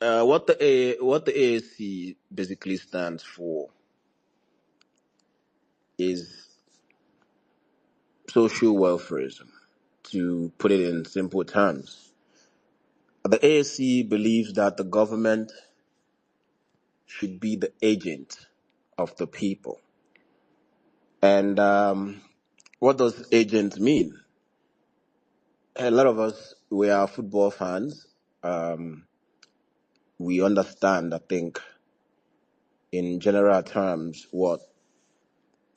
what the AAC basically stands for is social welfareism. To put it in simple terms, the AAC believes that the government should be the agent of the people. And what does agent mean? A lot of us, we are football fans. Um, we understand, I think, in general terms, what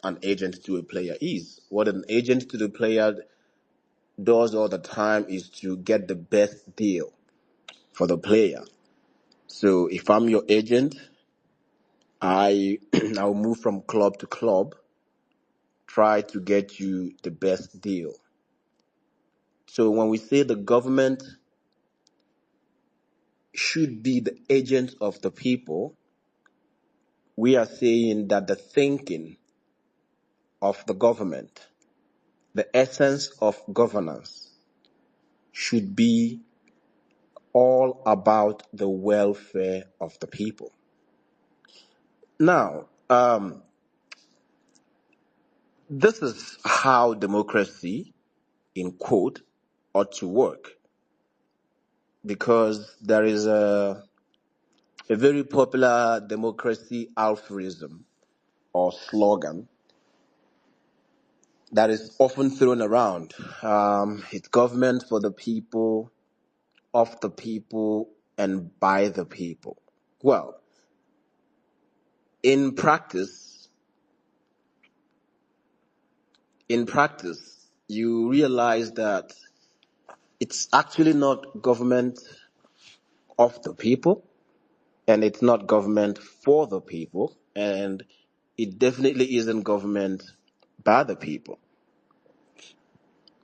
an agent to a player is. What an agent to the player does all the time is to get the best deal for the player. So if I'm your agent, I I'll move from club to club, try to get you the best deal. So when we say the government should be the agent of the people, we are saying that the thinking of the government, the essence of governance, should be all about the welfare of the people. Now, this is how democracy, in quote, ought to work, because there is a very popular democracy aphorism or slogan that is often thrown around. It's government for the people, of the people, and by the people. Well, in practice, you realize that it's actually not government of the people, and it's not government for the people, and it definitely isn't government by the people.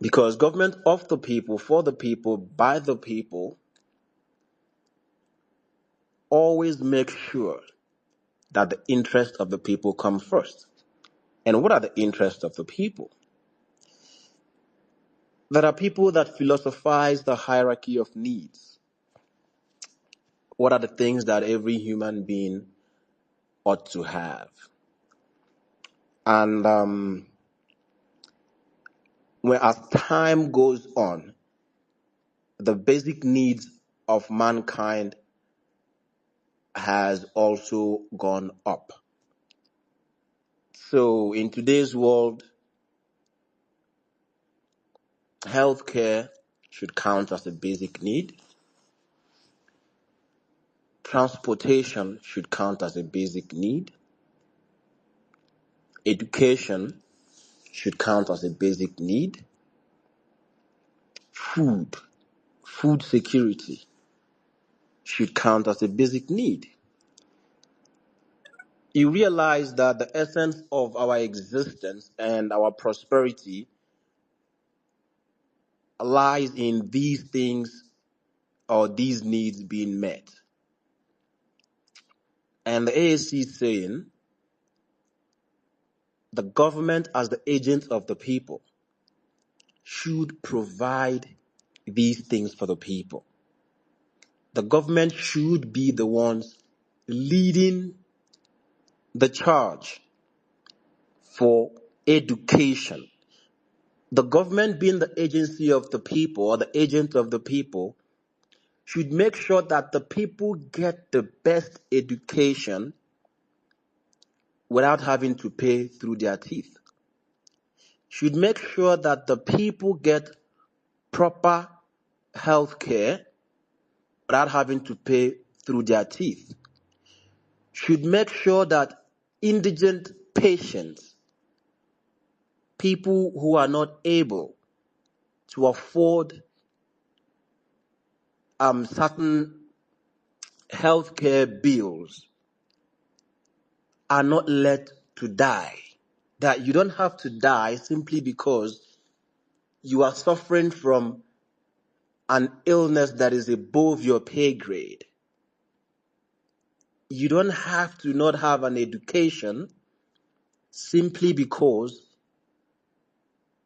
Because government of the people, for the people, by the people always makes sure that the interest of the people come first. And what are the interests of the people? There are people that philosophize the hierarchy of needs. What are the things that every human being ought to have? And as time goes on, the basic needs of mankind has also gone up. So in today's world, healthcare should count as a basic need. Transportation should count as a basic need. Education should count as a basic need. Food security should count as a basic need. You realize that the essence of our existence and our prosperity lies in these things or these needs being met. And the AAC is saying the government, as the agent of the people, should provide these things for the people. The government should be the ones leading the charge for education. The government, being the agency of the people or the agent of the people, should make sure that the people get the best education without having to pay through their teeth. Should make sure that the people get proper health care without having to pay through their teeth. Should make sure that indigent patients, people who are not able to afford certain healthcare bills, are not let to die. That you don't have to die simply because you are suffering from an illness that is above your pay grade. You don't have to not have an education simply because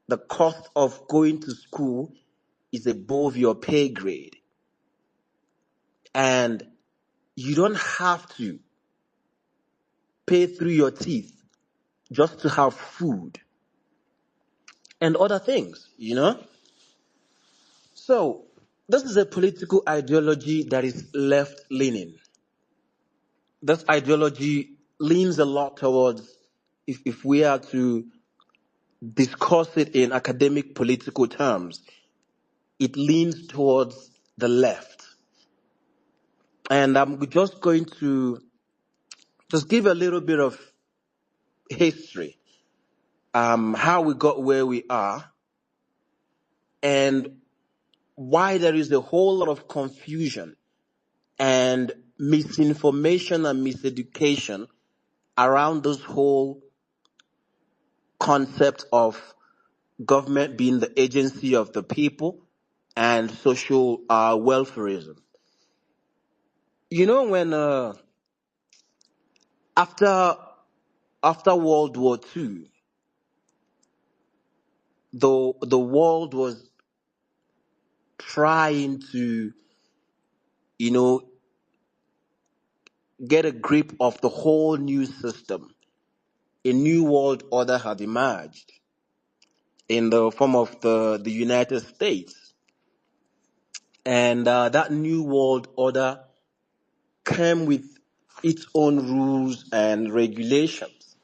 the cost of going to school is above your pay grade. And You don't have to pay through your teeth just to have food and other things. So, this is a political ideology that is left-leaning. This ideology leans a lot towards, if we are to discuss it in academic political terms, it leans towards the left. And I'm just going to just give a little bit of history, how we got where we are, and why there is a whole lot of confusion and misinformation and miseducation around this whole concept of government being the agency of the people and social welfareism. When after World War II, the world was trying to, get a grip of the whole new system. A new world order had emerged in the form of the United States. And that new world order came with its own rules and regulations.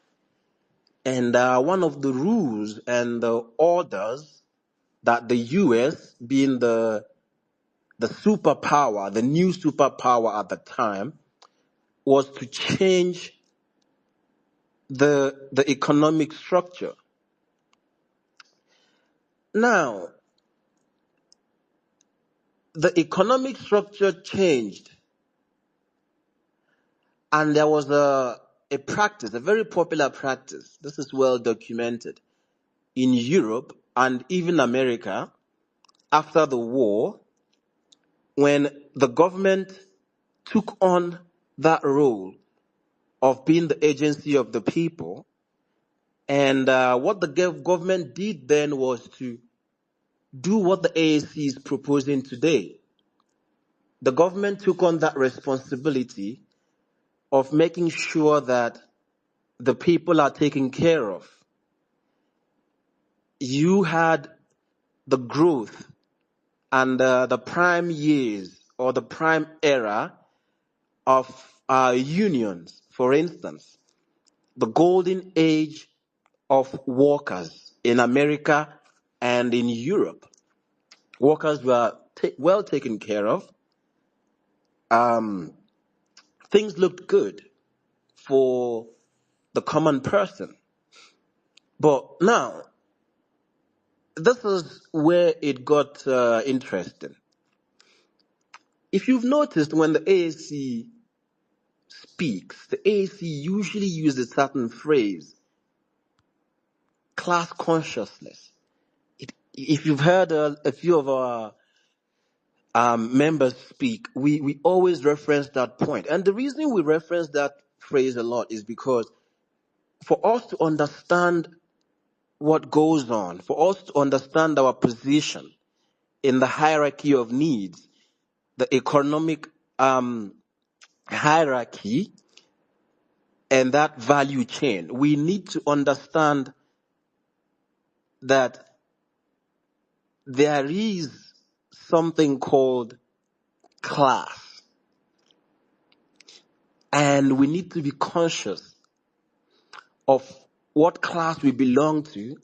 And one of the rules and the orders that the US, being the superpower, the new superpower at the time, was to change the economic structure. Now, the economic structure changed, and there was a practice, a very popular practice. This is well documented in Europe and even America after the war, when the government took on that role of being the agency of the people. And what the government did then was to do what the AAC is proposing today. The government took on that responsibility of making sure that the people are taken care of. You had the growth and the prime years or the prime era of unions, for instance, the golden age of workers in America and in Europe. Workers were well taken care of. Things looked good for the common person. But now, this is where it got interesting. If you've noticed, when the AAC speaks, the AAC usually uses a certain phrase, class consciousness. If you've heard a few of our members speak, we always reference that point. And the reason we reference that phrase a lot is because for us to understand what goes on, for us to understand our position in the hierarchy of needs, the economic hierarchy, and that value chain, we need to understand that there is something called class. And we need to be conscious of what class we belong to.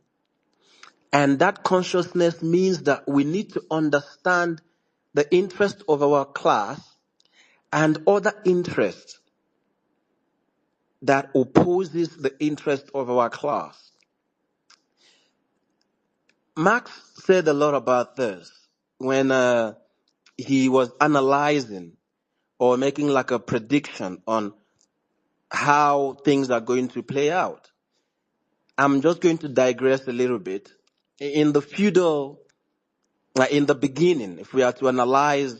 And that consciousness means that we need to understand the interest of our class and other interests that opposes the interest of our class. Marx said a lot about this when he was analyzing or making like a prediction on how things are going to play out. I'm just going to digress a little bit. In the feudal, in the beginning, if we are to analyze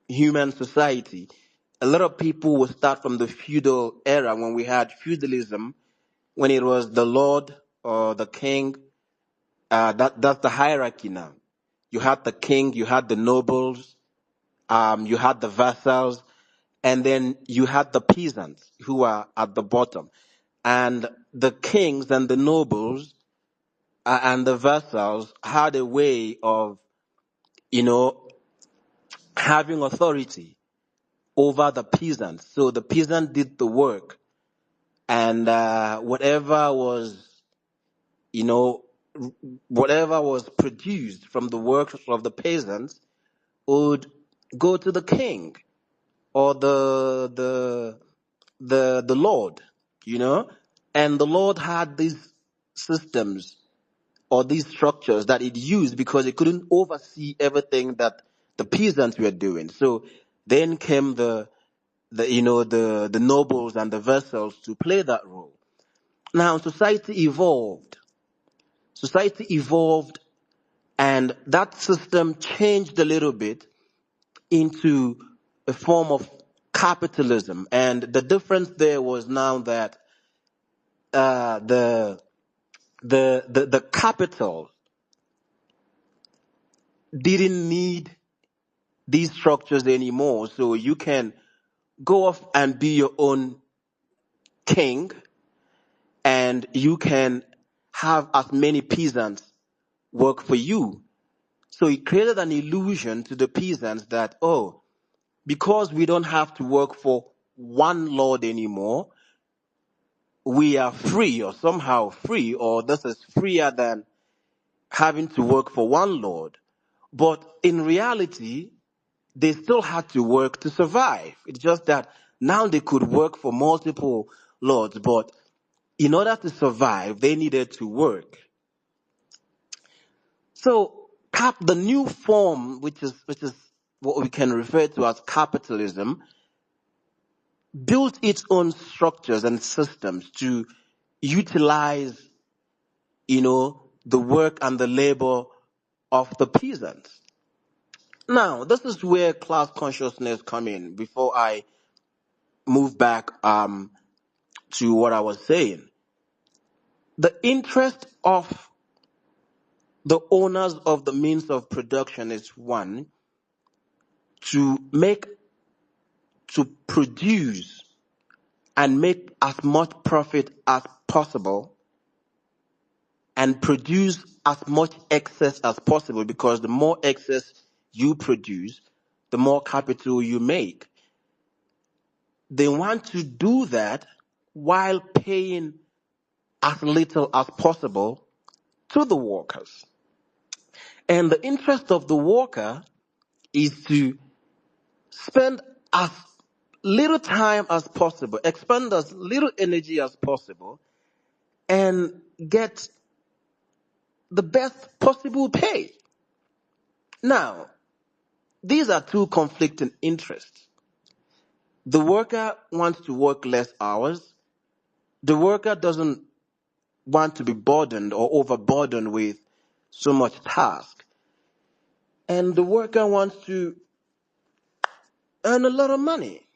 human society, a lot of people will start from the feudal era when we had feudalism, when it was the lord or the king. That's the hierarchy now. You had the king, you had the nobles, You had the vassals, and then you had the peasants who are at the bottom. And the kings and the nobles and the vassals had a way of, you know, having authority over the peasants. So the peasant did the work, and whatever was, you know, whatever was produced from the work of the peasants would go to the king or the Lord, you know, and the Lord had these systems or these structures that it used because it couldn't oversee everything that the peasants were doing. So then came the nobles and the vassals to play that role. Now society evolved. Society evolved, and that system changed a little bit into a form of capitalism. And the difference there was now that the capital didn't need these structures anymore. So you can go off and be your own king, and you can have as many peasants work for you. So it created an illusion to the peasants that, oh, because we don't have to work for one lord anymore, we are free or somehow free, or this is freer than having to work for one lord. But in reality, they still had to work to survive. It's just that now they could work for multiple lords, but in order to survive, they needed to work. So the new form, which is what we can refer to as capitalism, built its own structures and systems to utilize, the work and the labor of the peasants. Now, this is where class consciousness come in. Before I move back to what I was saying, the interest of the owners of the means of production is one, to produce and make as much profit as possible and produce as much excess as possible, because the more excess you produce, the more capital you make. They want to do that while paying as little as possible to the workers. And the interest of the worker is to spend as little time as possible, expend as little energy as possible, and get the best possible pay. Now, these are two conflicting interests. The worker wants to work less hours. The worker doesn't want to be burdened or overburdened with so much task. And the worker wants to earn a lot of money.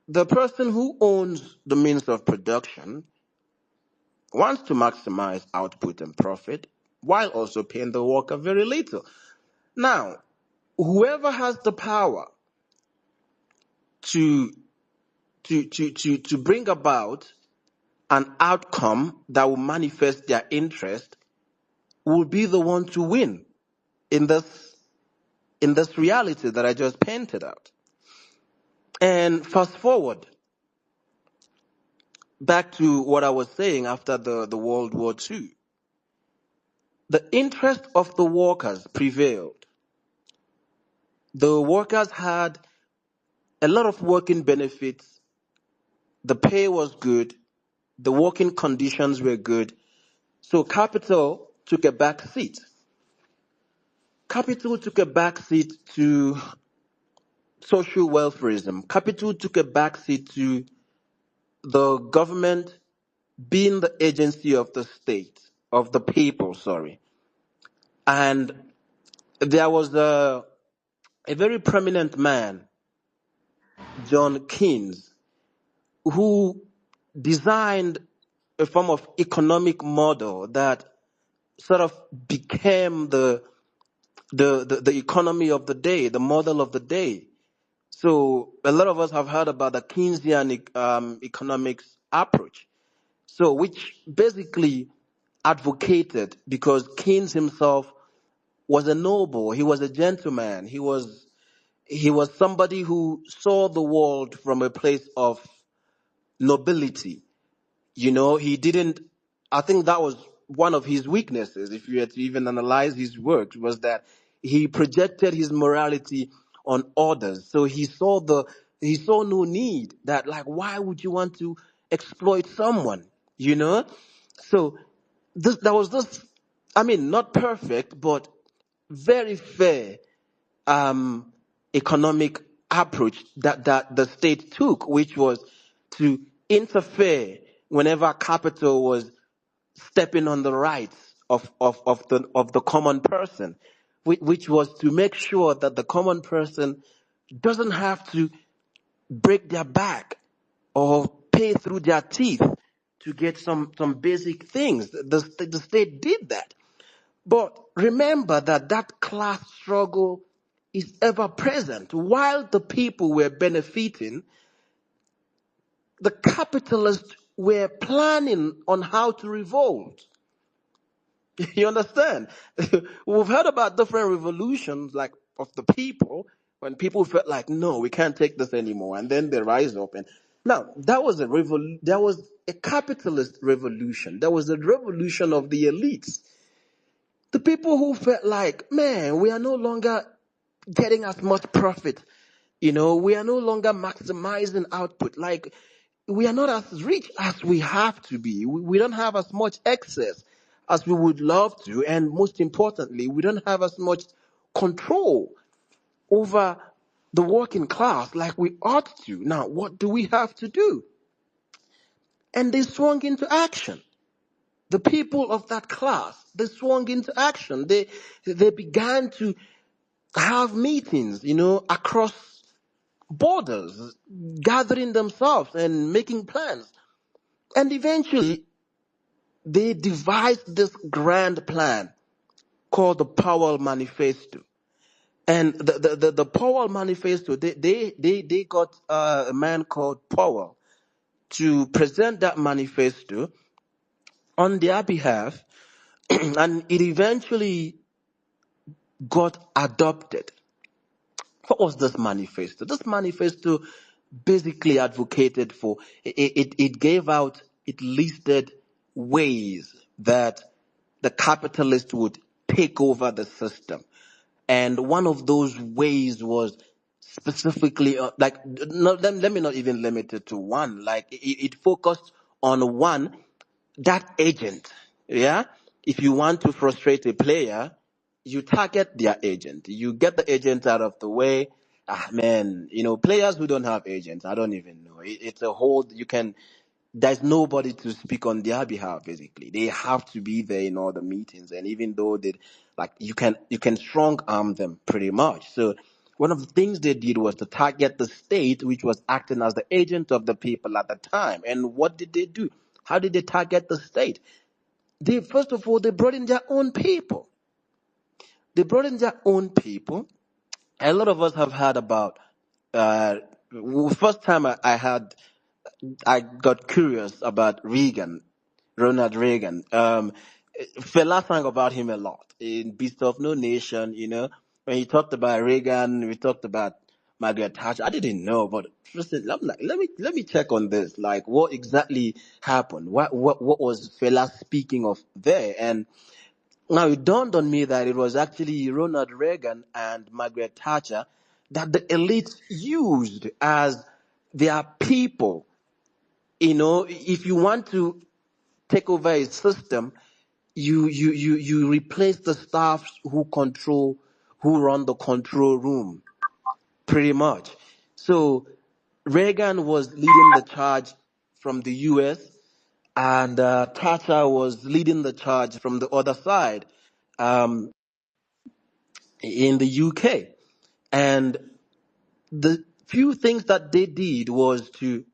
The person who owns the means of production wants to maximize output and profit while also paying the worker very little. Now, whoever has the power to bring about an outcome that will manifest their interest will be the one to win in this reality that I just painted out. And fast forward back to what I was saying after the World War II. The interest of the workers prevailed. The workers had a lot of working benefits. The pay was good. The working conditions were good. So capital took a back seat. Capital took a back seat to social welfareism. Capital took a back seat to the government being the agency of the state, of the people, sorry. And there was a very prominent man, John Keynes, who designed a form of economic model that sort of became the the economy of the day, the model of the day. So a lot of us have heard about the Keynesian economics approach. So which basically advocated, because Keynes himself was a noble, he was a gentleman, he was somebody who saw the world from a place of nobility. He didn't, I think that was one of his weaknesses, if you had to even analyze his works, was that he projected his morality on others. So he saw no need that, like, why would you want to exploit someone? You know? So there was this, I mean, not perfect, but very fair um, economic approach that the state took, which was to interfere whenever capital was stepping on the rights of the common person, which was to make sure that the common person doesn't have to break their back or pay through their teeth to get some basic things. The state did that. But remember that class struggle is ever present. While the people were benefiting, the capitalists were planning on how to revolt. You understand? We've heard about different revolutions, like of the people, when people felt like, no, we can't take this anymore, and then they rise up. And now that was There was a capitalist revolution. There was a revolution of the elites. The people who felt like, man, we are no longer getting as much profit. We are no longer maximizing output. Like, we are not as rich as we have to be. We don't have as much excess as we would love to. And most importantly, we don't have as much control over the working class like we ought to. Now, what do we have to do? And they swung into action. The people of that class, they swung into action. They began to have meetings, across borders, gathering themselves and making plans. And eventually, they devised this grand plan called the Powell Manifesto. And the Powell Manifesto, they got a man called Powell to present that manifesto on their behalf, and it eventually got adopted. What was this manifesto? This manifesto basically advocated for, it listed ways that the capitalist would take over the system. And one of those ways was specifically, let me not even limit it to one. Like, it focused on one, that agent. Yeah. If you want to frustrate a player, you target their agent. You get the agent out of the way. Ah, man, players who don't have agents, I don't even know. It's a whole, there's nobody to speak on their behalf, basically. They have to be there in all the meetings. And even though you can strong arm them pretty much. So one of the things they did was to target the state, which was acting as the agent of the people at the time. And what did they do? How did they target the state? First of all, they brought in their own people. They brought in their own people. A lot of us have heard about, first time I got curious about Ronald Reagan. Fela sang about him a lot in Beast of No Nation, when he talked about Reagan, we talked about Margaret Thatcher. I didn't know, but first thing, I'm like, let me check on this. Like, what exactly happened? What was Fela speaking of there? And now it dawned on me that it was actually Ronald Reagan and Margaret Thatcher that the elites used as their people. If you want to take over a system, you replace the staffs who run the control room, pretty much. So Reagan was leading the charge from the U.S. and Thatcher was leading the charge from the other side, um, in the UK. And the few things that they did was to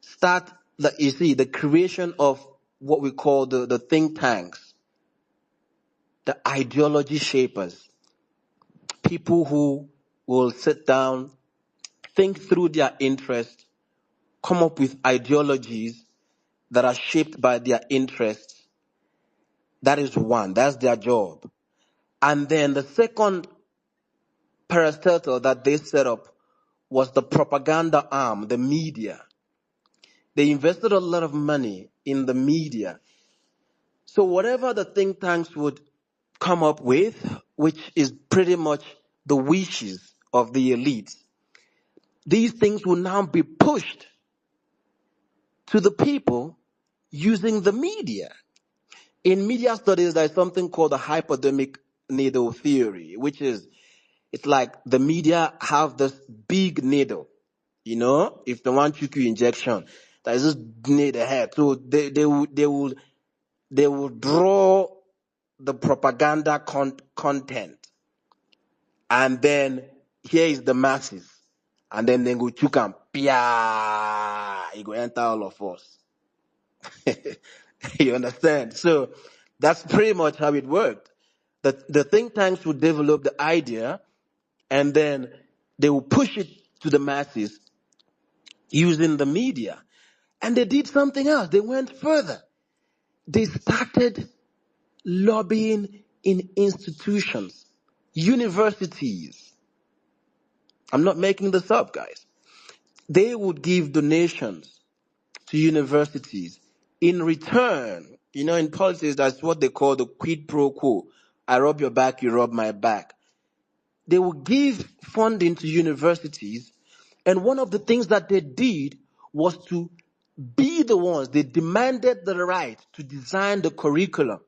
start, the creation of what we call the think tanks, the ideology shapers. people who will sit down, think through their interests, come up with ideologies that are shaped by their interests. That is one. That's their job. And then the second parastatal that they set up was the propaganda arm, the media. They invested a lot of money in the media. So whatever the think tanks would come up with, which is pretty much the wishes of the elites, these things will now be pushed to the people using the media. In media studies, there's something called the hypodermic needle theory, which is, it's like the media have this big needle. You know, if they want you to injection, that is just near the head. So they will draw the propaganda content, and then here is the masses, and then they go chook and pia, it go enter all of us. You understand? So that's pretty much how it worked. The think tanks would develop the idea, and then they will push it to the masses using the media. And they did something else. They went further. They started lobbying in institutions, universities. I'm not making this up, guys. They would give donations to universities. In return, you know, in politics, that's what they call the quid pro quo. I rub your back, you rub my back. They would give funding to universities, and one of the things that they did was to be the ones. They demanded the right to design the curriculum.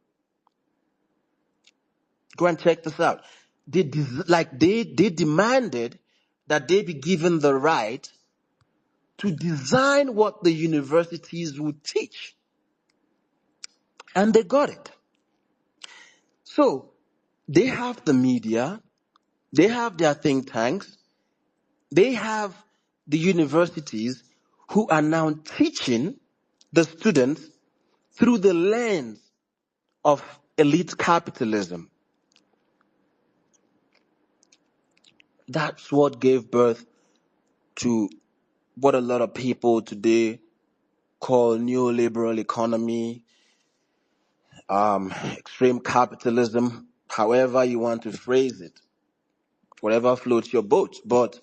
Go and check this out. They demanded that they be given the right to design what the universities would teach. And they got it. So they have the media, they have their think tanks, they have the universities who are now teaching the students through the lens of elite capitalism. That's what gave birth to what a lot of people today call neoliberal economy, extreme capitalism, however you want to phrase it, whatever floats your boat. But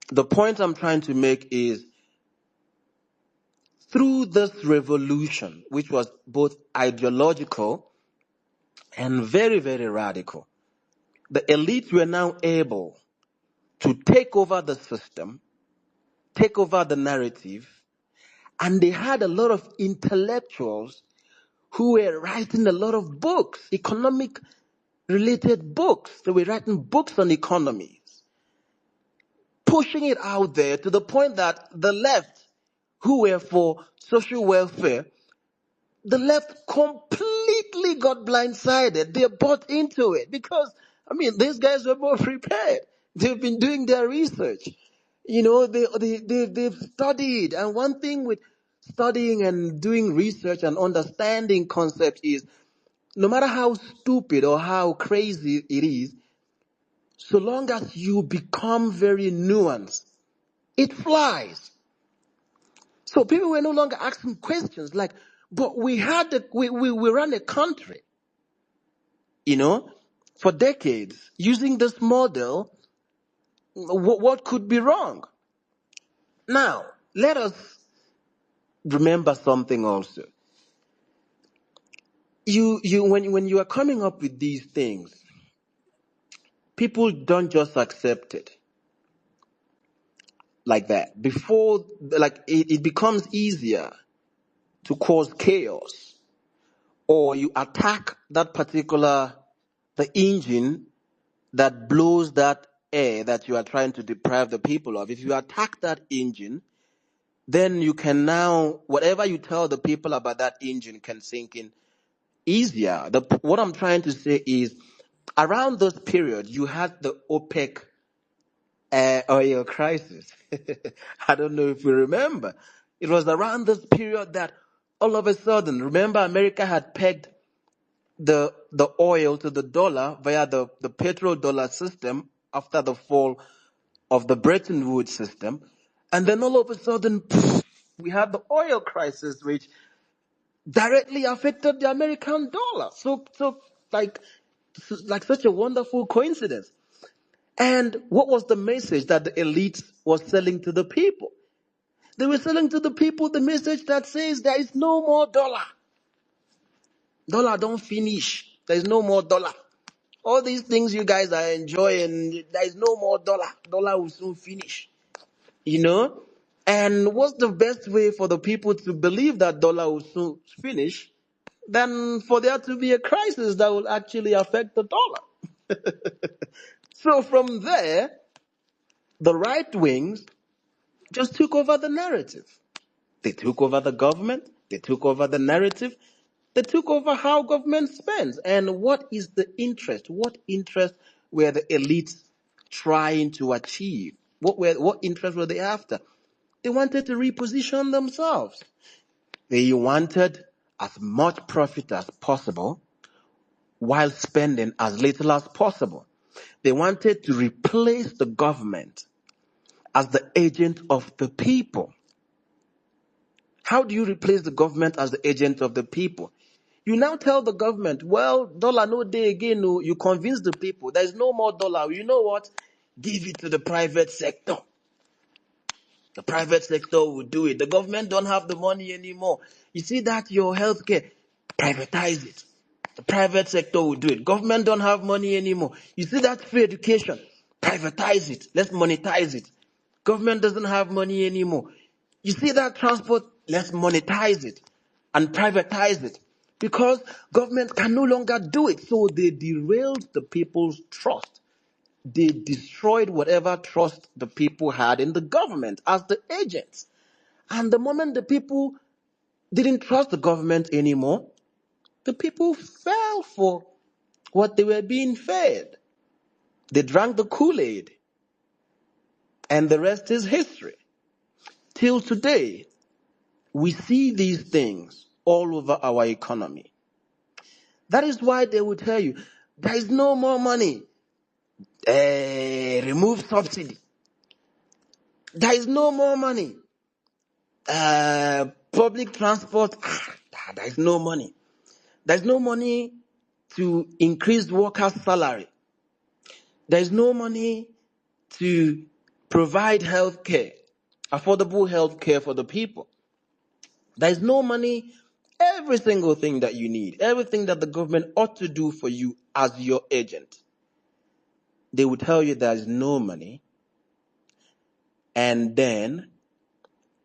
the point I'm trying to make is, through this revolution, which was both ideological and very, very radical, the elites were now able to take over the system, take over the narrative, and they had a lot of intellectuals who were writing a lot of books, economic related books. They were writing books on economies, pushing it out there to the point that the left, who were for social welfare, the left completely got blindsided. They bought into it because, I mean, these guys were more prepared. They've been doing their research. You know, they've studied. And one thing with studying and doing research and understanding concepts is, no matter how stupid or how crazy it is, so long as you become very nuanced, it flies. So people were no longer asking questions like, but we ran a country, you know, for decades using this model. What could be wrong? Now, let us remember something also. When you are coming up with these things, people don't just accept it like that. Before, like, it becomes easier to cause chaos, or you attack that particular, the engine that blows that air that you are trying to deprive the people of. If you attack that engine, then you can now, whatever you tell the people about that engine can sink in easier. What I'm trying to say is, around this period, you had the OPEC oil crisis. I don't know if you remember. It was around this period that all of a sudden, remember, America had pegged the the oil to the dollar via the petrodollar system after the fall of the Bretton Woods system. And then all of a sudden, we had the oil crisis, which directly affected the American dollar. So like such a wonderful coincidence. And what was the message that the elite was selling to the people? They were selling to the people the message that says there is no more dollar. Dollar don't finish. There is no more dollar. All these things you guys are enjoying, there is no more dollar. Dollar will soon finish. You know? And what's the best way for the people to believe that dollar will soon finish than for there to be a crisis that will actually affect the dollar? So from there, the right wings just took over the narrative. They took over the government. They took over the narrative. They took over how government spends. And what is the interest? What interest were the elites trying to achieve? What interest were they after? They wanted to reposition themselves. They wanted as much profit as possible while spending as little as possible. They wanted to replace the government as the agent of the people. How do you replace the government as the agent of the people? You now tell the government, well, dollar no day again. No, you convince the people there is no more dollar. You know what? Give it to the private sector. The private sector will do it. The government don't have the money anymore. You see that your healthcare, privatize it. The private sector will do it. Government don't have money anymore. You see that free education, privatize it. Let's monetize it. Government doesn't have money anymore. You see that transport, let's monetize it and privatize it. Because government can no longer do it. So they derailed the people's trust. They destroyed whatever trust the people had in the government as the agents. And the moment the people didn't trust the government anymore, the people fell for what they were being fed. They drank the Kool-Aid. And the rest is history. Till today, we see these things all over our economy. That is why they will tell you, there is no more money. Remove subsidy. There is no more money. Public transport, there is no money. There is no money to increase workers' salary. There is no money to provide health care, affordable health care for the people. There is no money, every single thing that you need, everything that the government ought to do for you as your agent. They will tell you there is no money, and then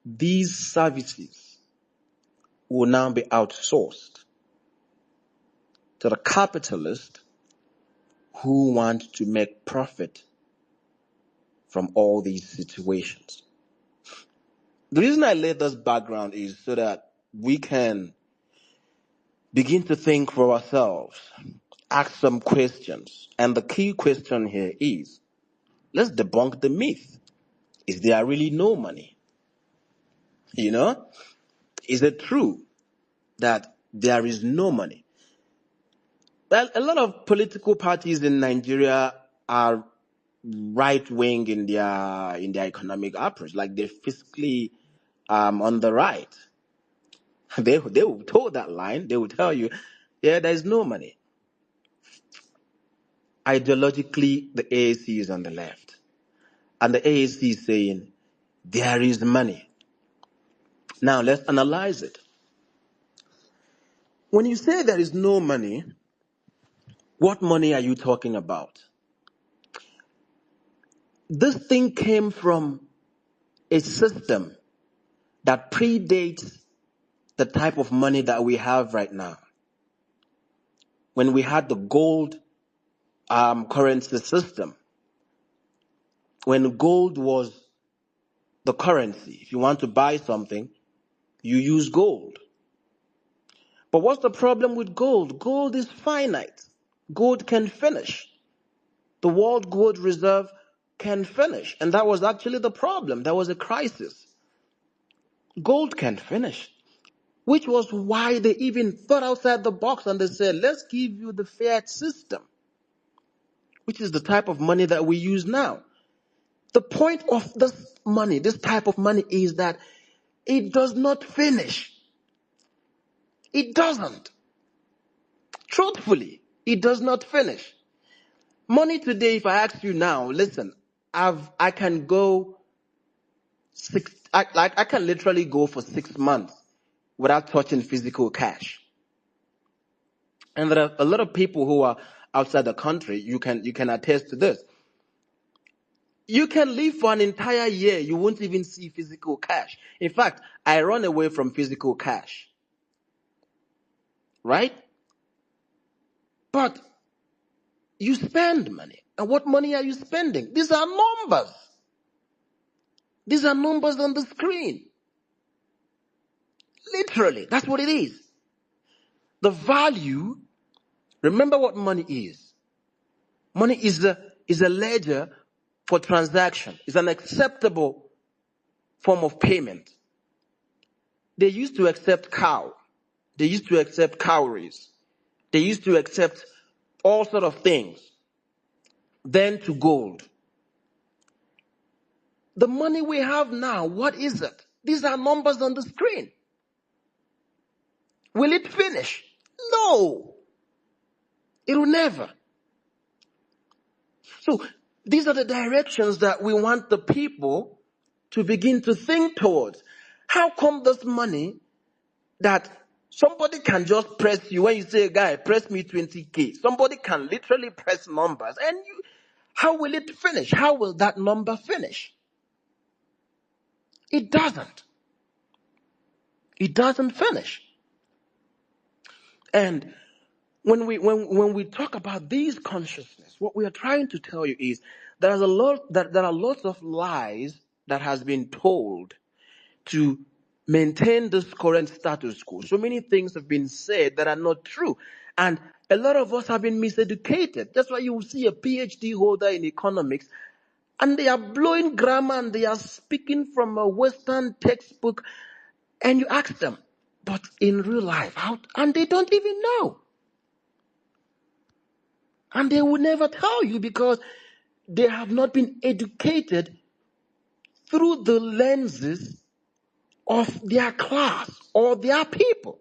these services will now be outsourced to the capitalists who want to make profit from all these situations. The reason I laid this background is so that we can begin to think for ourselves, ask some questions. And the key question here is, let's debunk the myth. Is there really no money? You know? Is it true that there is no money? Well, a lot of political parties in Nigeria are right-wing in their economic approach. Like they're fiscally on the right. They will toe that line. They will tell you, yeah, there is no money. Ideologically, the AAC is on the left. And the AAC is saying, there is money. Now, let's analyze it. When you say there is no money, what money are you talking about? This thing came from a system that predates the type of money that we have right now. When we had the gold currency system, when gold was the currency, if you want to buy something, you use gold. But what's the problem with gold? Gold is finite. Gold can finish. The world gold reserve can finish. And that was actually the problem. That was a crisis. Gold can finish. which was why they even thought outside the box and they said, let's give you the fiat system, which is the type of money that we use now. The point of this money, this type of money, is that it does not finish. It doesn't. Truthfully, it does not finish. Money today, if I ask you now, listen, I can go I can literally go for 6 months without touching physical cash. And there are a lot of people who are outside the country. You can attest to this. You can live for an entire year. You won't even see physical cash. In fact, I run away from physical cash. Right? But you spend money. And what money are you spending? These are numbers. These are numbers on the screen. Literally, that's what it is. The value, remember what money is. Money is a ledger for transaction. It's an acceptable form of payment. They used to accept cow. They used to accept cowries. They used to accept all sort of things. Then to gold. The money we have now, what is it? These are numbers on the screen. Will it finish? No. It will never. So these are the directions that we want the people to begin to think towards. How come this money that somebody can just press you when you say, guy, press me 20K. Somebody can literally press numbers and how will it finish? How will that number finish? It doesn't. It doesn't finish. And when we talk about these consciousness, what we are trying to tell you is there are lots of lies that has been told to maintain this current status quo. So many things have been said that are not true. And a lot of us have been miseducated. That's why you will see a PhD holder in economics and they are blowing grammar and they are speaking from a Western textbook. And you ask them, but in real life, how? And they don't even know. And they will never tell you because they have not been educated through the lenses of their class or their people.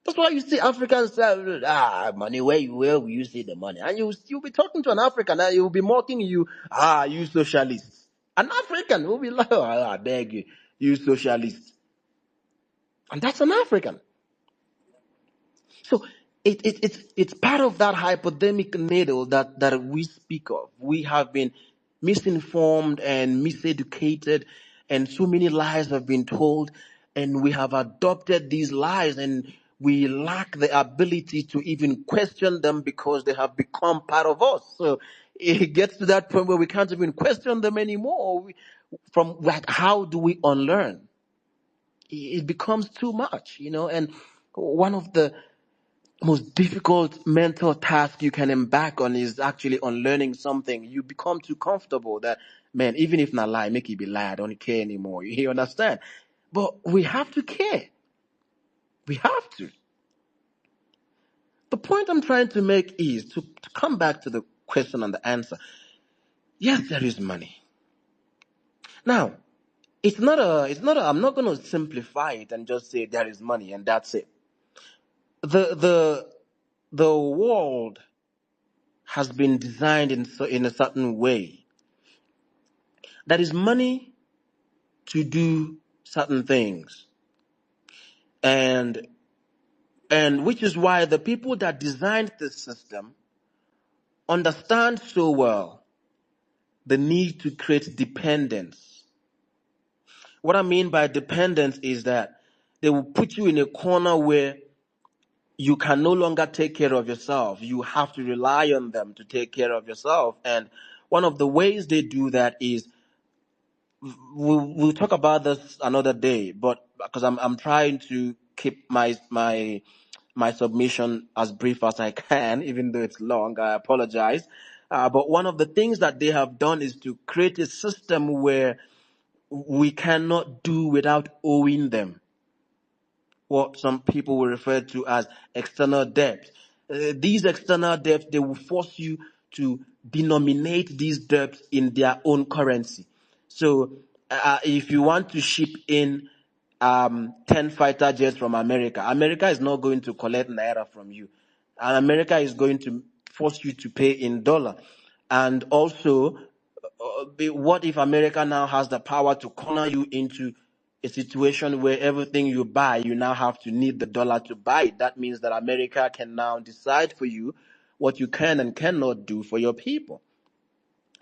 That's why you see Africans say, money, where will you see the money? And you'll be talking to an African and he'll be mocking you, you socialists. An African will be like, I beg you, you socialists. And that's an African. So it's part of that hypodermic needle that we speak of. We have been misinformed and miseducated, and so many lies have been told, and we have adopted these lies, and we lack the ability to even question them because they have become part of us. So it gets to that point where we can't even question them anymore. How do we unlearn? It becomes too much, and one of the most difficult mental task you can embark on is actually unlearning something. You become too comfortable that, man, even if not lie, make it be lie, I don't care anymore. You understand? But we have to care. We have to. The point I'm trying to make is to come back to the question and the answer. Yes, there is money. Now, I'm not going to simplify it and just say there is money and that's it. The world has been designed in a certain way. That is money to do certain things. And which is why the people that designed this system understand so well the need to create dependence. What I mean by dependence is that they will put you in a corner where you can no longer take care of yourself. You have to rely on them to take care of yourself. And one of the ways they do that is, we'll talk about this another day, but because I'm trying to keep my submission as brief as I can, even though it's long, I apologize. But one of the things that they have done is to create a system where we cannot do without owing them. what some people will refer to as external debt. These external debts, they will force you to denominate these debts in their own currency. So if you want to ship in 10 fighter jets from America, America is not going to collect naira from you. And America is going to force you to pay in dollar. And also, what if America now has the power to corner you into a situation where everything you buy, you now have to need the dollar to buy it? That means that America can now decide for you what you can and cannot do for your people.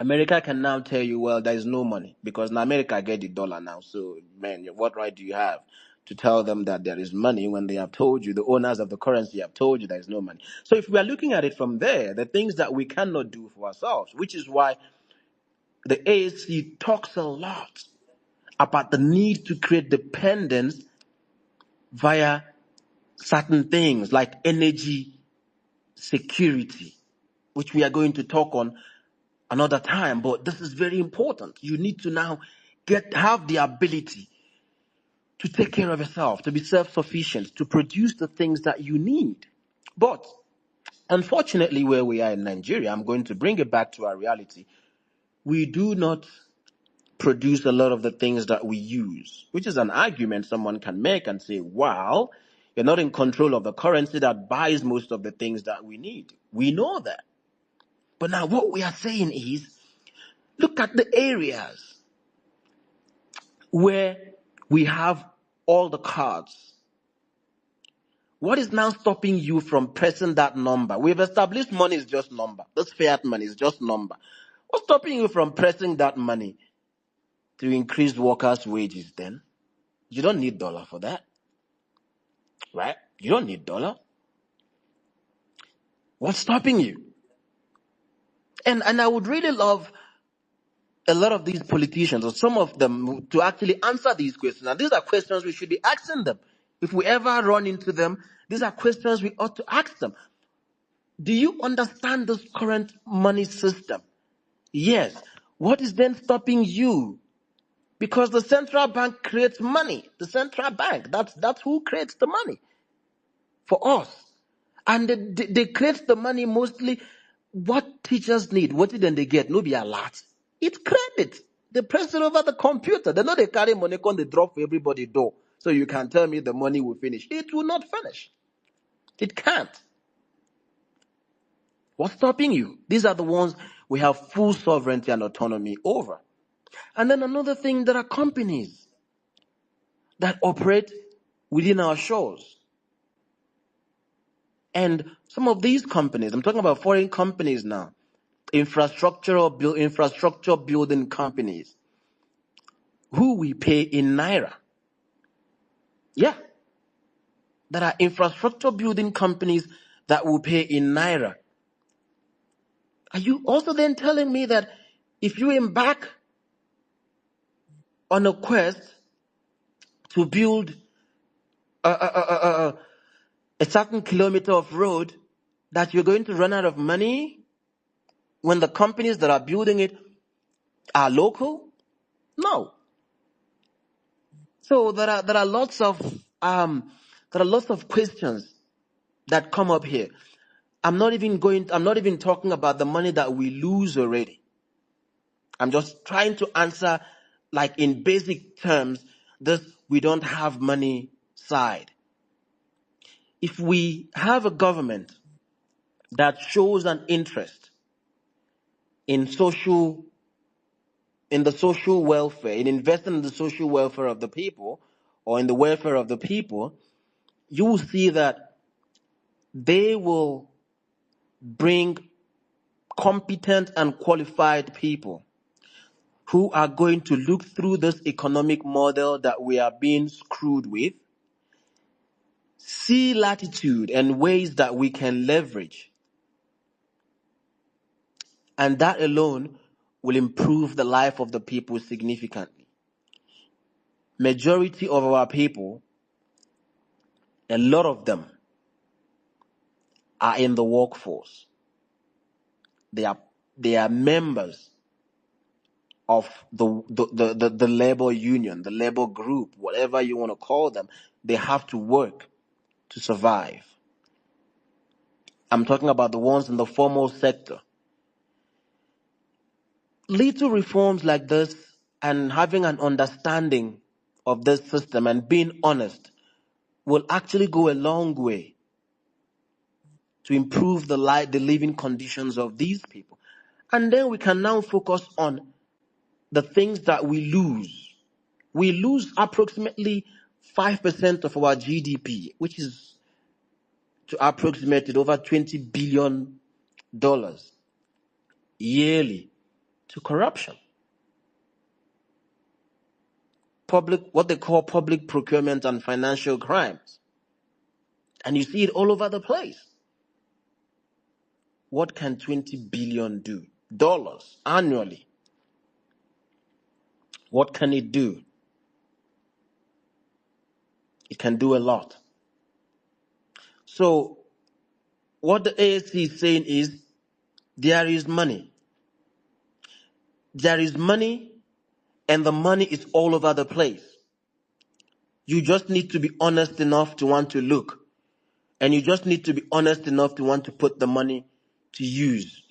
America can now tell you, well, there is no money because now America get the dollar now. So, man, what right do you have to tell them that there is money when they have told you, the owners of the currency have told you there is no money? So if we are looking at it from there, the things that we cannot do for ourselves, which is why the AAC talks a lot about the need to create dependence via certain things like energy security, which we are going to talk on another time, but this is very important. You need to now have the ability to take care of yourself, to be self-sufficient, to produce the things that you need. But unfortunately, where we are in Nigeria, I'm going to bring it back to our reality. We do not produce a lot of the things that we use, which is an argument someone can make and say, well, you're not in control of the currency that buys most of the things that we need. We know that. But now what we are saying is, look at the areas where we have all the cards. What is now stopping you from pressing that number? We've established money is just number. This fiat money is just number. What's stopping you from pressing that money to increase workers' wages then? You don't need dollar for that. Right? You don't need dollar. What's stopping you? And I would really love a lot of these politicians, or some of them, to actually answer these questions. And these are questions we should be asking them. If we ever run into them, these are questions we ought to ask them. Do you understand this current money system? Yes. What is then stopping you? Because the central bank creates money. The central bank, that's who creates the money for us. And they create the money mostly what teachers need. What did they get? No be a lot. It's credit. They press it over the computer. They know they carry money, they drop for everybody door. So you can tell me the money will finish. It will not finish. It can't. What's stopping you? These are the ones we have full sovereignty and autonomy over. And then another thing, there are companies that operate within our shores. And some of these companies, I'm talking about foreign companies now, infrastructure building companies, who we pay in naira. Yeah. There are infrastructure building companies that will pay in naira. Are you also then telling me that if you embark on a quest to build a certain kilometer of road, that you're going to run out of money when the companies that are building it are local? No. So there are lots of questions that come up here. I'm not even talking about the money that we lose already. I'm just trying to answer, like, in basic terms, this we don't have money side. If we have a government that shows an interest in the social welfare, in investing in the social welfare of the people, or in the welfare of the people, you will see that they will bring competent and qualified people who are going to look through this economic model that we are being screwed with, see latitude and ways that we can leverage. And that alone will improve the life of the people significantly. Majority of our people, a lot of them, are in the workforce. They are members of the labor union, the labor group, whatever you want to call them. they have to work to survive. I'm talking about the ones in the formal sector. Little reforms like this and having an understanding of this system and being honest will actually go a long way to improve the living conditions of these people. And then we can now focus on the things that we lose. We lose approximately 5% of our GDP, which is to approximate over $20 billion yearly to corruption. What they call public procurement and financial crimes. And you see it all over the place. What can $20 billion do? Dollars annually. What can it do? It can do a lot. So what the AAC is saying is there is money. There is money, and the money is all over the place. You just need to be honest enough to want to look. And you just need to be honest enough to want to put the money to use.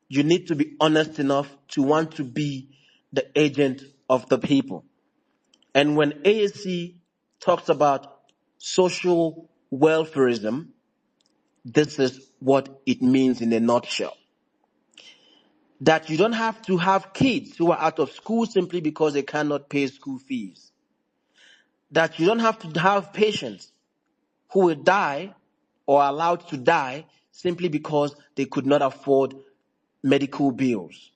You need to be honest enough to want to be the agent of the people. And when AAC talks about social welfarism, this is what it means in a nutshell. That you don't have to have kids who are out of school simply because they cannot pay school fees. That you don't have to have patients who will die or are allowed to die simply because they could not afford medical bills.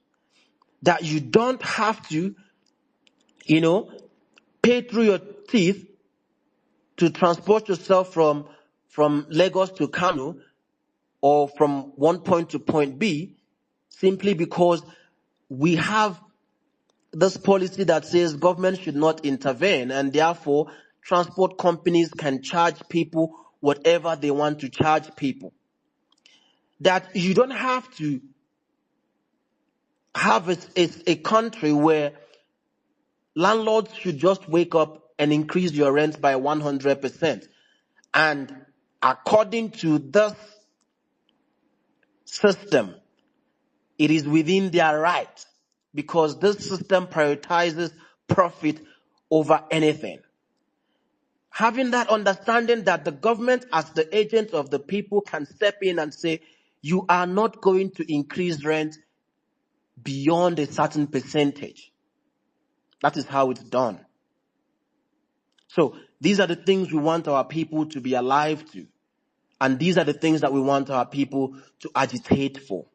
That you don't have to, pay through your teeth to transport yourself from Lagos to Kano or from one point to point B simply because we have this policy that says government should not intervene, and therefore transport companies can charge people whatever they want to charge people. That you don't have to have a country where landlords should just wake up and increase your rent by 100%. And according to this system, it is within their right, because this system prioritizes profit over anything. Having that understanding that the government, as the agent of the people, can step in and say, you are not going to increase rent beyond a certain percentage. That is how it's done. So these are the things we want our people to be alive to. And these are the things that we want our people to agitate for.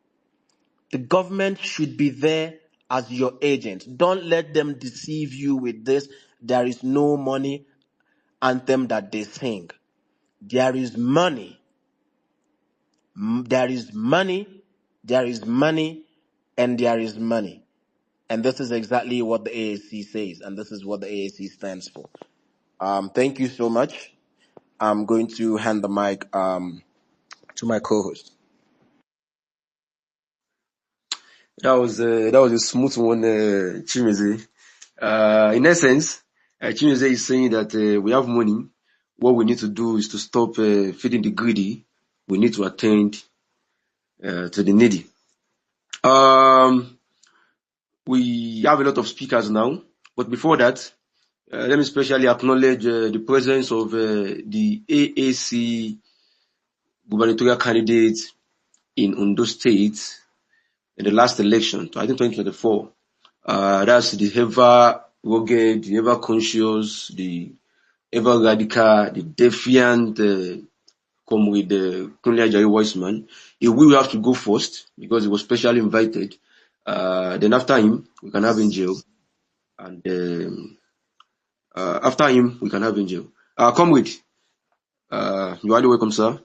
The government should be there as your agent. Don't let them deceive you with this "there is no money" anthem that they sing. There is money. There is money. There is money. And there is money. And this is exactly what the AAC says. And this is what the AAC stands for. Thank you so much. I'm going to hand the mic to my co-host. That was a smooth one, Chimeze. In essence, Chimeze is saying that we have money. What we need to do is to stop feeding the greedy. We need to attend to the needy. We have a lot of speakers now, but before that, let me especially acknowledge the presence of the AAC gubernatorial candidate in Ondo State in the last election, I think 2024. That's the ever rugged, the ever conscious, the ever radical, the defiant comrade Kunle Ajayi Weissman. He will have to go first because he was specially invited. Then after him, we can have Angel. And after him, we can have Angel. Comrade, you are welcome, sir.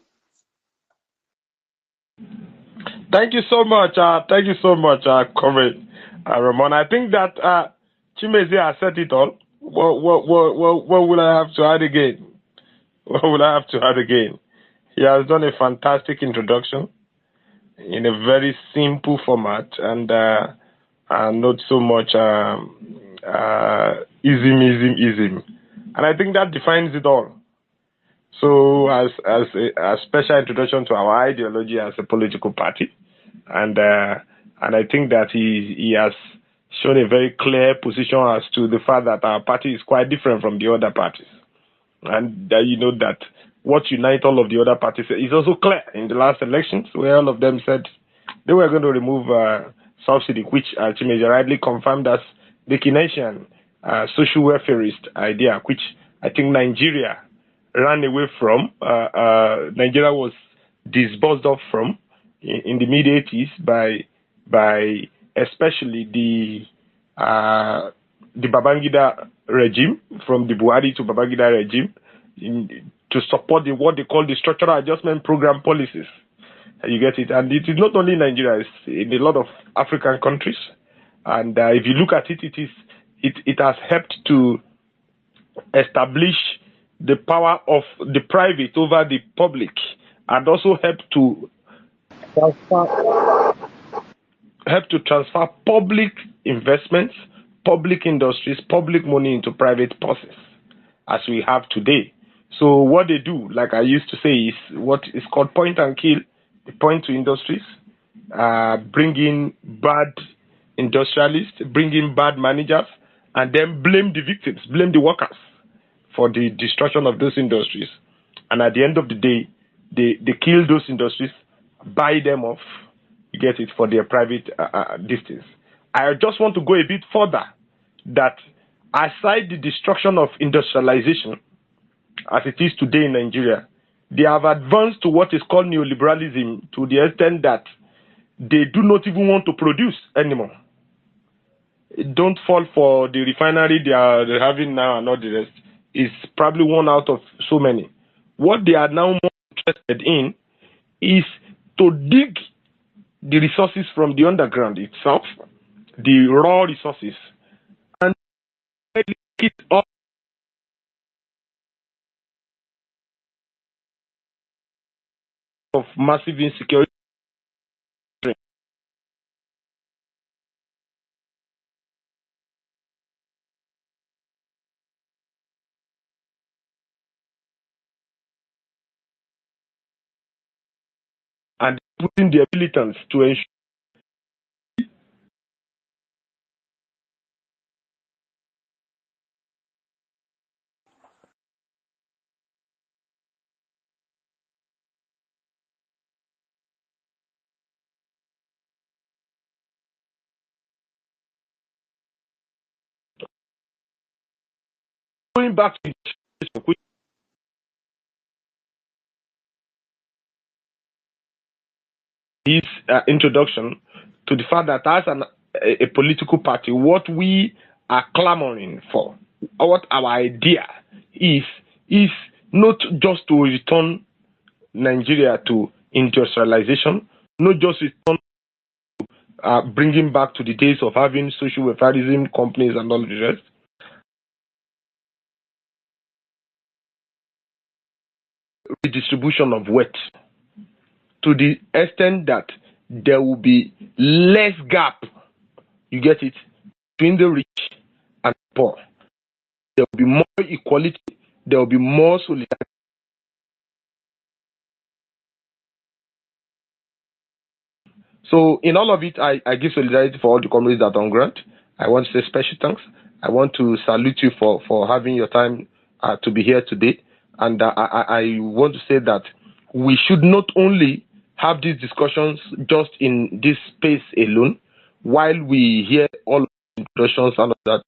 Thank you so much. Comrade Ramon. I think that Chimeze has said it all. What will I have to add again? What will I have to add again? He has done a fantastic introduction in a very simple format and not so much ism. And I think that defines it all. So, as a special introduction to our ideology as a political party, and I think that he has shown a very clear position as to the fact that our party is quite different from the other parties, and that you know that what unites all of the other parties is also clear in the last elections, where all of them said they were going to remove subsidy, which Chimezie rightly confirmed as the Keynesian social welfareist idea, which I think Nigeria ran away from. Nigeria was disbursed off from in the mid 80s by especially the Babangida regime, from the Buhari to Babangida regime, to support what they call the structural adjustment program policies. You get it, and it is not only Nigeria; it's in a lot of African countries. And if you look at it, it has helped to establish the power of the private over the public, and also help to transfer public investments, public industries, public money into private purses, as we have today. So what they do, like I used to say, is what is called point and kill. They point to industries, bring in bad industrialists, bring in bad managers, and then blame the victims, blame the workers for the destruction of those industries. And at the end of the day, they kill those industries, buy them off, you get it, for their private distance. I just want to go a bit further, that aside the destruction of industrialization, as it is today in Nigeria, they have advanced to what is called neoliberalism, to the extent that they do not even want to produce anymore. Don't fall for the refinery they're having now and all the rest. It's probably one out of so many. What they are now more interested in is to dig the resources from the underground itself, the raw resources, and make it up of massive insecurity. And putting their militants to ensure going back to this introduction to the fact that as a political party, what we are clamoring for, what our idea is not just to return Nigeria to industrialization, not just return bringing back to the days of having social welfareism companies and all the rest. Redistribution of wealth to the extent that there will be less gap, you get it, between the rich and the poor. There will be more equality, there will be more solidarity. So in all of it, I give solidarity for all the comrades that are on ground. I want to say special thanks. I want to salute you for having your time to be here today. And I want to say that we should not only have these discussions just in this space alone, while we hear all of the introductions and all that.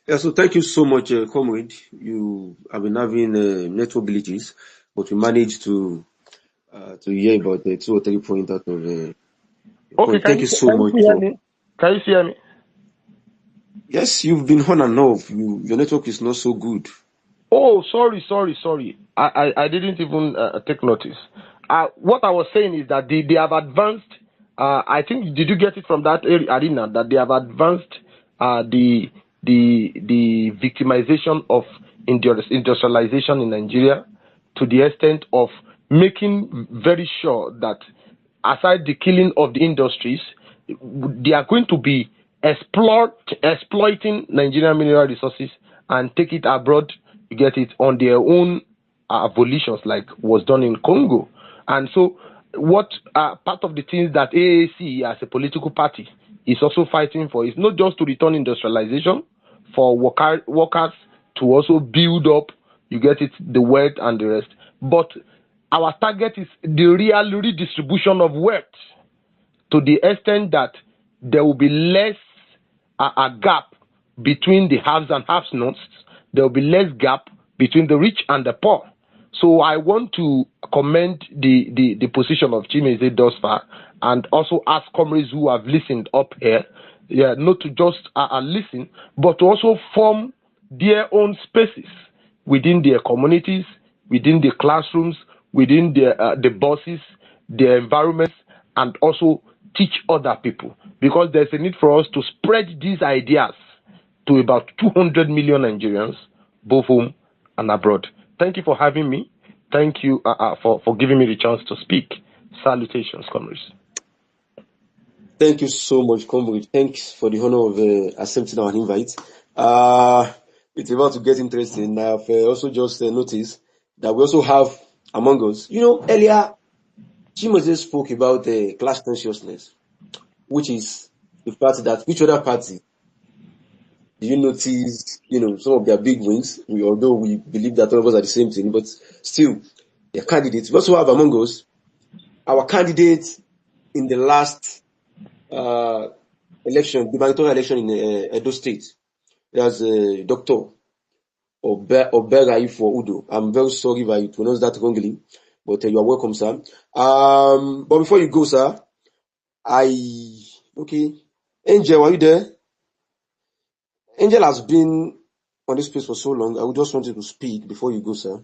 Yeah, so thank you so much, comrade. You have been having network glitches, but we managed to hear about 2 or 3 points out of Okay, point. Thank you so much. Can you hear me? Yes, you've been on and off. Your network is not so good. Oh, sorry. I didn't even take notice. What I was saying is that they have advanced. I think, did you get it from that arena, that they have advanced the victimization of industrialization in Nigeria to the extent of making very sure that aside the killing of the industries, they are going to be exploiting Nigerian mineral resources and take it abroad, you get it, on their own volitions, like was done in Congo. And so what part of the things that AAC as a political party is also fighting for is not just to return industrialization, for workers to also build up, you get it, the wealth and the rest, but our target is the real redistribution of wealth to the extent that there will be less a gap between the haves and have-nots. There will be less gap between the rich and the poor. So I want to commend the position of Chimeze thus far, and also ask comrades who have listened up here, not to just listen, but to also form their own spaces within their communities, within the classrooms, within the buses, their environments, and also teach other people. Because there's a need for us to spread these ideas to about 200 million Nigerians, both home and abroad. Thank you for having me. Thank you for giving me the chance to speak. Salutations, comrades. Thank you so much, comrade. Thanks for the honor of accepting our invite. It's about to get interesting. I've also just noticed that we also have among us, earlier, Chimeze spoke about class consciousness, which is the fact that which other party do you notice, some of their big wins, although we believe that all of us are the same thing, but still, they're candidates. We also have among us our candidate in the last election, gubernatorial election in Edo State. There's Dr. Oberai for Udo. I'm very sorry if I pronounced that wrongly, but you are welcome, sir. But before you go, sir, Angel, are you there? Angel has been on this place for so long. I would just want you to speak before you go, sir.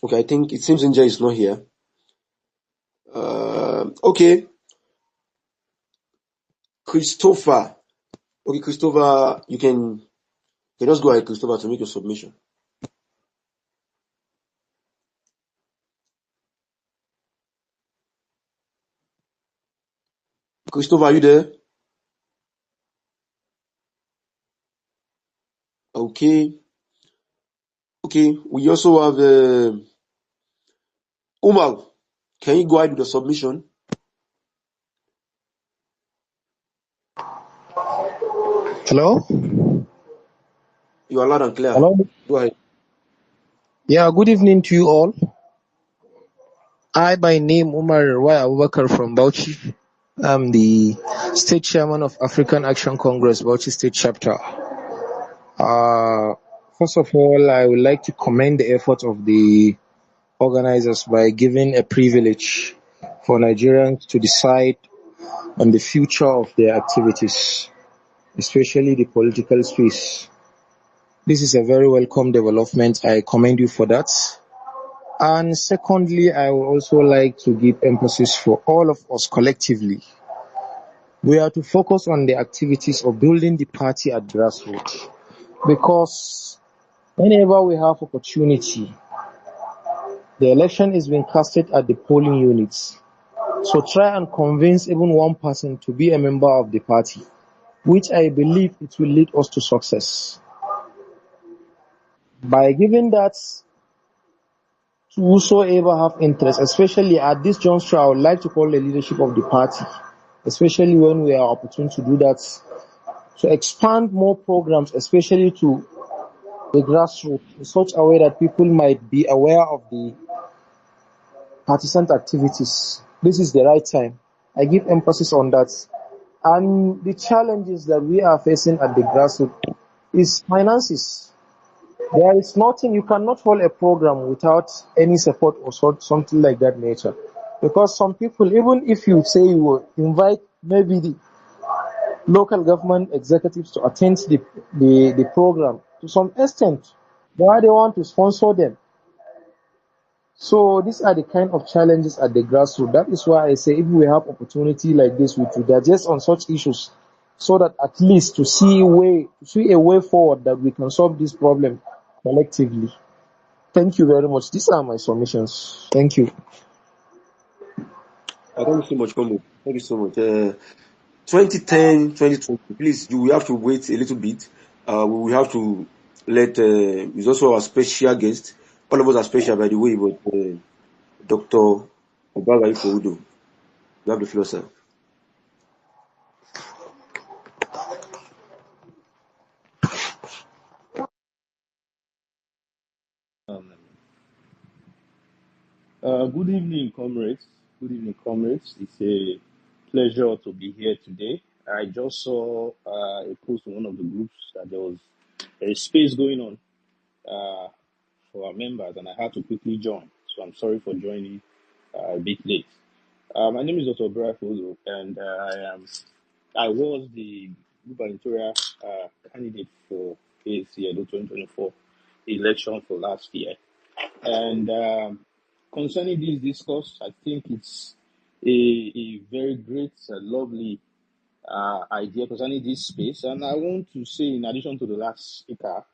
Okay, I think it seems Angel is not here. Okay. Christopher. Okay, Christopher, you can just go ahead, Christopher, to make your submission. Christopher, are you there? Okay. Okay, we also have Umar. Can you go ahead with the submission? Hello? You are loud and clear. Hello? Go ahead. Yeah, good evening to you all. I, by name, Umar Abubakar from Bauchi. I'm the State Chairman of African Action Congress, Bauchi State Chapter. First of all, I would like to commend the effort of the organizers by giving a privilege for Nigerians to decide on the future of their activities, especially the political space. This is a very welcome development. I commend you for that. And secondly, I would also like to give emphasis for all of us collectively. We are to focus on the activities of building the party at grassroots, because whenever we have opportunity, the election is being casted at the polling units. So try and convince even one person to be a member of the party, which I believe it will lead us to success. By giving that to whosoever have interest, especially at this juncture, I would like to call the leadership of the party, especially when we are opportune to do that, to expand more programs, especially to the grassroots, in such a way that people might be aware of the partisan activities. This is the right time. I give emphasis on that. And the challenges that we are facing at the grassroots is finances. There is nothing, you cannot hold a program without any support or something like that nature. Because some people, even if you say you will invite maybe the local government executives to attend the program, to some extent, why they want to sponsor them. So these are the kind of challenges at the grassroots. That is why I say if we have opportunity like this, we should digest on such issues, so that at least to see a way forward that we can solve this problem collectively. Thank you very much. These are my submissions. Thank you. Thank you so much, Combo. Thank you so much. 2010, 2020, please, you will have to wait a little bit. We will have to let, he's also our special guest. All of us are special, by the way, but Dr. Obagai Koudo. You have the floor, sir. Good evening, comrades. Good evening, comrades. It's a pleasure to be here today. I just saw a post in one of the groups that there was a space going on for our members, and I had to quickly join. So I'm sorry for joining a bit late. My name is Dr. Obrafozo, and I was the gubernatorial candidate for AAC Edo 2024 election for last year. And concerning this discourse, I think it's a very great, lovely idea concerning this space. And I want to say, in addition to the last speaker,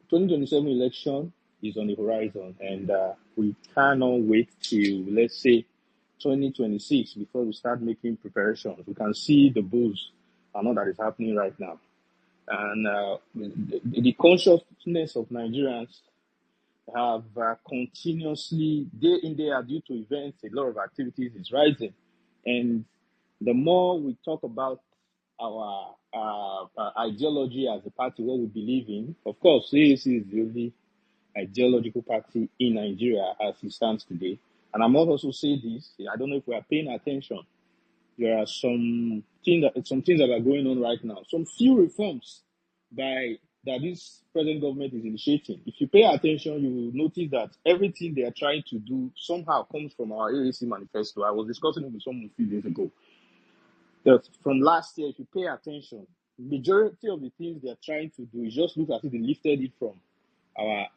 2027 election is on the horizon, and we cannot wait till, let's say, 2026 before we start making preparations. We can see the buzz and all that is happening right now. And the consciousness of Nigerians have continuously, day in, day out, due to events, a lot of activities is rising. And the more we talk about our ideology as a party, what we believe in, of course, AAC is the only ideological party in Nigeria as it stands today. And I must also say this, I don't know if we are paying attention. There are some things that are going on right now. Some few reforms that this present government is initiating. If you pay attention, you will notice that everything they are trying to do somehow comes from our AAC manifesto. I was discussing it with someone a few days ago. That from last year, if you pay attention, majority of the things they are trying to do is just look as if they lifted it from our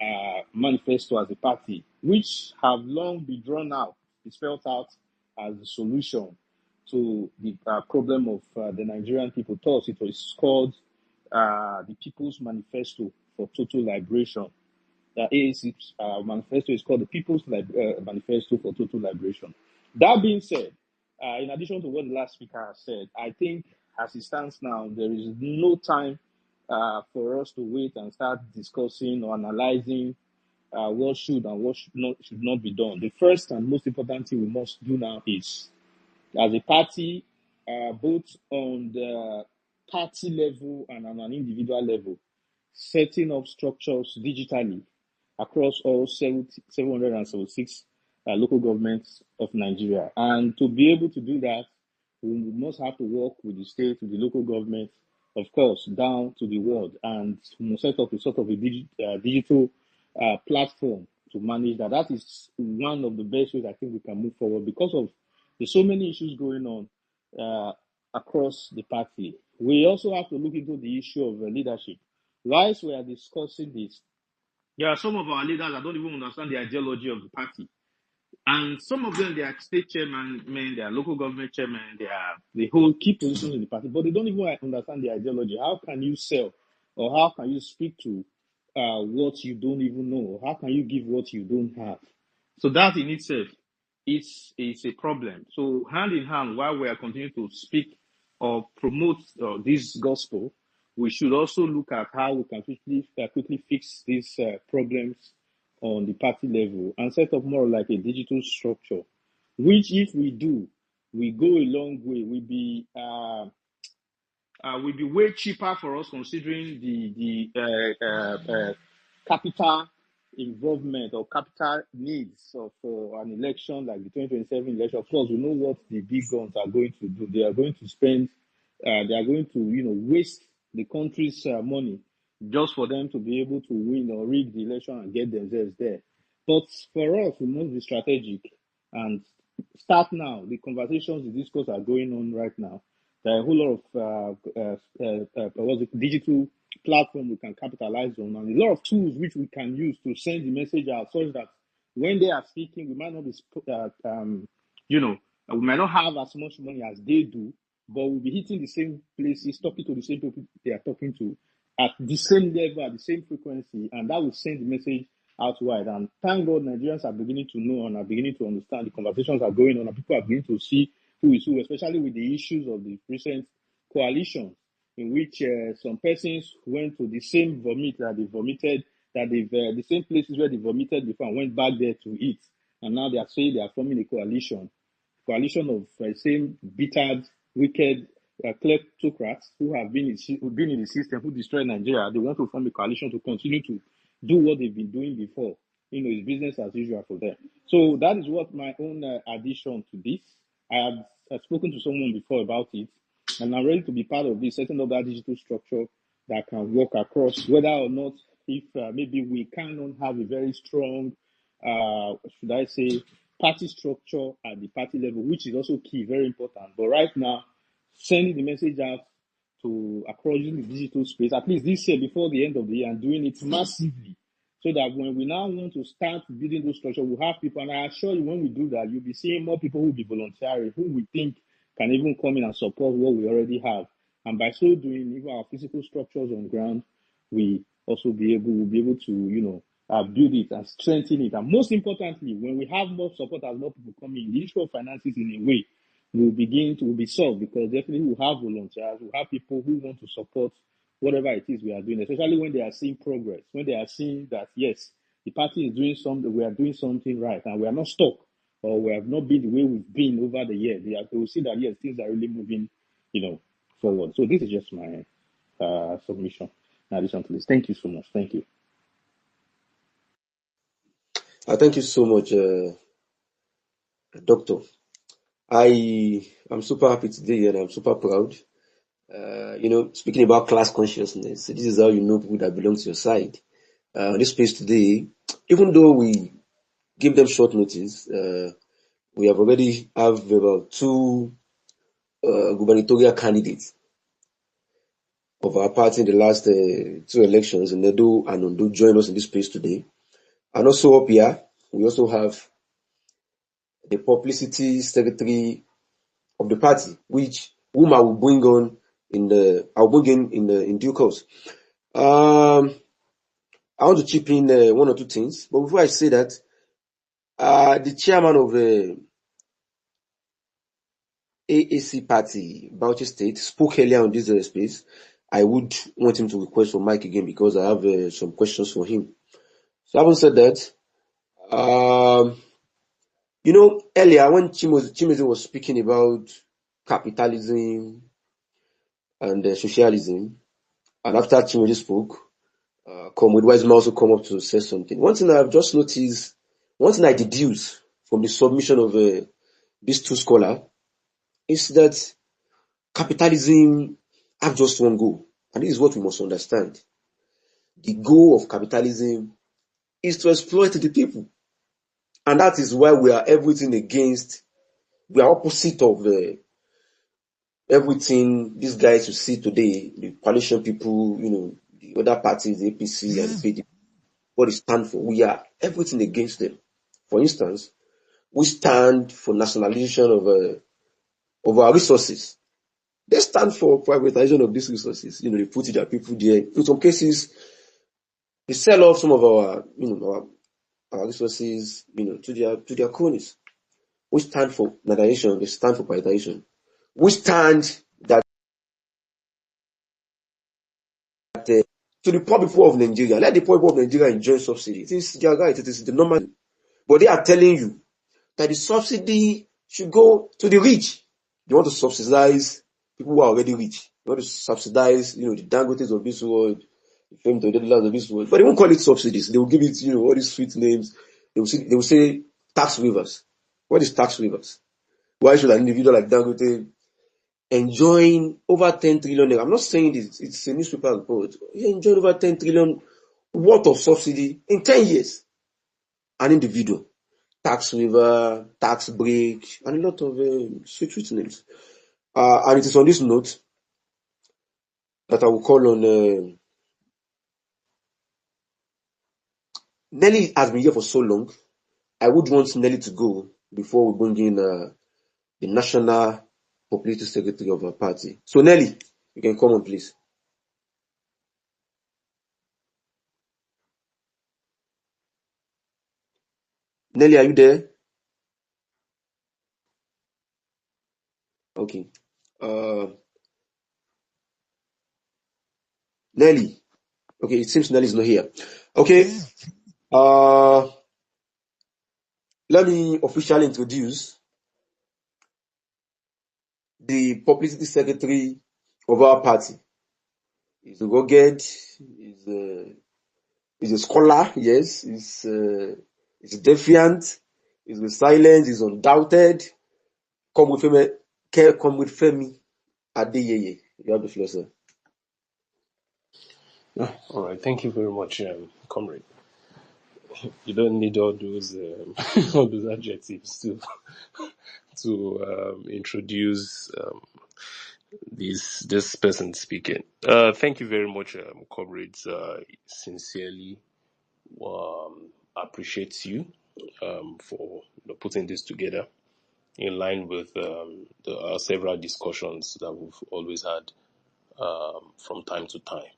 manifesto as a party, which have long been drawn out, is felt out as the solution to the problem of the Nigerian people. Thus, it was called the People's Manifesto for Total Liberation. The AAC manifesto is called the People's Manifesto for Total Liberation. That being said, in addition to what the last speaker has said, I think as it stands now, there is no time for us to wait and start discussing or analyzing what should and what should not be done. The first and most important thing we must do now is, as a party, both on the party level and on an individual level, setting up structures digitally across all 776 local governments of Nigeria. And to be able to do that, we must have to work with the state, with the local government, of course, down to the world, and set up a sort of a digital platform to manage that. That is one of the best ways I think we can move forward because of there's so many issues going on across the party. We also have to look into the issue of leadership. Whilst we are discussing this, there are some of our leaders that don't even understand the ideology of the party. And some of them, they are state chairmen, they are local government chairmen, they hold key positions in the party, but they don't even understand the ideology. How can you sell or how can you speak to what you don't even know? How can you give what you don't have? So that in itself is a problem. So hand in hand, while we are continuing to speak or promote this gospel, we should also look at how we can quickly fix these problems on the party level and set up more like a digital structure, which if we do, we go a long way. We'll be way cheaper for us considering the capital involvement or capital needs of an election like the 2027 election. Of course, we know what the big guns are going to do. They are going to spend, they are going to, waste the country's money just for them to be able to win or rig the election and get themselves there. But for us, we must be strategic and start now. The conversations, the discourse are going on right now. There are a whole lot of digital platform we can capitalize on, and a lot of tools which we can use to send the message out, such that when they are speaking, we might not be, we might not have as much money as they do, but we'll be hitting the same places, talking to the same people they are talking to at the same level, at the same frequency, and that will send the message outright. And thank God Nigerians are beginning to know and are beginning to understand. The conversations are going on and people are beginning to see who is who, especially with the issues of the recent coalition in which some persons went to the same vomit that they vomited, that they've the same places where they vomited before and went back there to eat. And now they are saying they are forming a coalition of same bittered, wicked kleptocrats who have been in the system, who destroyed Nigeria. They want to form a coalition to continue to do what they've been doing before. It's business as usual for them. So that is what my own addition to this. I have spoken to someone before about it, and I'm ready to be part of this, setting up that digital structure that can work across, whether or not if maybe we cannot have a very strong, should I say, party structure at the party level, which is also key, very important. But right now, sending the message out to across using the digital space, at least this year before the end of the year, and doing it massively, so that when we now want to start building those structures, we'll have people, and I assure you, when we do that, you'll be seeing more people who will be volunteering, who we think can even come in and support what we already have. And by so doing, even our physical structures on ground, we also will be able to, build it and strengthen it. And most importantly, when we have more support as more people come in, the issue of finances in a way will be solved, because definitely we'll have volunteers, we'll have people who want to support whatever it is we are doing, especially when they are seeing progress, when they are seeing that, yes, the party is doing something, we are doing something right, and we are not stuck, or we have not been the way we've been over the years. They will see that, yes, things are really moving, forward. So this is just my submission in addition to this. Thank you so much. Thank you. Thank you so much, Doctor. I'm super happy today and I'm super proud. Speaking about class consciousness, this is how you know people that belong to your side. This space today, even though we give them short notice, we have already have about two gubernatorial candidates of our party in the last two elections, in Edo and Ondo, join us in this space today. And also up here, we also have the publicity secretary of the party, whom I will bring on in due course. I want to chip in one or two things, but before I say that, the chairman of AAC party, Bauchi State, spoke earlier on this space. I would want him to request for mic again because I have some questions for him. So having said that, earlier when Chimeze was speaking about capitalism and socialism, and after Chimeze spoke, Comrade Wiseman also come up to say something. One thing I've just noticed, one thing I deduce from the submission of these two scholars is that capitalism have just one goal, and this is what we must understand. The goal of capitalism is to exploit the people, and that is why we are we are opposite of everything these guys you see today, the coalition people, the other parties, the APC and the PDP, what they stand for. We are everything against them. For instance, we stand for nationalization of our resources. They stand for privatization of these resources. They put their people there. In some cases, they sell off some of our resources, to their cronies. We stand for nationalization. They stand for privatization. We stand that to the poor people of Nigeria. Let the poor people of Nigeria enjoy subsidy. It is their right. It is the normal. But they are telling you that the subsidy should go to the rich. They want to subsidize people who are already rich. They want to subsidize, the Dangotes of this world, the famed Odedolas of this world. But they won't call it subsidies. They will give it, all these sweet names. They will say tax waivers. What is tax waivers? Why should an individual like Dangote enjoying over 10 trillion? I'm not saying this, it's a newspaper report. He enjoyed over 10 trillion worth of subsidy in 10 years. An individual. Tax waiver, tax break, and a lot of sweet names. And it is on this note that I will call on Nelly. Has been here for so long. I would want Nelly to go before we bring in the national publicity secretary of our party. So Nelly, you can come on, please. Nelly, are you there? Okay. Uh, Nelly. Okay, it seems Nelly is not here. Okay. Uh, Let me officially introduce the publicity secretary of our party. He's a rugged, he's a scholar, yes, he's defiant, he's resilient, he's undoubted. Come with Femi Adeyeye. You have the floor, sir. All right, thank you very much, comrade. You don't need all those all those adjectives to introduce this person speaking. Thank you very much, comrades. Sincerely, appreciate you for putting this together in line with the several discussions that we've always had from time to time.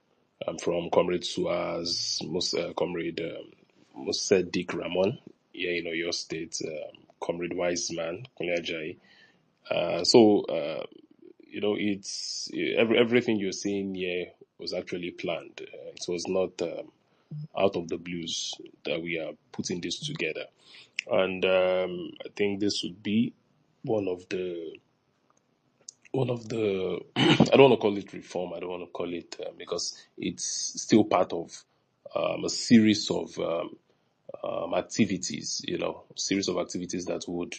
From Comrade Suaz, Comrade Dick Ramon, yeah, your state, Comrade Wiseman, Kunle Ajayi. It's everything you're seeing here was actually planned. It was not out of the blues that we are putting this together. And I think this would be one of the I don't want to call it reform. I don't want to call it because it's still part of a series of activities. Series of activities that would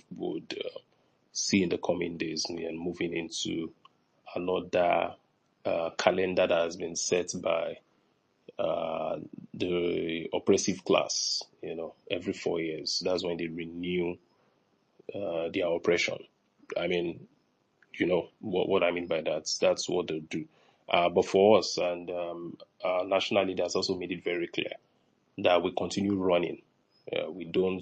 see in the coming days and moving into another calendar that has been set by the oppressive class. Every 4 years, that's when they renew their oppression. I mean, you know what I mean by that. That's what they do. But for us, and our national leaders also made it very clear that we continue running. We don't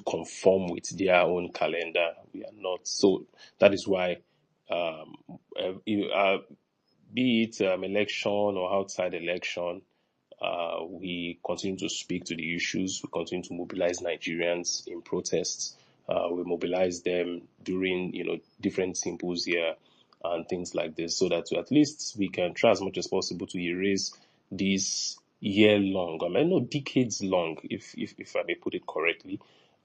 conform with their own calendar. We are not. So that is why, um, be it election or outside election, we continue to speak to the issues. We continue to mobilize Nigerians in protests. We mobilize them during, different symposia and things like this, so that at least we can try as much as possible to erase this year-long, I mean, no, decades-long, if I may put it correctly,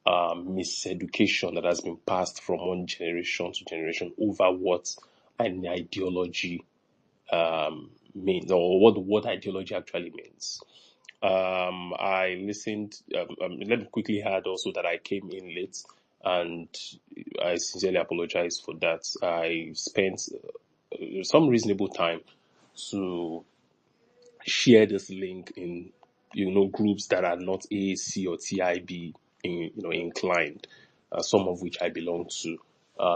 miseducation that has been passed from one generation to generation over what an ideology means, or what the word ideology actually means. I listened. Let me quickly add also that I came in late, and I sincerely apologize for that. I spent some reasonable time to share this link in groups that are not AAC or TIB inclined, some of which I belong to,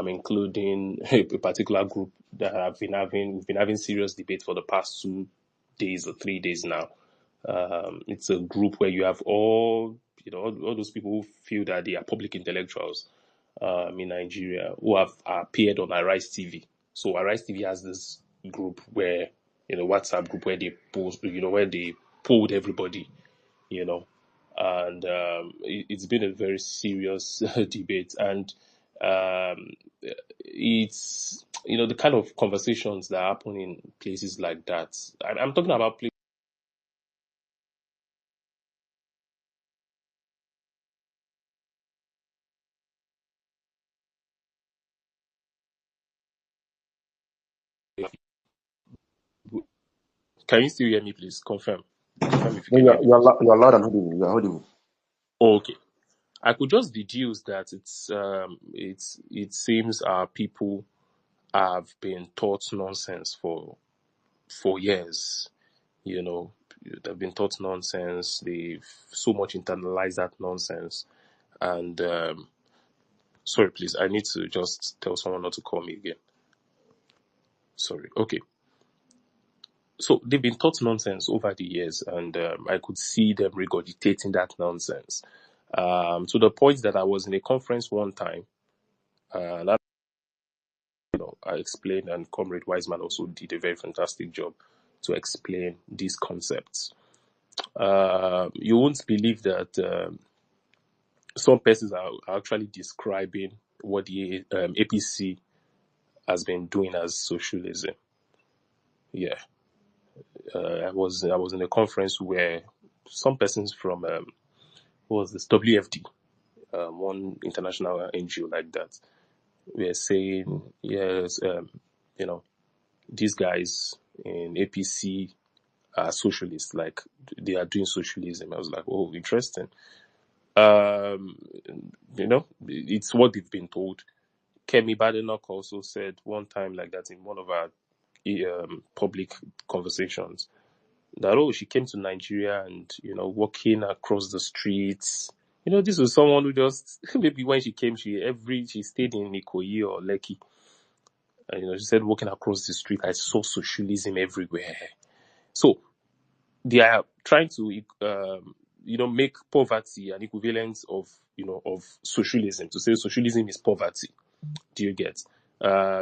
including a particular group that we've been having serious debate for the past 2 days or 3 days now. It's a group where you have all those people who feel that they are public intellectuals in Nigeria who have appeared on Arise TV. So Arise TV has this group where, WhatsApp group where they post, where they polled everybody, and it's been a very serious debate, and it's the kind of conversations that happen in places like that. I'm talking about places. Can you still hear me, please? Confirm if you No, can hear me, please. you're loud and audible. You're audible. Okay. I could just deduce that it seems our people have been taught nonsense for years. They've been taught nonsense. They've so much internalized that nonsense. And sorry, please, I need to just tell someone not to call me again. Sorry. Okay. So they've been taught nonsense over the years, and I could see them regurgitating that nonsense. To the point that I was in a conference one time, and I explained, and Comrade Wiseman also did a very fantastic job to explain these concepts. You won't believe that some persons are actually describing what the APC has been doing as socialism. Yeah, I was in a conference where some persons from what was this WFD, one international NGO like that, were saying yes, these guys in APC are socialists, like they are doing socialism. I was like, oh, interesting. It's what they've been told. Kemi Badenoch also said one time like that in one of our public conversations that, oh, she came to Nigeria and, walking across the streets. This was someone who just, maybe when she came, she stayed in Ikoyi or Lekki. And, she said, walking across the street, I saw socialism everywhere. So they are trying to, make poverty an equivalent of socialism, to say socialism is poverty. Do you get?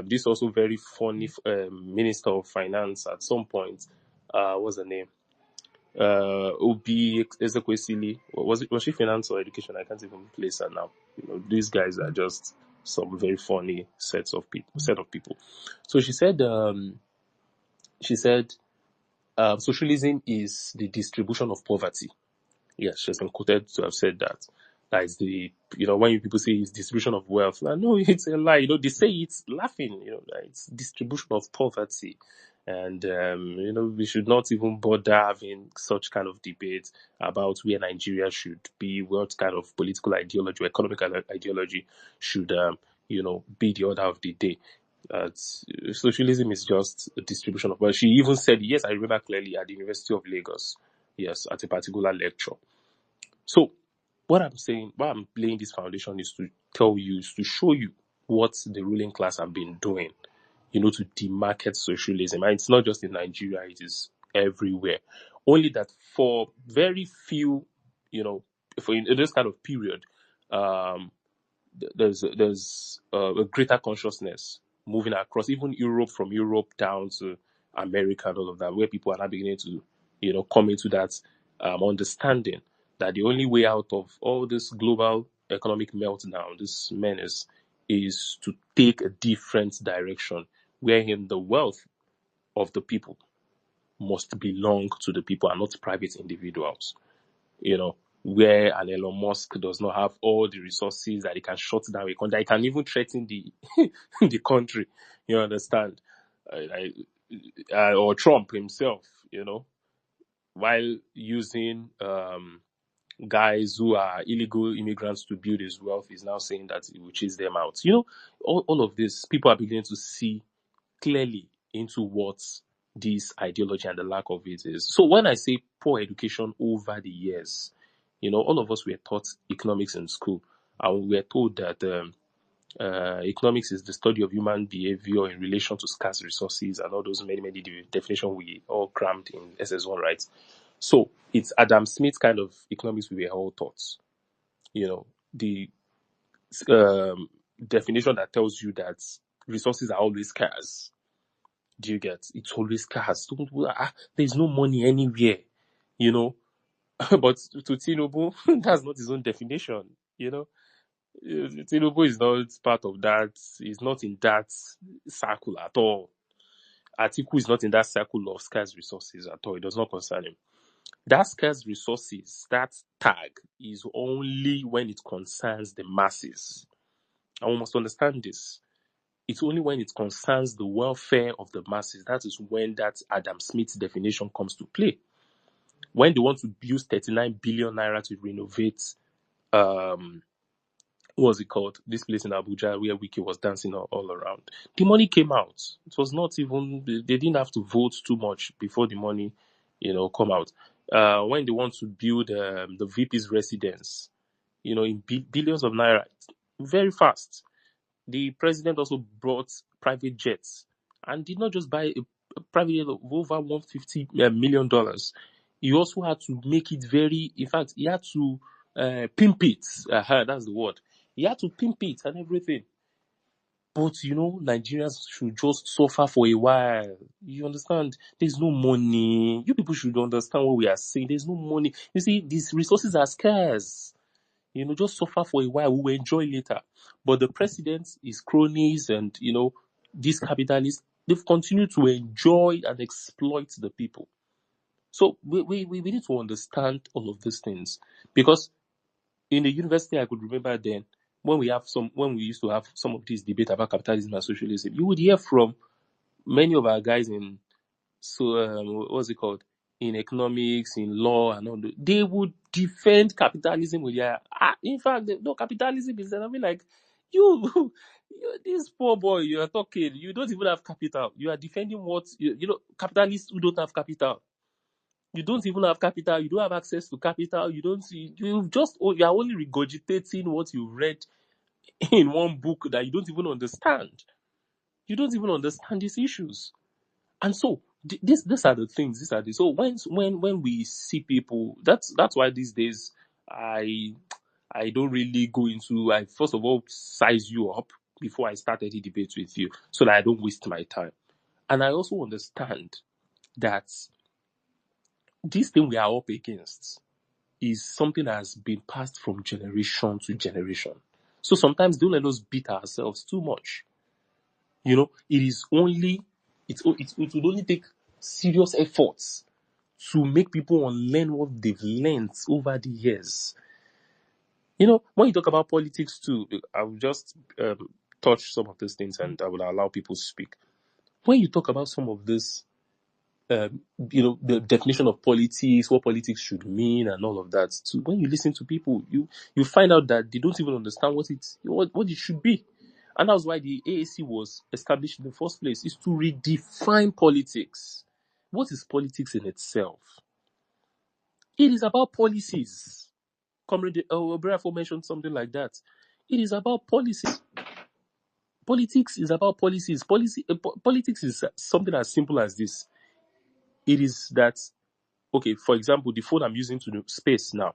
This also very funny Minister of Finance at some point, what's the name? Obi Ezekwesili. Was she finance or education? I can't even place her now. These guys are just some very funny set of people. So she said socialism is the distribution of poverty. Yes, she's been quoted to have said that. That is the, when people say it's distribution of wealth, no, it's a lie. They say it's laughing, it's distribution of poverty. And, we should not even bother having such kind of debate about where Nigeria should be, what kind of political ideology or economic ideology should, be the order of the day. Socialism is just a distribution of wealth. She even said, yes, I remember clearly at the University of Lagos, yes, at a particular lecture. So, what I'm laying this foundation is to to show you what the ruling class have been doing, to demarket socialism. And it's not just in Nigeria, it is everywhere. Only that for very few, for in this kind of period, there's a greater consciousness moving across, even Europe, from Europe down to America and all of that, where people are now beginning to, come into that understanding that the only way out of all this global economic meltdown, this menace, is to take a different direction, wherein the wealth of the people must belong to the people and not private individuals. Where an Elon Musk does not have all the resources that he can shut down a country, that he can even threaten the the country. You understand? Or Trump himself, while using guys who are illegal immigrants to build his wealth, is now saying that he will chase them out. All of this, people are beginning to see clearly into what this ideology and the lack of it is. So when I say poor education over the years, all of us were taught economics in school, and we were told that economics is the study of human behavior in relation to scarce resources and all those many definitions we all crammed in SS1, right? So it's Adam Smith kind of economics we were all taught. The definition that tells you that resources are always scarce. Do you get? It's always scarce. There's no money anywhere, But to Tinubu, that's not his own definition, Tinubu is not part of that. He's not in that circle at all. Atiku is not in that circle of scarce resources at all. It does not concern him. That scarce resources, that tag, is only when it concerns the masses. And we must understand this. It's only when it concerns the welfare of the masses, that is when that Adam Smith definition comes to play. When they want to use 39 billion naira to renovate, what was it called? This place in Abuja where Wiki was dancing all around. The money came out. It was not even, they didn't have to vote too much before the money, come out. When they want to build the VP's residence, in billions of naira, very fast. The president also brought private jets and did not just buy a private jet of over $150 million. He also had to make it in fact, he had to pimp it. That's the word. He had to pimp it and everything. But, Nigerians should just suffer for a while. You understand? There's no money. You people should understand what we are saying. There's no money. You see, these resources are scarce. Just suffer for a while. We will enjoy later. But the president, his cronies, and these capitalists, they've continued to enjoy and exploit the people. So we need to understand all of these things, because in the university, I could remember then when we used to have some of these debate about capitalism and socialism, you would hear from many of our guys in what's it called, in economics, in law, and all. They would defend capitalism with their. In fact, no, capitalism is something like you, you, this poor boy. You are talking. You don't even have capital. You are defending what capitalists who don't have capital. You don't even have capital. You don't have access to capital. You don't see. You are only regurgitating what you read in one book that you don't even understand. You don't even understand these issues. And so these are the things. These are the so when we see people, that's why these days I don't really go into. I first of all size you up before I start any debate with you, so that I don't waste my time. And I also understand that this thing we are up against is something that has been passed from generation to generation. So sometimes don't let us beat ourselves too much. It would only take serious efforts to make people unlearn what they've learned over the years. When you talk about politics too, I will just touch some of these things and I will allow people to speak. When you talk about some of this, the definition of politics, what politics should mean, and all of that. So when you listen to people, you find out that they don't even understand what it should be. And that's why the AAC was established in the first place, is to redefine politics. What is politics in itself? It is about policies. Comrade Obrafo mentioned something like that. It is about policies. Politics is about policies. Politics is something as simple as this. It is that, okay, for example, the phone I'm using to the space now,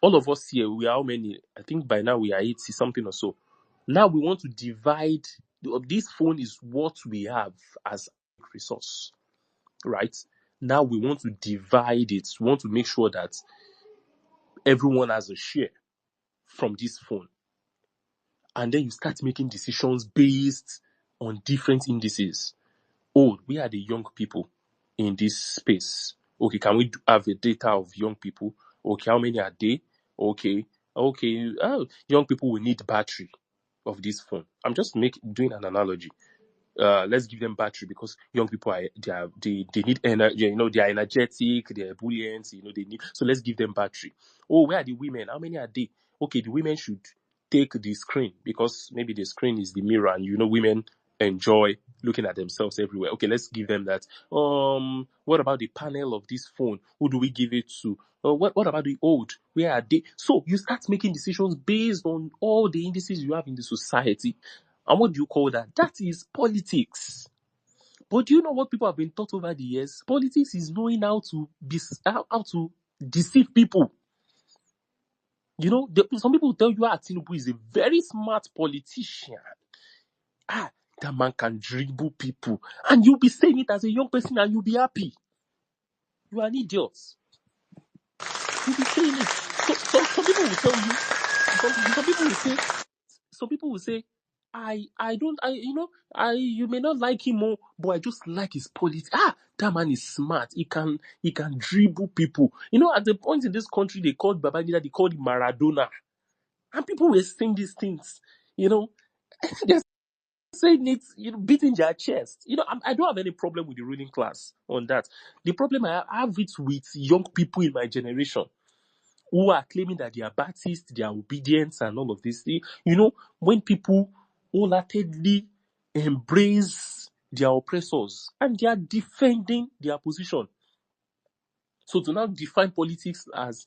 all of us here, we are how many? I think by now we are 80 something or so. Now we want to divide. This phone is what we have as a resource, right? Now we want to divide it. We want to make sure that everyone has a share from this phone. And then you start making decisions based on different indices. Oh, we are the young people in this space. Okay, can we have a data of young people? Okay, how many are they? Okay. Young people will need battery of this phone. I'm just doing an analogy. Let's give them battery, because young people they need energy. They are energetic, they are buoyant. They need. So let's give them battery. Oh, where are the women? How many are they? Okay, the women should take the screen, because maybe the screen is the mirror, and women enjoy looking at themselves everywhere. Okay, let's give them that. What about the panel of this phone? Who do we give it to? What about the old? Where are they? So you start making decisions based on all the indices you have in the society. And what do you call that? That is politics. But do you know what people have been taught over the years? Politics is knowing how to deceive people. Some people tell you Tinubu is a very smart politician. That man can dribble people. And you'll be saying it as a young person and you'll be happy. You are an idiot. You'll be saying it. So some people will tell you, some people will say, you may not like him more, but I just like his politics. That man is smart. He can dribble people. At the point in this country, they called Babangida, they called him Maradona. And people were saying these things, they're saying it, beating their chest. I don't have any problem with the ruling class on that. The problem I have it with young people in my generation who are claiming that they are Baptist, they are obedient, and all of this. When people wholeheartedly embrace their oppressors and they are defending their position. So to now define politics as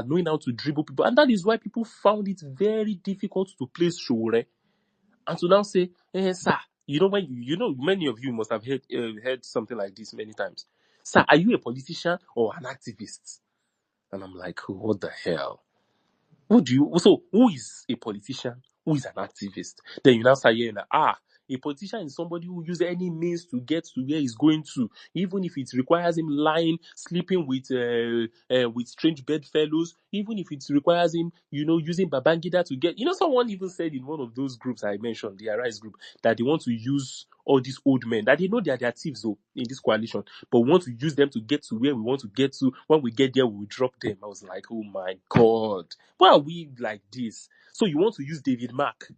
knowing how to dribble people, and that is why people found it very difficult to place Shore. And to now say, sir, many of you must have heard something like this many times. Sir, are you a politician or an activist? And I'm like, what the hell? Who is a politician? Who is an activist? Then you now start hearing that, A politician is somebody who uses any means to get to where he's going to, even if it requires him lying, sleeping with strange bedfellows, even if it requires him, using Babangida to get. Someone even said in one of those groups I mentioned, the Arise group, that they want to use all these old men, that they know they are thieves though in this coalition, but we want to use them to get to where we want to get to. When we get there, we will drop them. I was like, oh my God, why are we like this? So you want to use David Mark?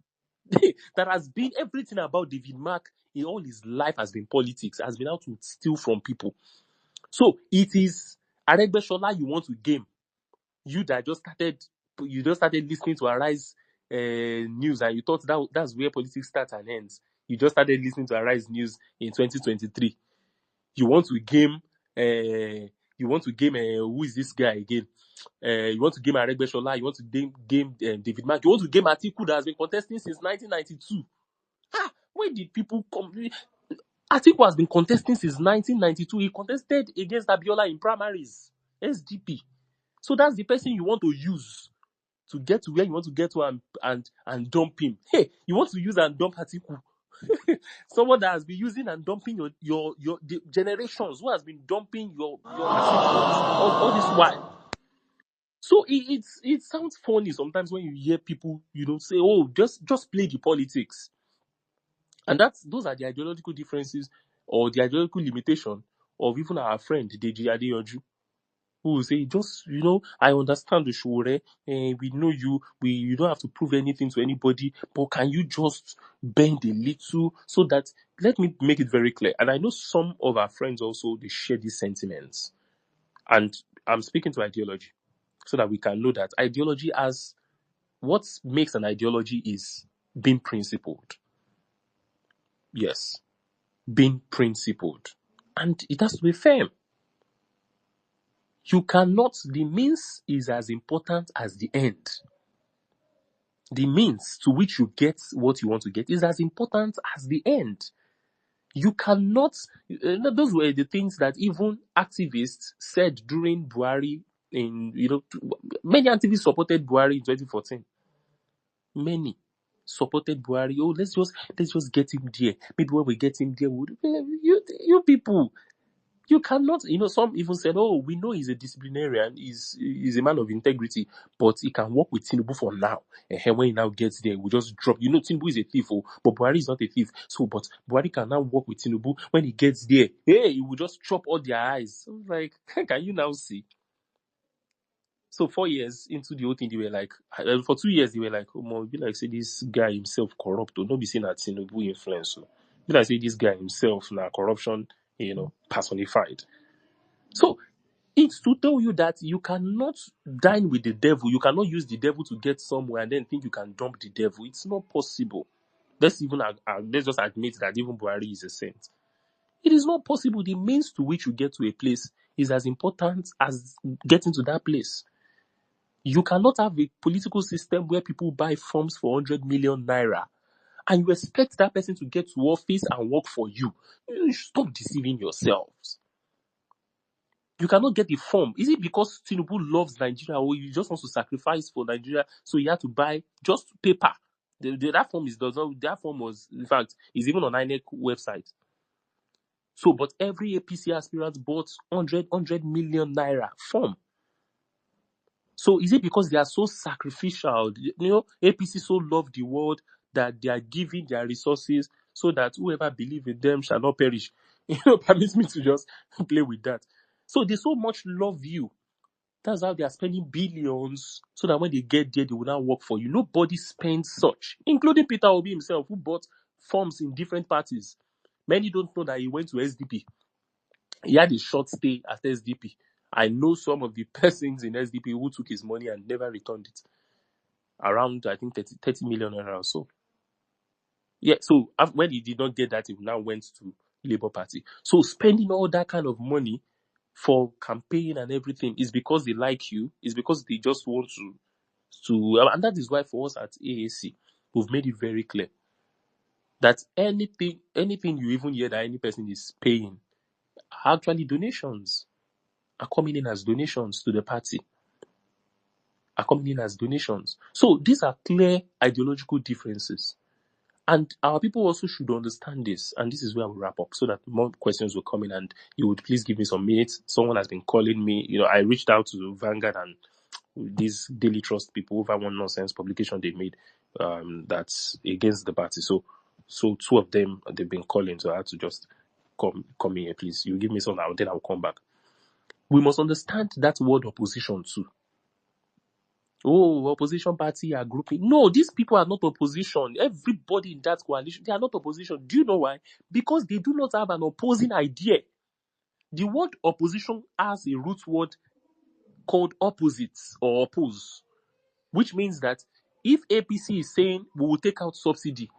That has been everything about David Mark in all his life has been politics, has been out to steal from people. So it is Aregbesola you want to game. You just started listening to Arise news, and you thought that's where politics starts and ends. You just started listening to Arise news in 2023. You want to game. Who is this guy again? You want to game Aregbesola. You want to game David Mark. You want to game Atiku that has been contesting since 1992. Where did people come? Atiku has been contesting since 1992. He contested against Abiola in primaries, SDP. So that's the person you want to use to get to where you want to get to and dump him. Hey, you want to use and dump Atiku. Someone that has been using and dumping your the generations, who has been dumping your ancestors all this while. So it sounds funny sometimes when you hear people, say, oh, just play the politics. And those are the ideological differences or the ideological limitation of even our friend Deji Adeyanju, who will say, just, I understand the Shore, we know you don't have to prove anything to anybody, but can you just bend a little so that, let me make it very clear. And I know some of our friends also, they share these sentiments. And I'm speaking to ideology so that we can know that ideology what makes an ideology is being principled. Yes. Being principled. And it has to be firm. The means is as important as the end. The means to which you get what you want to get is as important as the end. You cannot, those were the things that even activists said during Buhari many activists supported Buhari in 2014. Many supported Buhari. Oh, let's just get him there. Maybe when we get him there, you people, you cannot, some even said, oh, we know he's a disciplinarian, he's a man of integrity, but he can work with Tinubu for now. And when he now gets there, we just drop. Tinubu is a thief, but Buhari is not a thief. So, but Buhari can now work with Tinubu. When he gets there, hey, he will just chop all their eyes. So, like, can you now see? So 4 years into the whole thing, they were like, for 2 years, they were like, oh, man, be like, say this guy himself corrupt, or not be saying that Tinubu influence. So, be like, say this guy himself, now corruption, personified. So it's to tell you that you cannot dine with the devil. You cannot use the devil to get somewhere and then think you can dump the devil. It's not possible. Let's just admit that even Buhari is a saint. It is not possible. The means to which you get to a place is as important as getting to that place. You cannot have a political system where people buy forms for 100 million naira and you expect that person to get to office and work for you. You stop deceiving yourselves. You cannot get the form. Is it because Tinubu loves Nigeria or you just want to sacrifice for Nigeria, so you have to buy just paper? That form was, in fact, is even on INEC website. So, but every APC aspirant bought 100 million naira form. So is it because they are so sacrificial? APC so love the world that they are giving their resources so that whoever believes in them shall not perish. Permit me to just play with that. So they so much love you. That's how they are spending billions so that when they get there, they will now work for you. Nobody spends such, including Peter Obi himself, who bought forms in different parties. Many don't know that he went to SDP. He had a short stay at SDP. I know some of the persons in SDP who took his money and never returned it. Around, I think, 30 million or so. Yeah, so when he did not get that, he now went to Labour Party. So spending all that kind of money for campaign and everything is because they like you, is because they just want to, and that is why for us at AAC, we've made it very clear that anything you even hear that any person is paying are actually donations, are coming in as donations to the party, are coming in as donations. So these are clear ideological differences. And our people also should understand this, and this is where we wrap up, so that more questions will come in, and you would please give me some minutes. Someone has been calling me. I reached out to Vanguard and these Daily Trust people over one nonsense publication they made that's against the party. So two of them, they've been calling, so I had to just come in here, please. You give me some now, then I'll come back. We must understand that word opposition too. Oh, opposition party are grouping. No, these people are not opposition. Everybody in that coalition, they are not opposition. Do you know why? Because they do not have an opposing idea. The word opposition has a root word called opposites or oppose, which means that if APC is saying we will take out subsidy,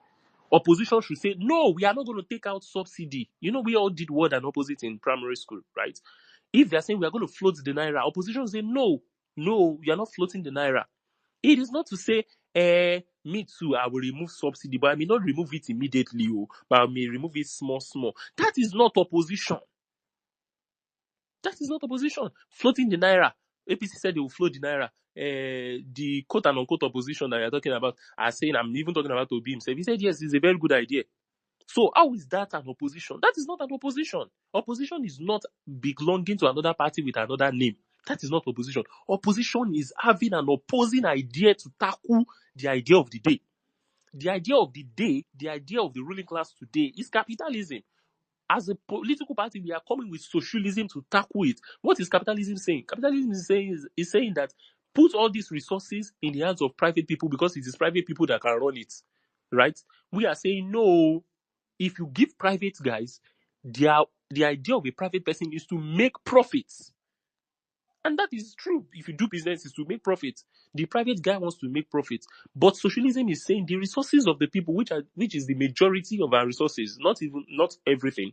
opposition should say, no, we are not going to take out subsidy. We all did word and opposite in primary school, right? If they are saying we are going to float the naira, opposition say, no, you are not floating the naira. It is not to say, me too, I will remove subsidy, but I may not remove it immediately, but I may remove it small. That is not opposition. That is not opposition. Floating the naira. APC said they will float the naira. The quote and unquote opposition that you're talking about are saying, I'm even talking about Obi himself. He said, yes, it's a very good idea. So how is that an opposition? That is not an opposition. Opposition is not belonging to another party with another name. That is not opposition. Opposition is having an opposing idea to tackle the idea of the day. The idea of the day, the idea of the ruling class today is capitalism. As a political party, we are coming with socialism to tackle it. What is capitalism saying? Capitalism is saying that put all these resources in the hands of private people because it is private people that can run it. Right? We are saying no. If you give private guys, the idea of a private person is to make profits. And that is true. If you do business, it's to make profits. The private guy wants to make profits. But socialism is saying the resources of the people, which is the majority of our resources, not everything,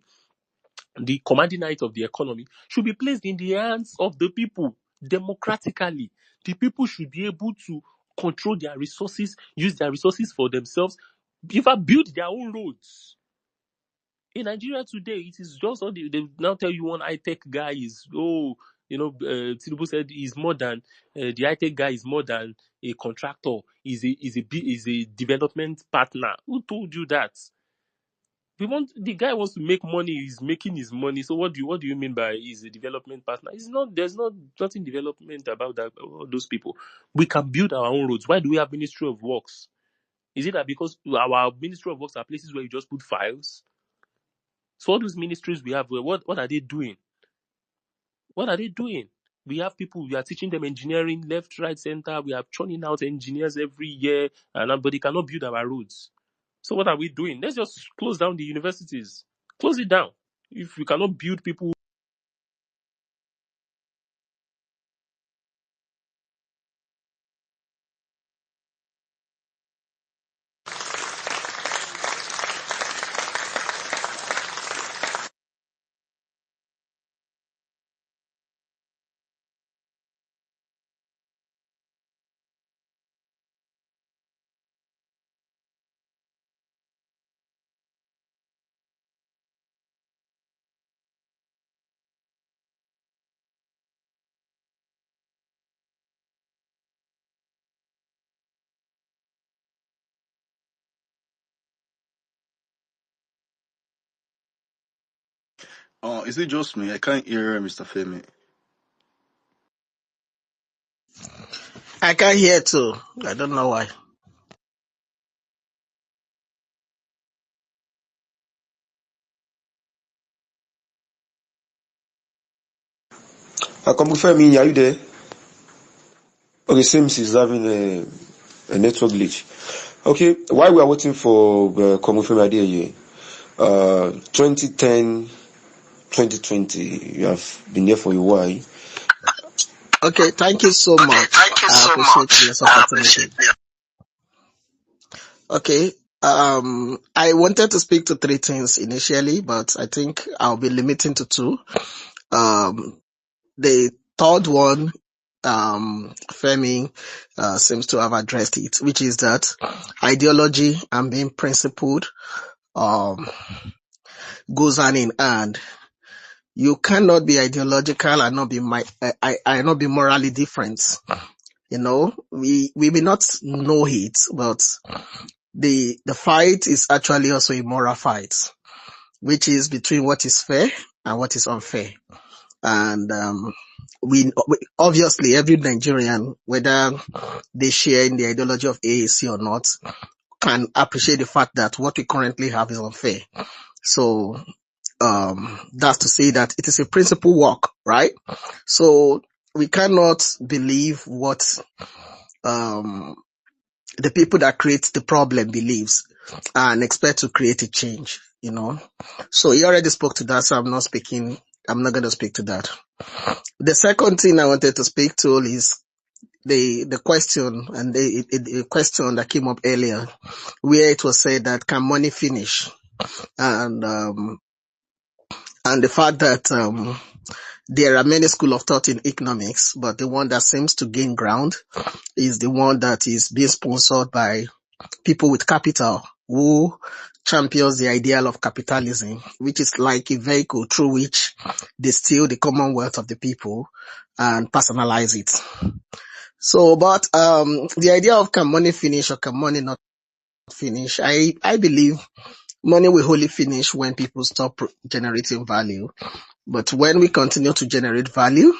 the commanding height of the economy, should be placed in the hands of the people democratically. The people should be able to control their resources, use their resources for themselves, even build their own roads. In Nigeria today, it is just all they now tell you one high-tech guy is, Tinubu said he's more than, the high-tech guy is more than a contractor, is a development partner. Who told you that? The guy wants to make money, he's making his money. So what do you mean by he's a development partner? There's nothing development about that, about those people. We can build our own roads. Why do we have Ministry of Works? Is it that because our Ministry of Works are places where you just put files? So all those ministries we have, what are they doing? What are they doing? We have people, we are teaching them engineering, left, right, center. We are churning out engineers every year, but they cannot build our roads. So what are we doing? Let's just close down the universities. Close it down. If we cannot build people. Is it just me? I can't hear Mr. Femi. I can't hear too. I don't know why. Femi, are you there? Okay, seems he's having a network glitch. Okay, while we are waiting for Komufemi Adeyeye, 2010, 2020, you have been there for a while. Okay, thank you so much. I appreciate this opportunity. Okay, I wanted to speak to three things initially, but I think I'll be limiting to two. The third one, Femi seems to have addressed it, which is that ideology and being principled goes hand in hand. You cannot be ideological and not be not be morally different. We may not know it, but the fight is actually also a moral fight, which is between what is fair and what is unfair. And we obviously, every Nigerian, whether they share in the ideology of AAC or not, can appreciate the fact that what we currently have is unfair. So that's to say that it is a principle work, right? So we cannot believe what the people that create the problem believes and expect to create a change, you know. So he already spoke to that, so I'm not going to speak to that. The second thing I wanted to speak to is the question, and the question that came up earlier, where it was said that can money finish? And the fact that there are many schools of thought in economics, but the one that seems to gain ground is the one that is being sponsored by people with capital who champions the ideal of capitalism, which is like a vehicle through which they steal the commonwealth of the people and personalize it. So, but the idea of can money finish or can money not finish, I believe money will wholly finish when people stop generating value. But when we continue to generate value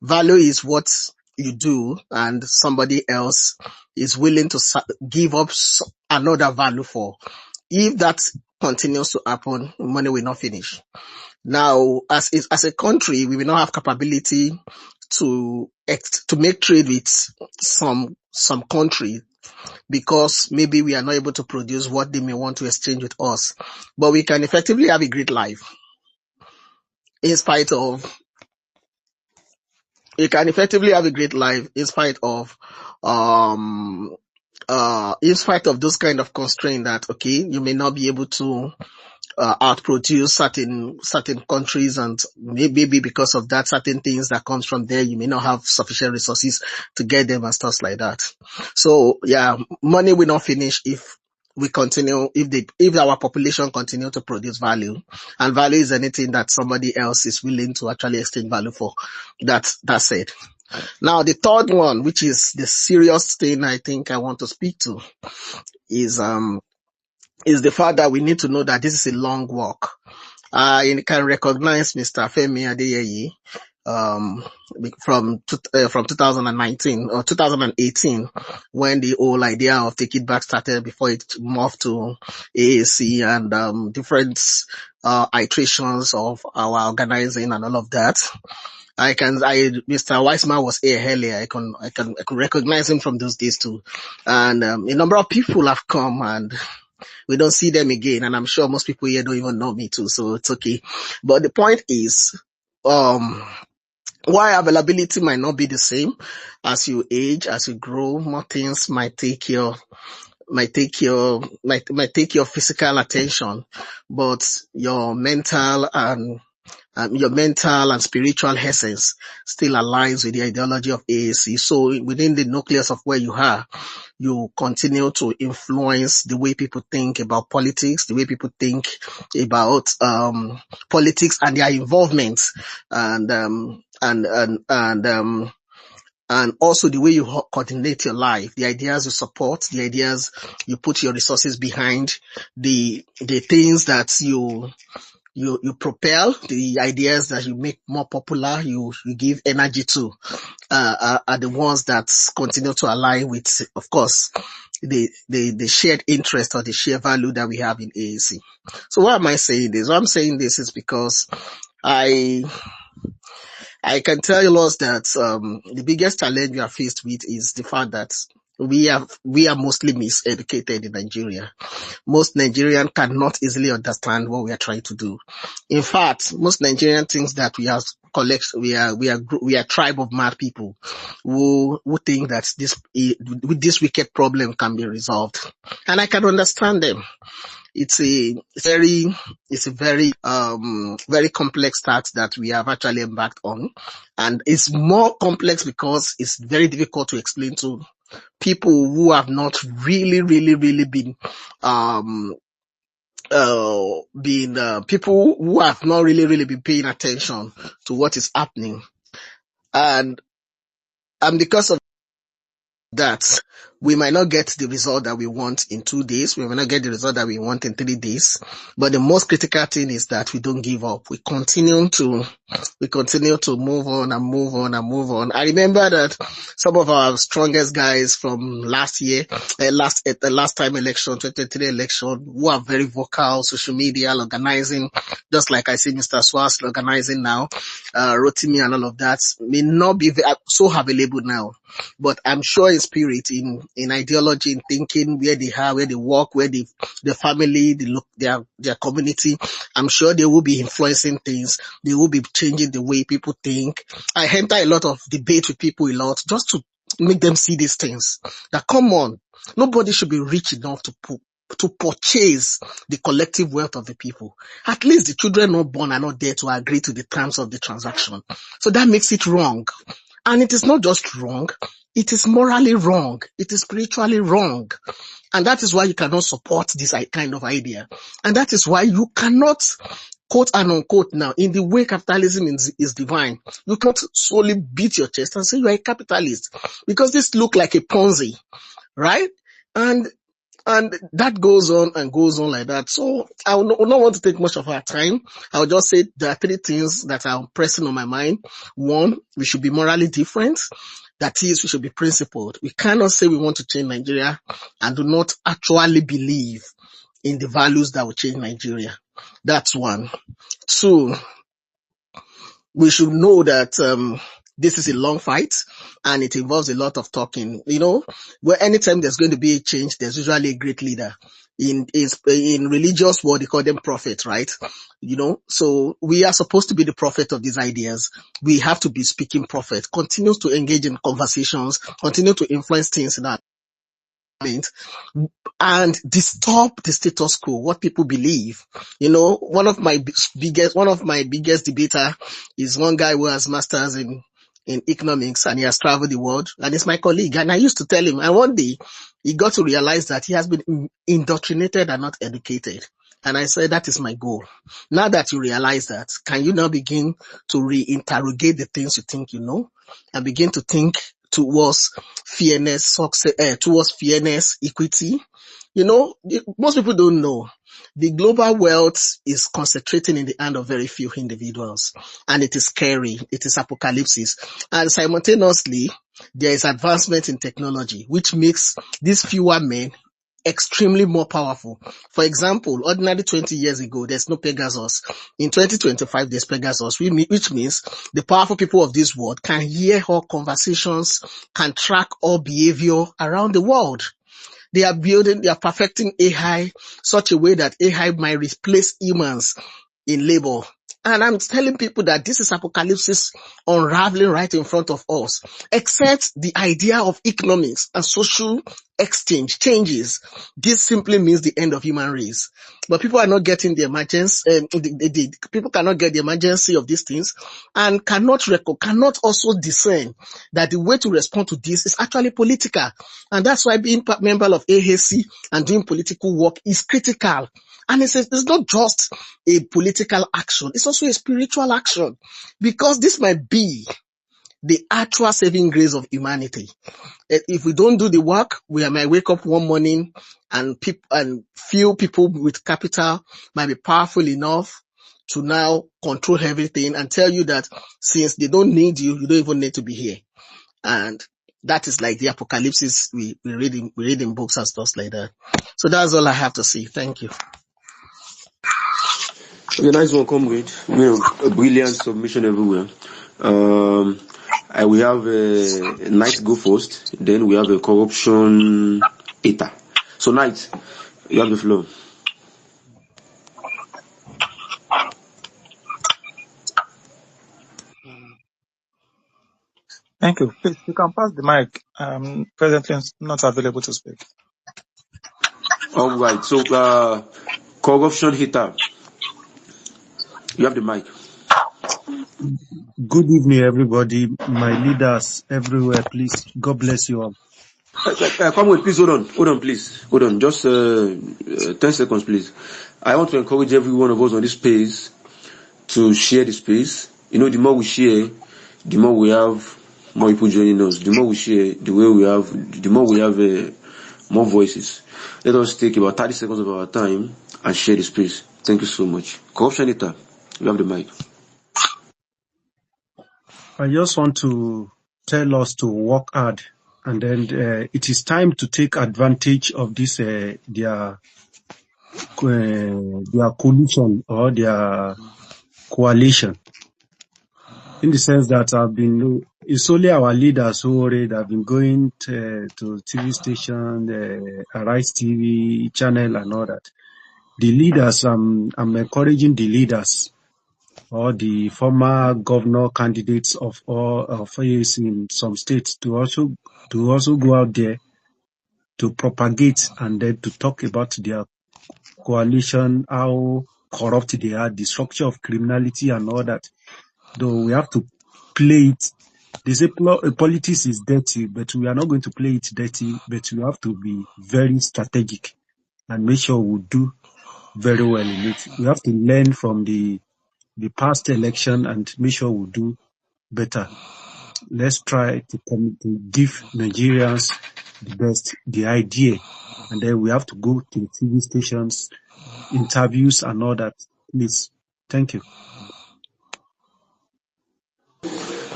is what you do and somebody else is willing to give up another value for. If that continues to happen, money will not finish. Now, as a country, we will not have capability to make trade with some country because maybe we are not able to produce what they may want to exchange with us. But we can effectively have a great life in spite of in spite of those kind of constraints that, okay, you may not be able to outproduce certain countries, and maybe because of that, certain things that comes from there, you may not have sufficient resources to get them and stuff like that. So yeah, money will not finish if we continue, if our population continue to produce value, and value is anything that somebody else is willing to actually exchange value for. That's it. Now, the third one, which is the serious thing I think I want to speak to, is the fact that we need to know that this is a long walk. You can recognize Mr. Femi Adeyeye from 2019 or 2018, when the whole idea of Take It Back started, before it morphed to AAC and different iterations of our organizing and all of that. Mr. Weissman was here earlier. I can recognize him from those days too. And a number of people have come and we don't see them again. And I'm sure most people here don't even know me too. So it's okay. But the point is, why availability might not be the same as you age, as you grow, more things might take your physical attention, but your mental and spiritual essence still aligns with the ideology of AAC. So within the nucleus of where you are, you continue to influence the way people think about politics, the way people think about politics and their involvement, and also the way you coordinate your life, the ideas you support, the ideas you put your resources behind, the things that you propel, the ideas that you make more popular, you give energy to, are the ones that continue to align with, of course, the shared interest or the shared value that we have in AAC. So why am I saying this? Why I'm saying this is because I can tell you lots that the biggest challenge we are faced with is the fact that we are mostly miseducated in Nigeria. Most Nigerians cannot easily understand what we are trying to do. In fact, most Nigerians think that we are tribe of mad people who think that this wicked problem can be resolved. And I can understand them. It's a very complex task that we have actually embarked on. And it's more complex because it's very difficult to explain to people who have not really been people who have not really been paying attention to what is happening. And because of that, We might not get the result that we want in 2 days. We might not get the result that we want in 3 days. But the most critical thing is that we don't give up. We continue to move on and move on and move on. I remember that some of our strongest guys from last year, the last time election, 2023 election, who are very vocal, social media, organizing, just like I see Mr. Swas organizing now, Rotimi and all of that, may not be so available now. But I'm sure in spirit, in ideology, in thinking, where they are, where they work, where the family, their community, I'm sure they will be influencing things. They will be changing the way people think. I enter a lot of debate with people a lot just to make them see these things. That come on, nobody should be rich enough to purchase the collective wealth of the people. At least the children not born are not there to agree to the terms of the transaction. So that makes it wrong. And it is not just wrong, it is morally wrong, it is spiritually wrong. And that is why you cannot support this kind of idea. And that is why you cannot, quote and unquote now, in the way capitalism is divine, you can't solely beat your chest and say you are a capitalist. Because this looks like a Ponzi, right? And that goes on and goes on like that. So I will not want to take much of our time. I'll just say there are 3 things that are pressing on my mind. 1, we should be morally different. That is, we should be principled. We cannot say we want to change Nigeria and do not actually believe in the values that will change Nigeria. That's 1. 2, we should know that this is a long fight and it involves a lot of talking. Where anytime there's going to be a change, there's usually a great leader. In religious world, they call them prophets, right? So we are supposed to be the prophet of these ideas. We have to be speaking prophet, continue to engage in conversations, continue to influence things in our and disturb the status quo, what people believe. One of my biggest debater is one guy who has masters in economics and he has traveled the world and he's my colleague. And I used to tell him, and one day he got to realize that he has been indoctrinated and not educated. And I said, that is my goal. Now that you realize that, can you now begin to reinterrogate the things you think you know and begin to think towards fairness, success, towards fairness, equity? Most people don't know. The global wealth is concentrating in the hand of very few individuals, and it is scary. It is apocalypse. And simultaneously, there is advancement in technology, which makes these fewer men extremely more powerful. For example, ordinarily 20 years ago, there's no Pegasus. In 2025, there's Pegasus, which means the powerful people of this world can hear all conversations, can track all behavior around the world. They are perfecting AI such a way that AI might replace humans in labor. And I'm telling people that this is apocalypse unraveling right in front of us. Except the idea of economics and social exchange changes. This simply means the end of human race. But people are not getting the emergency. People cannot get the emergency of these things and cannot also discern that the way to respond to this is actually political. And that's why being a member of AAC and doing political work is critical. And it's not just a political action, it's also a spiritual action, because this might be the actual saving grace of humanity. If we don't do the work, we might wake up one morning and few people with capital might be powerful enough to now control everything and tell you that since they don't need you, you don't even need to be here. And that is like the apocalypse we read in books and stuff like that. So that's all I have to say. Thank you. Okay, nice one, comrade. A brilliant submission everywhere. We have Knight go first, then we have a corruption hater. So Knight, you have the floor. Thank you. Please, you can pass the mic. Presently not available to speak. All right. So, corruption hater, you have the mic. Good evening, everybody. My leaders everywhere, please. God bless you all. Comrade, please hold on, please. Hold on. Just 10 seconds, please. I want to encourage every one of us on this space to share the space. The more we share, the more we have more people joining us. The more we share, the more we have more voices. Let us take about 30 seconds of our time and share the space. Thank you so much. Corruption Eater, you have the mic. I just want to tell us to work hard, and then it is time to take advantage of this their collusion or their coalition, in the sense that it's only our leaders who already have been going to TV station, Arise TV channel and all that. The leaders, I'm encouraging the leaders or the former governor candidates of AAC in some states to also go out there to propagate and then to talk about their coalition, how corrupt they are, the structure of criminality and all that. Though we have to play it. They say politics is dirty, but we are not going to play it dirty, but we have to be very strategic and make sure we do very well in it. We have to learn from the past election and make sure we do better. Let's try to give Nigerians the idea, and then we have to go to the TV stations, interviews and all that. Please. Thank you.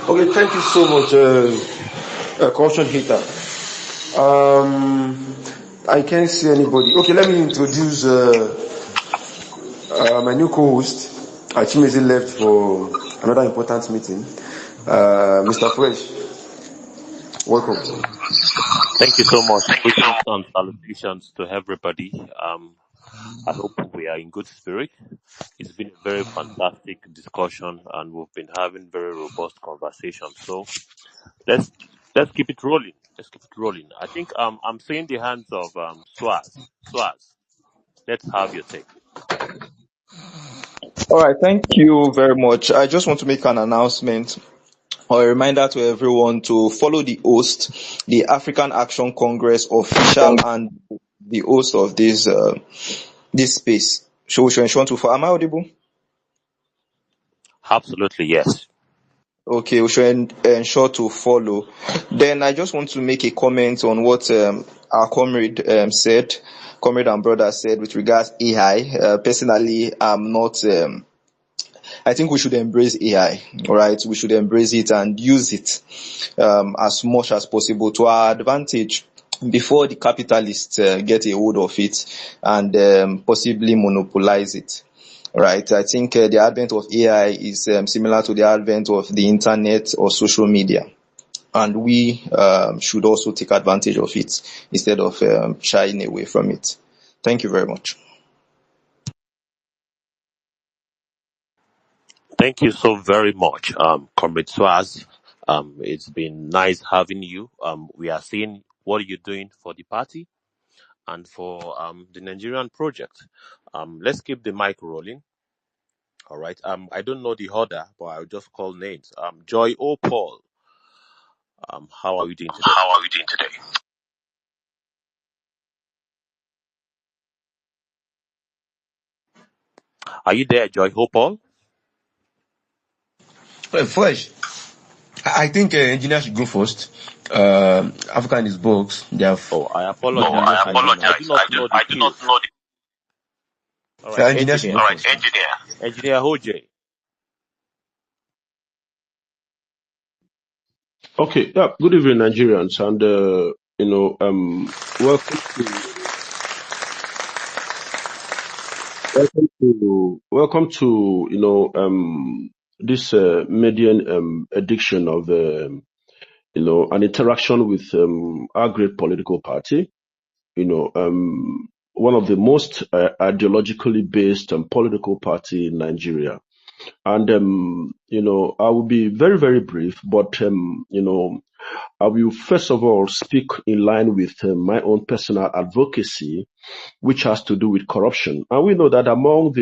Okay, thank you so much, Corruption Hater. I can't see anybody. Okay, let me introduce my new co-host. Chimezi left for another important meeting. Mr. Fresh, welcome. Thank you so much. Greetings and salutations to everybody. I hope we are in good spirit. It's been a very fantastic discussion, and we've been having very robust conversations. So let's keep it rolling. Let's keep it rolling. I think I'm seeing the hands of Swaz. Swaz, let's have your take. All right, thank you very much. I just want to make an announcement or a reminder to everyone to follow the host, the African Action Congress official, and the host of this space. So we should ensure to follow. Am I audible? Absolutely, yes. Okay, we should ensure to follow. Then I just want to make a comment on what our comrade and brother said with regards AI. Personally, I'm not. I think we should embrace AI, all right? We should embrace it and use it as much as possible to our advantage before the capitalists get a hold of it and possibly monopolize it. Right. I think the advent of AI is similar to the advent of the internet or social media. And we should also take advantage of it instead of shying away from it. Thank you very much. Thank you so very much, Comrade Swaz. It's been nice having you. We are seeing what you're doing for the party and for the Nigerian project. Let's keep the mic rolling. All right. I don't know the order, but I'll just call names. Joy O. Paul. How are you doing today? Are you there, Joy O. Paul? Fresh. I think engineer should go first. Africa in his box. They have. Oh, I apologize. I do not know the. All right, engineer. Engineer Hoj. Okay, yeah. Good evening, Nigerians, and welcome to this median edition of an interaction with our great political party. One of the most ideologically based political party in Nigeria. And, I will be very, very brief, but, I will first of all speak in line with my own personal advocacy, which has to do with corruption. And we know that among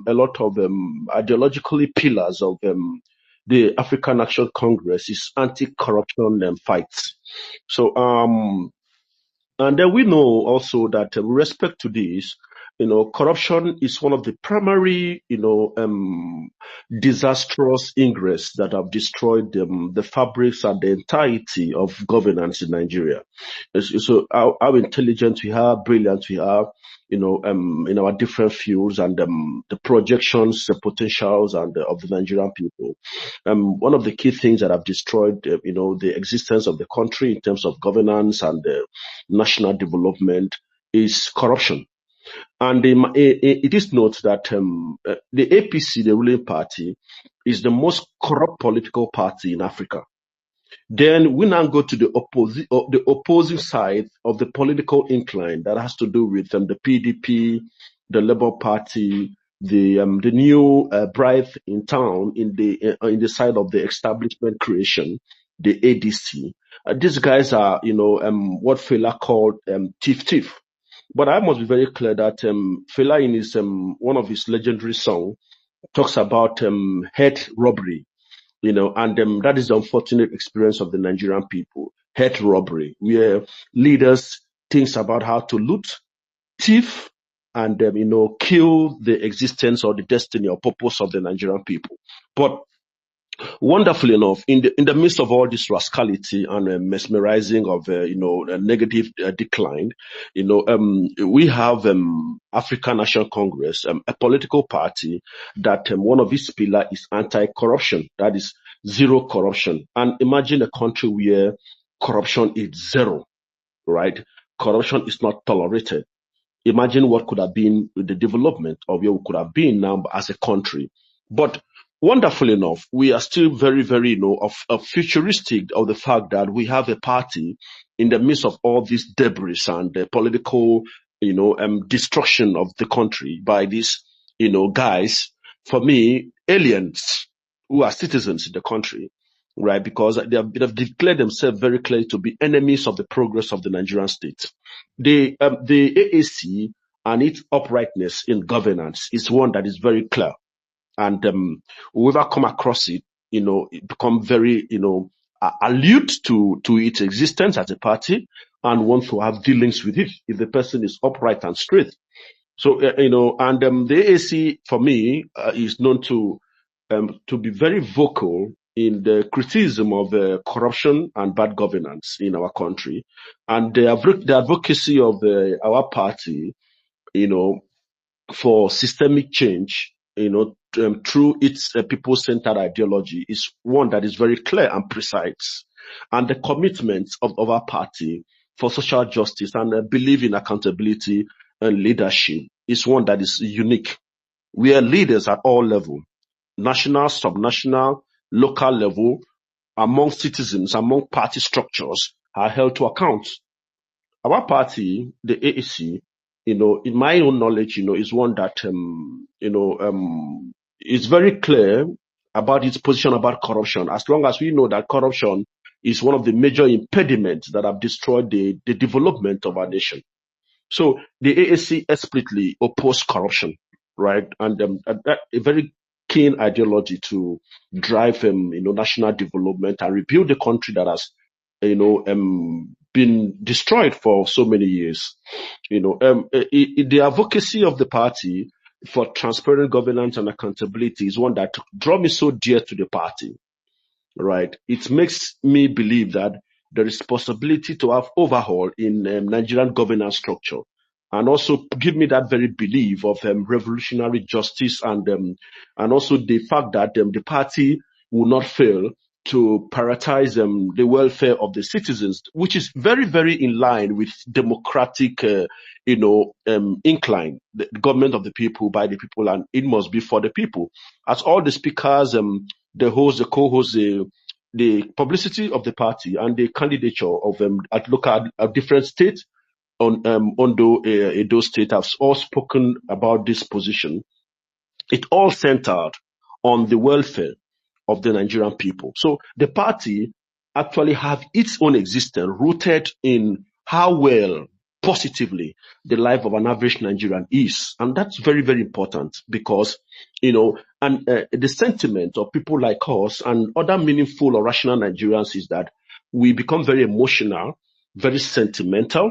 a lot of ideologically pillars of the African Action Congress is anti-corruption fights. So, and then we know also that with respect to this, corruption is one of the primary, disastrous ingress that have destroyed the fabrics and the entirety of governance in Nigeria. So how intelligent we are, brilliant we are, in our different fields, and the projections, the potentials, and of the Nigerian people. One of the key things that have destroyed, the existence of the country in terms of governance and national development is corruption. And it is noted that the APC, the ruling party, is the most corrupt political party in Africa. Then we now go to the opposing side of the political incline that has to do with the PDP, the Labour Party, the new bride in town in the side of the establishment creation, the ADC. These guys are, what Fela called thief. But I must be very clear that Fela in his one of his legendary songs talks about head robbery, and that is the unfortunate experience of the Nigerian people. Head robbery, where leaders think about how to loot, thief, and kill the existence or the destiny or purpose of the Nigerian people. But wonderfully enough, in the midst of all this rascality and mesmerizing of a negative decline, we have African National Congress, a political party that one of its pillars is anti-corruption. That is zero corruption. And imagine a country where corruption is zero, right? Corruption is not tolerated. Imagine what could have been the development of where we could have been now as a country. But wonderfully enough, we are still very, very, of futuristic of the fact that we have a party in the midst of all these debris and the political, destruction of the country by these, guys, for me, aliens who are citizens in the country, right? Because they have declared themselves very clearly to be enemies of the progress of the Nigerian state. The AAC and its uprightness in governance is one that is very clear. And whoever come across it, it become very, allude to its existence as a party and want to have dealings with it if the person is upright and straight. So, and the AAC for me is known to be very vocal in the criticism of corruption and bad governance in our country, and the advocacy of our party, for systemic change, through its people-centered ideology is one that is very clear and precise. And the commitment of our party for social justice and belief in accountability and leadership is one that is unique. We are leaders at all levels, national, subnational, local level, among citizens, among party structures, are held to account. Our party, the AAC, in my own knowledge, is one that, is very clear about its position about corruption. As long as we know that corruption is one of the major impediments that have destroyed the development of our nation. So the AAC explicitly opposed corruption, right? And that a very keen ideology to drive, national development and rebuild the country that has, been destroyed for so many years. The advocacy of the party for transparent governance and accountability is one that draw me so dear to the party, right? It makes me believe that there is possibility to have overhaul in Nigerian governance structure, and also give me that very belief of revolutionary justice and also the fact that the party will not fail to prioritize the welfare of the citizens, which is very, very in line with democratic, incline, the government of the people, by the people, and it must be for the people. As all the speakers, the host, the co-host, the publicity of the party and the candidature of at different states on Ondo, Edo State have all spoken about this position. It all centered on the welfare of the Nigerian people. So the party actually have its own existence rooted in how well, positively, the life of an average Nigerian is. And that's very, very important because, the sentiment of people like us and other meaningful or rational Nigerians is that we become very emotional, very sentimental,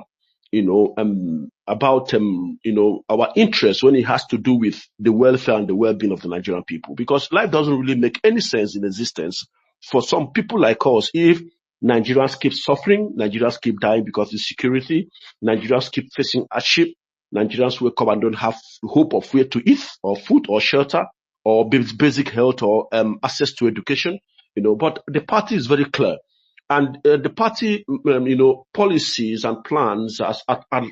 about our interest when it has to do with the welfare and the well-being of the Nigerian people. Because life doesn't really make any sense in existence for some people like us if Nigerians keep suffering, Nigerians keep dying because of insecurity, Nigerians keep facing hardship, Nigerians wake up and don't have hope of where to eat or food or shelter or basic health or access to education. But the party is very clear. And the party, policies and plans as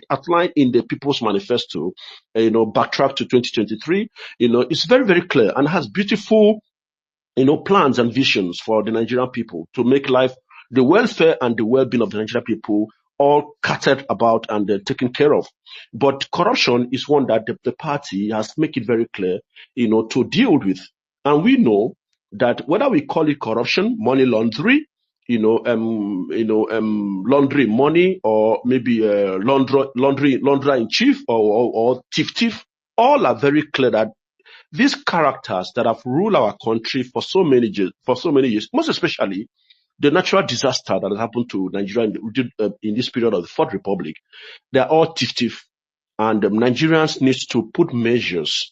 outlined in the People's Manifesto, backtrack to 2023, it's very, very clear and has beautiful, plans and visions for the Nigerian people to make life, the welfare and the well-being of the Nigerian people all catered about and taken care of. But corruption is one that the party has made it very clear, to deal with. And we know that whether we call it corruption, money laundering, laundry money, or maybe laundry in chief, or thief, all are very clear that these characters that have ruled our country for so many years, most especially the natural disaster that has happened to Nigeria in this period of the Fourth Republic, they are all thief. And Nigerians need to put measures,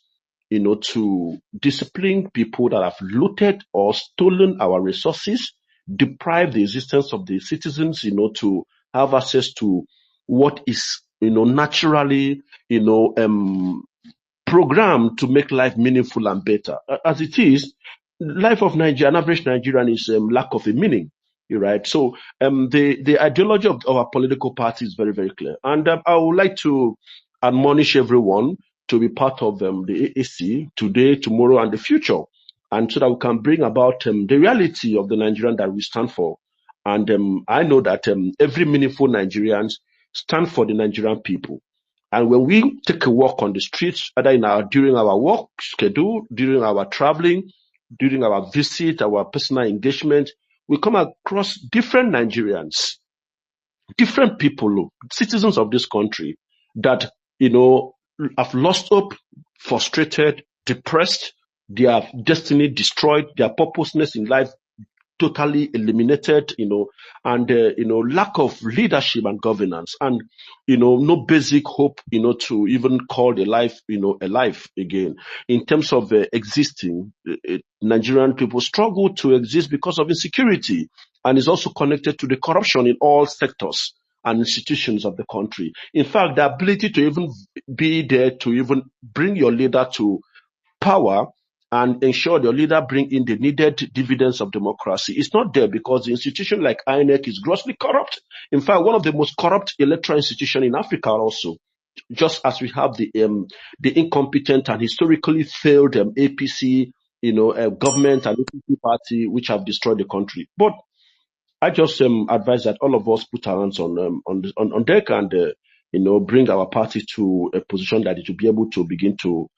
to discipline people that have looted or stolen our resources, deprive the existence of the citizens, to have access to what is, naturally, programmed to make life meaningful and better. As it is, life of an average Nigerian is lack of a meaning. Right. So the ideology of our political party is very, very clear. And I would like to admonish everyone to be part of the AAC today, tomorrow, and the future. And so that we can bring about the reality of the Nigerian that we stand for. And I know that every meaningful Nigerians stand for the Nigerian people. And when we take a walk on the streets, either during our work schedule, during our traveling, during our visit, our personal engagement, we come across different Nigerians, different people, citizens of this country that, have lost hope, frustrated, depressed, their destiny destroyed, their purposeness in life totally eliminated, and, lack of leadership and governance and, no basic hope, to even call the life, a life again. In terms of existing, Nigerian people struggle to exist because of insecurity and is also connected to the corruption in all sectors and institutions of the country. In fact, the ability to even be there to even bring your leader to power and ensure your leader bring in the needed dividends of democracy. It's not there because the institution like INEC is grossly corrupt. In fact, one of the most corrupt electoral institutions in Africa also, just as we have the incompetent and historically failed APC, government and APC party, which have destroyed the country. But I just advise that all of us put our hands on deck and bring our party to a position that it will be able to begin to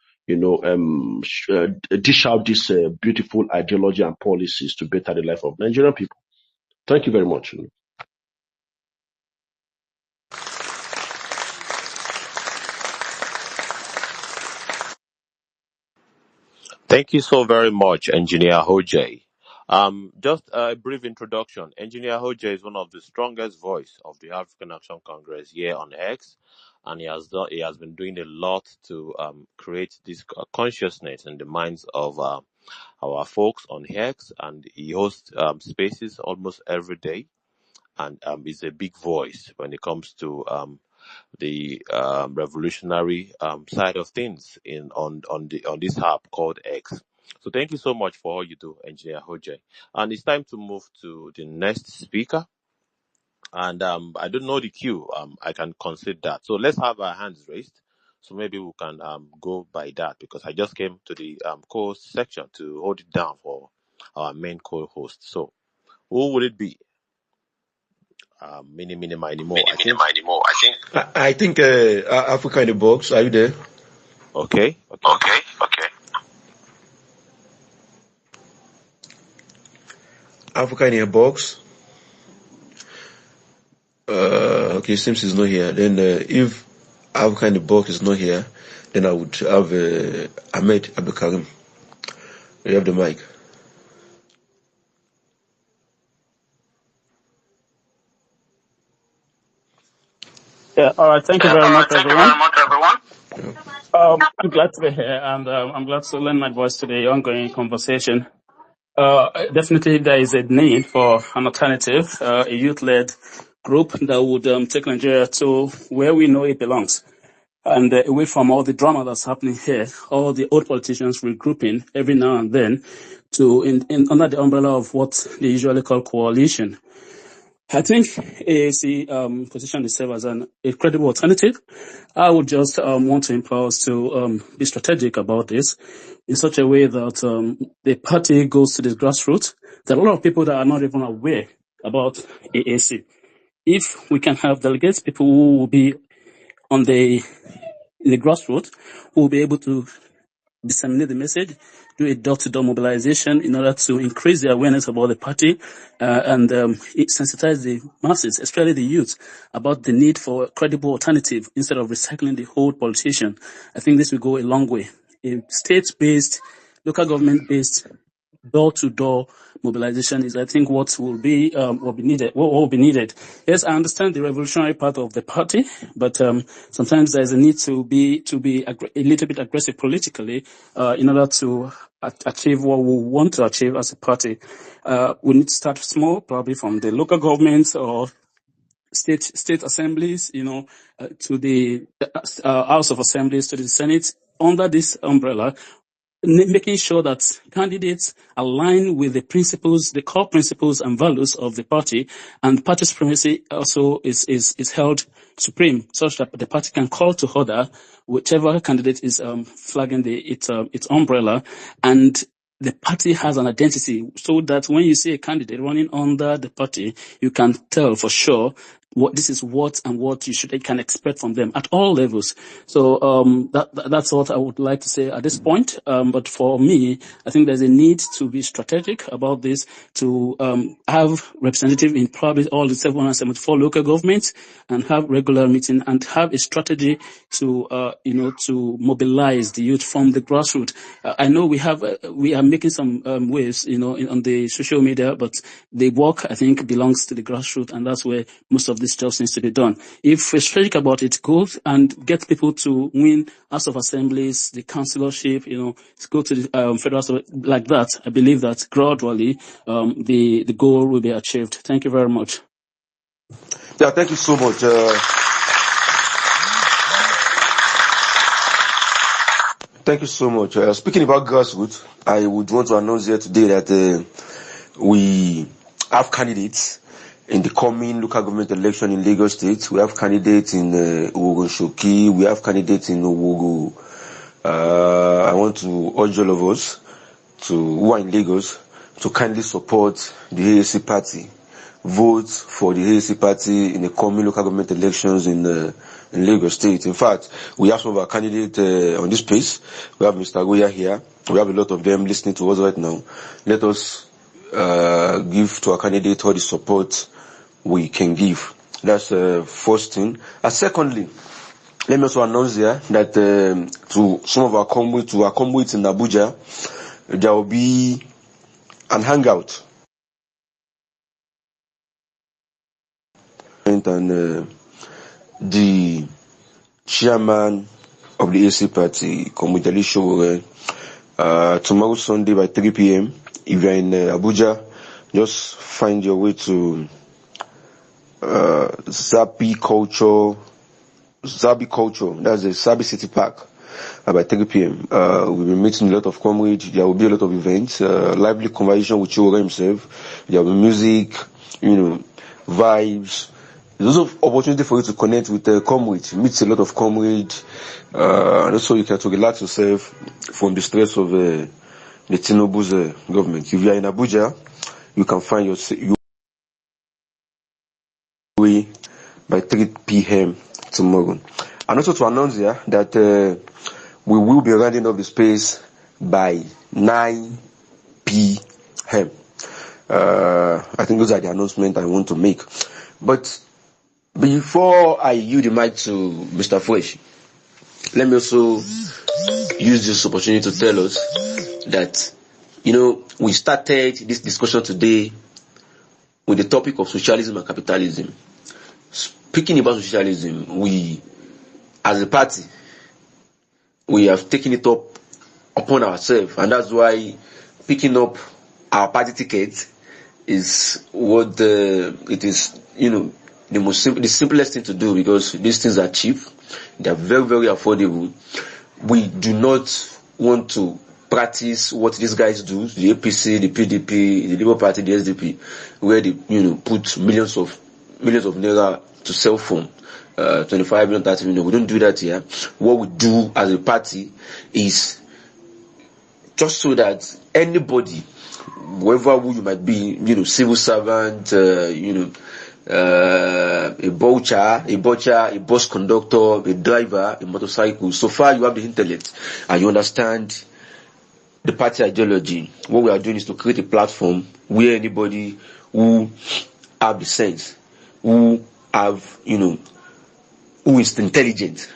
dish out this beautiful ideology and policies to better the life of Nigerian people. Thank you very much. Thank you so very much, Engineer Hoj. Just a brief introduction. Engineer Hoj is one of the strongest voice of the African Action Congress here on X, and he has been doing a lot to create this consciousness in the minds of our folks on X, and he hosts spaces almost every day, and is a big voice when it comes to the revolutionary side of things on this app called X. So thank you so much for all you do, Engineer Hoj. And it's time to move to the next speaker. And I don't know the queue. I can concede that. So let's have our hands raised. So maybe we can go by that because I just came to the co-host section to hold it down for our main co-host. So who would it be? Mini, mini, miny, mo. I think. I think Africa in the box. Are you there? Okay. Africa in a box. Okay, seems he's not here. Then if Africa in the box is not here, then I would have Ahmed Abdulkarim. You have the mic. Yeah, all right. Thank you very All right. much, Thank you everyone. very much, everyone. I'm glad to be here, and I'm glad to lend my voice to the ongoing conversation. Definitely, there is a need for an alternative, a youth-led group that would take Nigeria to where we know it belongs, and away from all the drama that's happening here, all the old politicians regrouping every now and then to under the umbrella of what they usually call coalition. I think AAC position itself as a credible alternative. I would just want to implore us to be strategic about this in such a way that the party goes to the grassroots. There are a lot of people that are not even aware about AAC. If we can have delegates, people who will be on in the grassroots, who will be able to disseminate the message, do a door-to-door mobilization in order to increase the awareness about the party and sensitize the masses, especially the youth, about the need for a credible alternative instead of recycling the whole politician. I think this will go a long way. A state-based, local government-based door-to-door mobilization is, I think, what will be needed. What will be needed. Yes, I understand the revolutionary part of the party, but sometimes there's a need to be a little bit aggressive politically in order to achieve what we want to achieve as a party. We need to start small, probably from the local governments or state assemblies, to the House of Assemblies, to the Senate, under this umbrella, making sure that candidates align with the principles, the core principles and values of the party, and party supremacy also is held supreme, such that the party can call to order whichever candidate is flagging its umbrella, and the party has an identity, so that when you see a candidate running under the party, you can tell for sure what you can expect from them at all levels. So that's what I would like to say at this point. But for me, I think there's a need to be strategic about this, to have representative in probably all the 774 local governments, and have regular meeting and have a strategy to to mobilize the youth from the grassroots. I know we are making some waves on the social media, but the work, I think, belongs to the grassroots, and that's where most of this job needs to be done. If we're strategic about it, go and get people to win House of Assemblies, the councillorship, go to the federal assembly, like that. I believe that gradually the goal will be achieved. Thank you very much. Yeah, thank you so much. Thank you so much. Speaking about grassroots, I would want to announce here today that we have candidates in the coming local government election in Lagos State. We have candidates in Ogun-Shoki. We have candidates in Owogo. I want to urge all of us who are in Lagos to kindly support the AAC party. Vote for the AAC party in the coming local government elections in Lagos State. In fact, we have some of our candidates on this place. We have Mr. Goya here. We have a lot of them listening to us right now. Let us give to our candidate all the support we can give. That's the first thing. And secondly, let me also announce here that to some of our comrades in Abuja, there will be an hangout. And the chairman of the AC party, Komudali Showore, tomorrow Sunday by 3 p.m. If you're in Abuja, just find your way to Zabi Culture, that's the Sabi City Park, by 3 p.m. We'll be meeting a lot of comrades. There will be a lot of events, lively conversation with Showore himself. There will be music, vibes. There's also opportunity for you to connect with comrades, meet a lot of comrades, and also you can to relax yourself from the stress of the Tinubu's government. If you are in Abuja, you can find your way by 3 p.m. tomorrow. And also to announce here that we will be rounding up the space by 9 p.m. I think those are the announcements I want to make. But before I yield the mic to Mr. Fresh, let me also use this opportunity to tell us that, we started this discussion today with the topic of socialism and capitalism. picking about socialism, we, as a party, we have taken it up upon ourselves, and that's why picking up our party ticket is what it is, the simplest thing to do, because these things are cheap, they are very, very affordable. We do not want to practice what these guys do, the APC, the PDP, the Labour Party, the SDP, where they put millions of naira to sell phone, 25 million, 30 million. We don't do that here. What we do as a party is just so that anybody, whoever you might be, civil servant, a butcher, a bus conductor, a driver, a motorcycle, so far you have the intellect and you understand the party ideology. What we are doing is to create a platform where anybody who have the sense, who have, who is intelligent,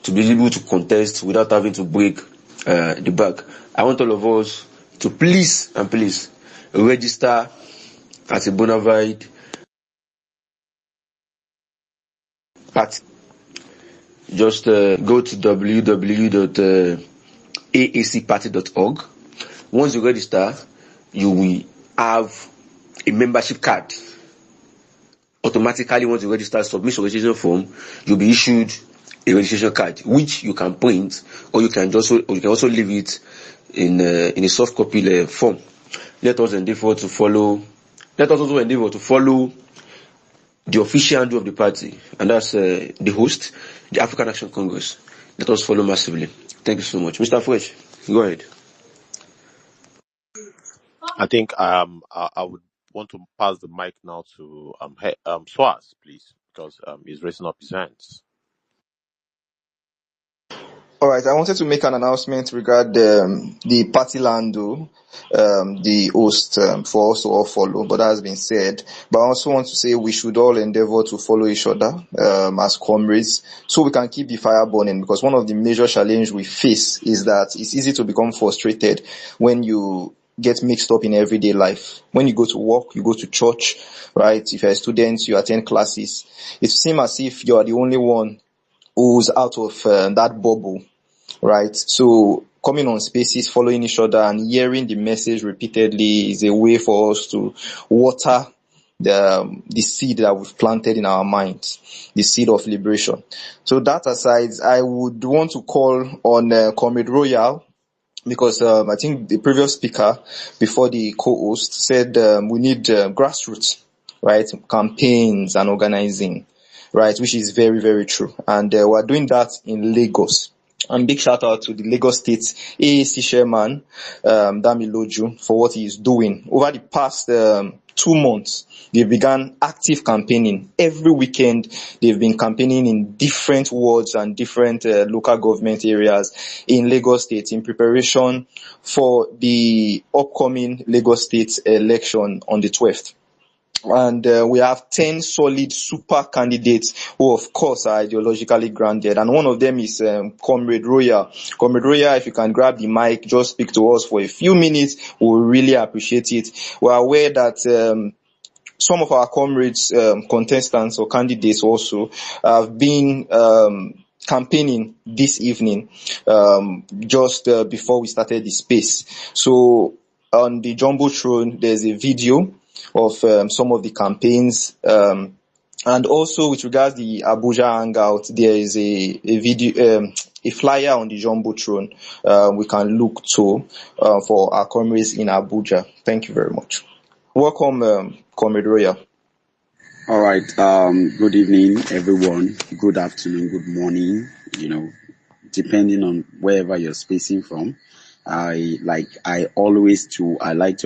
to be able to contest without having to break the back. I want all of us to please register as a bona fide party. Just go to www.aacparty.org. Once you register, you will have a membership card. Automatically, once you register, submit your registration form, you'll be issued a registration card, which you can print, or you can also leave it in a soft copy form. Let us also endeavor to follow the official handle of the party, and that's the host, the African Action Congress. Let us follow massively. Thank you so much. Mr. Fresh, go ahead. I think I would want to pass the mic now to Swaz, please, because he's raising up his hands. All right, I wanted to make an announcement regarding the party lando, the host, for us to all follow, but that has been said. But I also want to say we should all endeavor to follow each other as comrades, so we can keep the fire burning, because one of the major challenges we face is that it's easy to become frustrated when you get mixed up in everyday life. When you go to work, you go to church, right? If you're a student, you attend classes. It seems as if you are the only one who's out of that bubble, right? So coming on spaces, following each other and hearing the message repeatedly is a way for us to water the seed that we've planted in our minds, the seed of liberation. So that aside, I would want to call on Comrade Royal, because I think the previous speaker before the co-host said we need grassroots, right? Campaigns and organizing, right? Which is very, very true. And we're doing that in Lagos. And big shout out to the Lagos State AAC chairman, Dami Loju, for what he is doing. Over the past 2 months, they began active campaigning. Every weekend, they've been campaigning in different wards and different local government areas in Lagos State in preparation for the upcoming Lagos State election on the 12th. And we have 10 solid super candidates who, of course, are ideologically grounded. And one of them is Comrade Royal. Comrade Royal, if you can grab the mic, just speak to us for a few minutes. We'll really appreciate it. We're aware that some of our comrades, contestants or candidates also, have been campaigning this evening, just before we started the space. So on the Jumbotron, there's a video of some of the campaigns, and also with regards to the Abuja hangout, there is a video, a flyer on the Jumbotron we can look to for our comrades in Abuja. Thank you very much. Welcome, Comrade Royal. All right. Good evening, everyone. Good afternoon, good morning, depending on wherever you're spacing from. I like to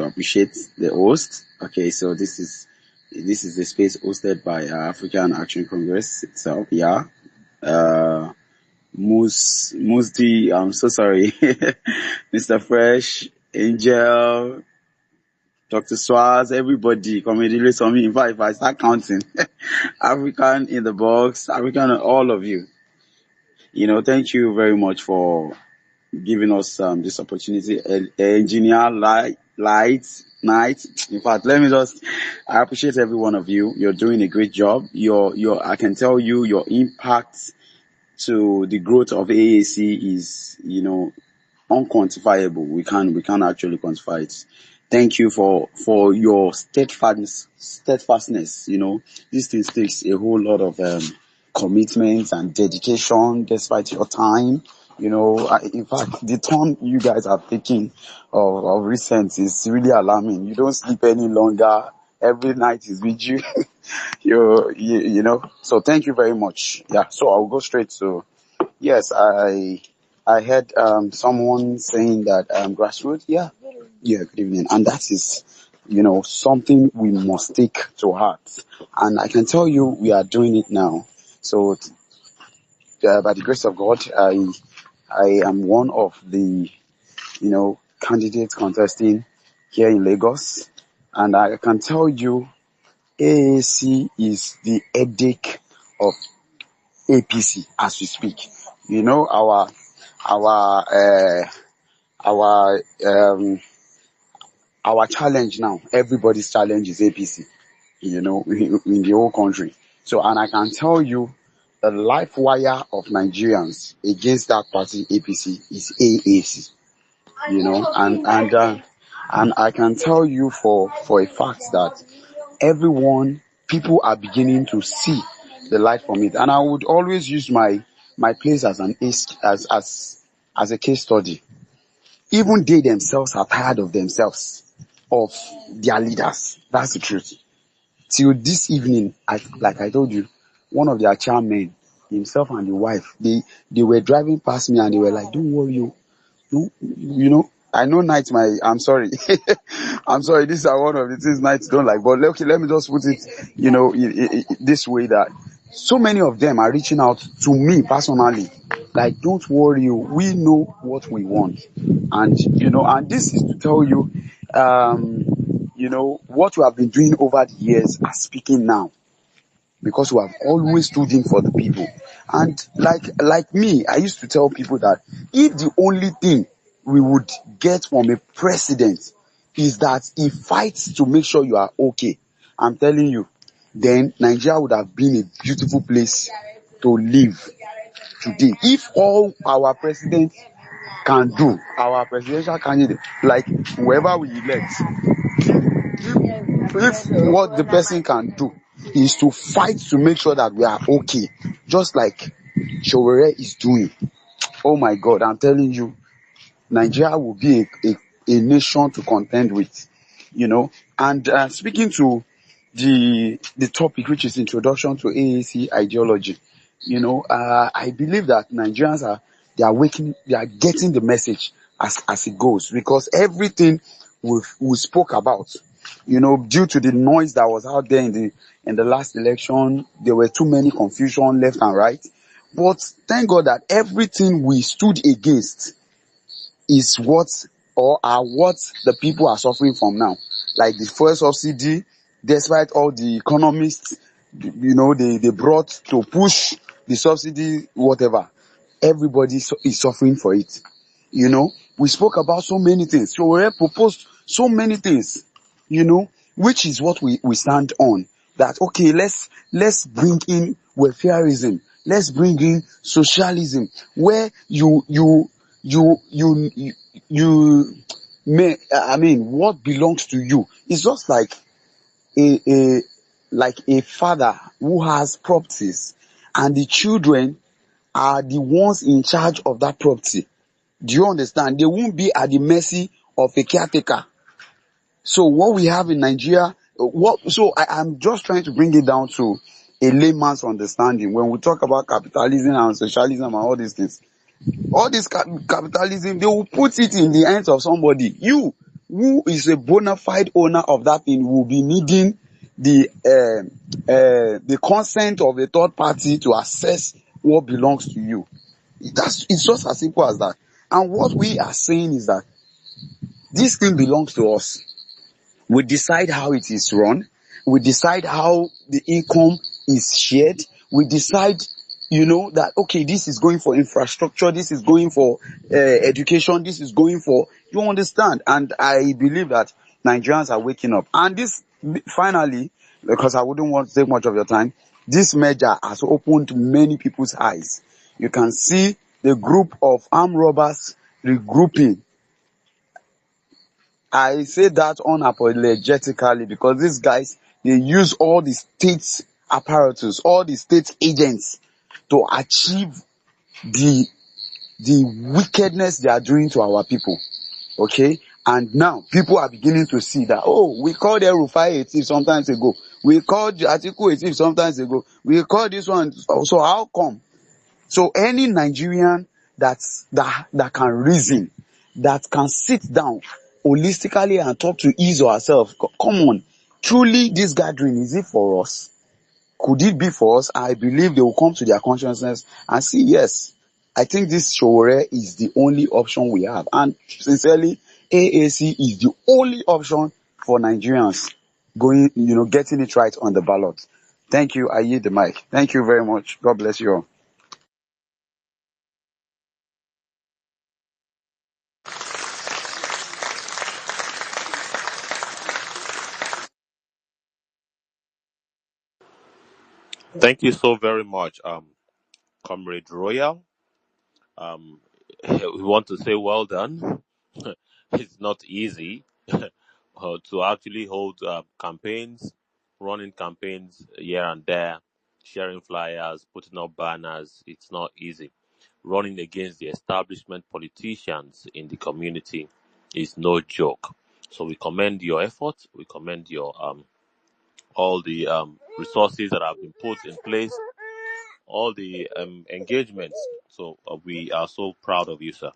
appreciate the host. Okay, so this is the space hosted by African Action Congress itself. Yeah. Musdi, I'm so sorry. Mr. Fresh, Angel, Dr. Swaz, everybody, comedy on me. In fact, if I start counting, African in the box, African, all of you. Thank you very much for giving us this opportunity. Engineer, Light, night. In fact, let me just, I appreciate every one of you. You're doing a great job. I can tell you your impact to the growth of AAC is, unquantifiable. We can't actually quantify it. Thank you for your steadfastness. This thing takes a whole lot of commitment and dedication despite your time. In fact, the turn you guys are taking of recent is really alarming. You don't sleep any longer. Every night is with you. So thank you very much. Yeah. So I'll go straight to, yes, I heard someone saying that grassroots. Yeah. Yeah, good evening. And that is, something we must take to heart. And I can tell you we are doing it now. So by the grace of God, I am one of the, candidates contesting here in Lagos. And I can tell you AAC is the headache of APC as we speak. Our our our challenge now, everybody's challenge is APC, in the whole country. So, and I can tell you the life wire of Nigerians against that party APC is AAC, and I can tell you for a fact that people are beginning to see the light from it. And I would always use my place as as a case study. Even they themselves are tired of themselves, of their leaders. That's the truth. Till this evening, like I told you, one of their chairmen, himself and the wife, they were driving past me and they were like, "Don't worry, I know nights I'm sorry." I'm sorry, these are one of the things nights don't like. But okay, let me just put it, this way, that so many of them are reaching out to me personally. Like, don't worry, we know what we want. And this is to tell you, what we have been doing over the years are speaking now, because we have always stood in for the people. And like me, I used to tell people that if the only thing we would get from a president is that he fights to make sure you are okay, I'm telling you, then Nigeria would have been a beautiful place to live today. If all our president can do, our presidential candidate, like whoever we elect, if what the person can do is to fight to make sure that we are okay, just like Showore is doing, oh my God, I'm telling you, Nigeria will be a nation to contend with, And speaking to the topic, which is introduction to AAC ideology, I believe that Nigerians they are getting the message as it goes, because everything we spoke about, due to the noise that was out there in the last election, there were too many confusion left and right. But thank God that everything we stood against is what the people are suffering from now. Like the fuel subsidy, despite all the economists, they brought to push the subsidy, whatever. Everybody is suffering for it. We spoke about so many things. So we proposed so many things, which is what we stand on. That, okay, let's bring in welfareism. Let's bring in socialism, where you what belongs to you. It's just like a father who has properties, and the children are the ones in charge of that property. Do you understand? They won't be at the mercy of a caretaker. So what we have in Nigeria, I'm just trying to bring it down to a layman's understanding. When we talk about capitalism and socialism and all these things, all this capitalism, they will put it in the hands of somebody. You, who is a bona fide owner of that thing, will be needing the consent of a third party to access what belongs to you. It's just as simple as that. And what we are saying is that this thing belongs to us. We decide how it is run. We decide how the income is shared. We decide that, okay, this is going for infrastructure, this is going for education, this is going for, you understand? And I believe that Nigerians are waking up. And this, finally, because I wouldn't want to take much of your time, this merger has opened many people's eyes. You can see the group of armed robbers regrouping. I say that unapologetically because these guys, they use all the state apparatus, all the state agents to achieve the wickedness they are doing to our people. Okay? And now people are beginning to see that, oh, we called El Rufai a thief sometimes ago. We called Atiku a thief sometimes ago. We called this one. So how come? So any Nigerian that can reason, that can sit down holistically and talk to ease ourselves, come on. Truly, this gathering, is it for us? Could it be for us? I believe they will come to their consciousness and see, yes, I think this Showore is the only option we have. And sincerely, AAC is the only option for Nigerians going, getting it right on the ballot. Thank you. I yield the mic. Thank you very much. God bless you all. Thank you so very much, Comrade Royal. Um, we want to say well done. It's not easy to actually hold campaigns, running campaigns here and there, sharing flyers, putting up banners. It's not easy. Running against the establishment politicians in the community is no joke. So we commend your efforts. We commend your all the resources that have been put in place, all the engagements. So we are so proud of you, sir.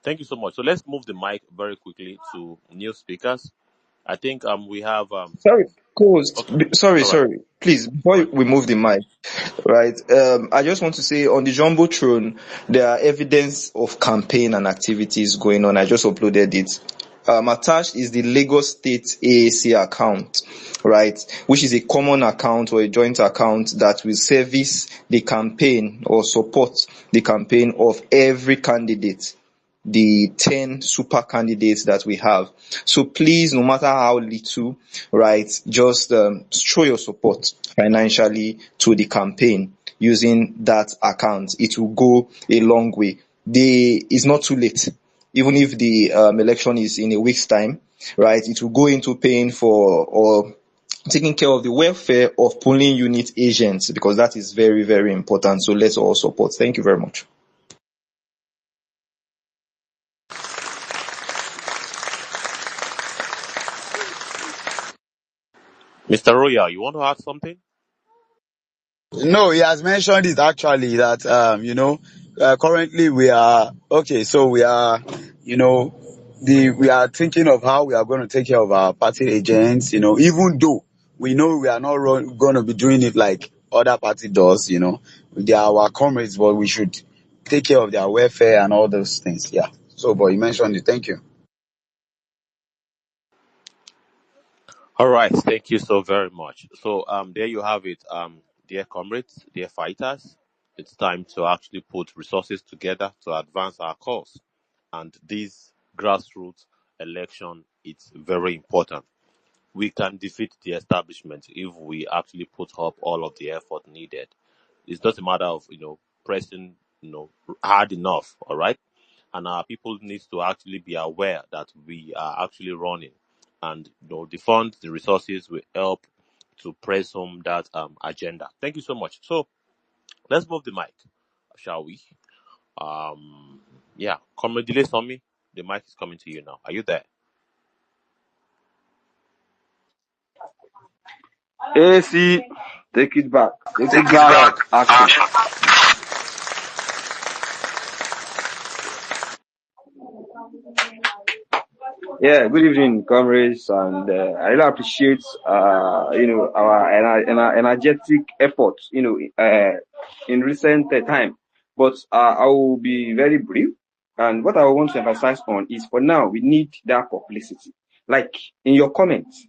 Thank you so much. So let's move the mic very quickly to new speakers. I think we have Sorry, co-host. okay. Sorry, All right. sorry. Please, All before right. we move the mic, right? I just want to say on the Jumbotron, there are evidence of campaign and activities going on. I just uploaded it. Attached is the Lagos State AAC account, right? Which is a common account or a joint account that will service the campaign or support the campaign of every candidate, the 10 super candidates that we have. So please, no matter how little, right, just show your support financially to the campaign using that account. It will go a long way. It's not too late. Even if the election is in a week's time, right, it will go into paying for or taking care of the welfare of polling unit agents, because that is very, very important. So let's all support. Thank you very much. Mr. Royal, you want to add something? No, he has mentioned it actually that, currently we are, okay, so we are, we are thinking of how we are going to take care of our party agents, even though we know we are not going to be doing it like other party does, they are our comrades, but we should take care of their welfare and all those things. Yeah. So, but you mentioned it. Thank you. All right. Thank you so very much. So there you have it, dear comrades, dear fighters. It's time to actually put resources together to advance our cause. And this grassroots election, it's very important. We can defeat the establishment if we actually put up all of the effort needed. It's just a matter of, pressing, hard enough. All right. And our people need to actually be aware that we are actually running, and the funds, the resources will help to press home that agenda. Thank you so much. So let's move the mic, shall we? Um, yeah, Comrade Delay me. The mic is coming to you now. Are you there? AAC, take it back. Take Take it back back. action. Yeah, good evening, comrades, and I really appreciate, our energetic efforts, in recent time. But I will be very brief, and what I want to emphasize on is, for now, we need that publicity. Like in your comments,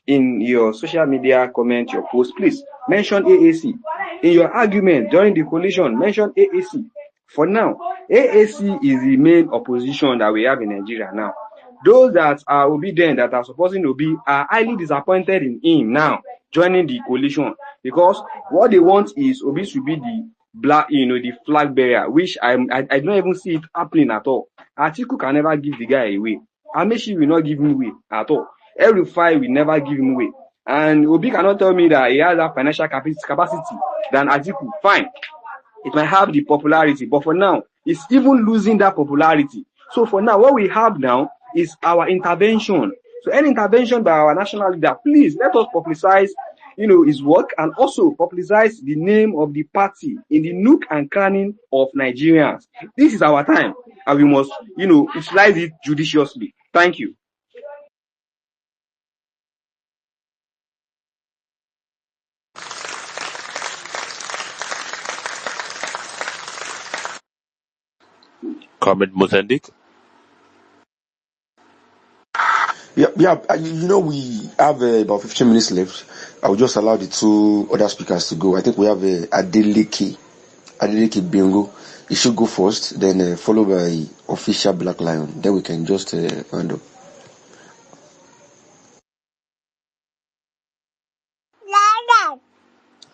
in your social media comment, your post, please mention AAC. In your argument during the coalition, mention AAC. For now, AAC is the main opposition that we have in Nigeria now. Those that are obedient, that are supporting Obi, are highly disappointed in him now joining the coalition, because what they want is Obi should be the black, the flag bearer, which I don't even see it happening at all. Atiku can never give the guy away. Amechi will not give him away at all. Every fight will never give him away. And Obi cannot tell me that he has that financial capacity than Atiku. Fine, it might have the popularity, but for now, it's even losing that popularity. So for now, what we have now is our intervention. So any intervention by our national leader, please let us publicize, his work, and also publicize the name of the party in the nook and cranny of Nigerians. This is our time, and we must, utilize it judiciously. Thank you. Comrade Mozambique. We have about 15 minutes left. I will just allow the two other speakers to go. I think we have Adeleke Bingo. He should go first, then followed by Official Black Lion. Then we can just round up.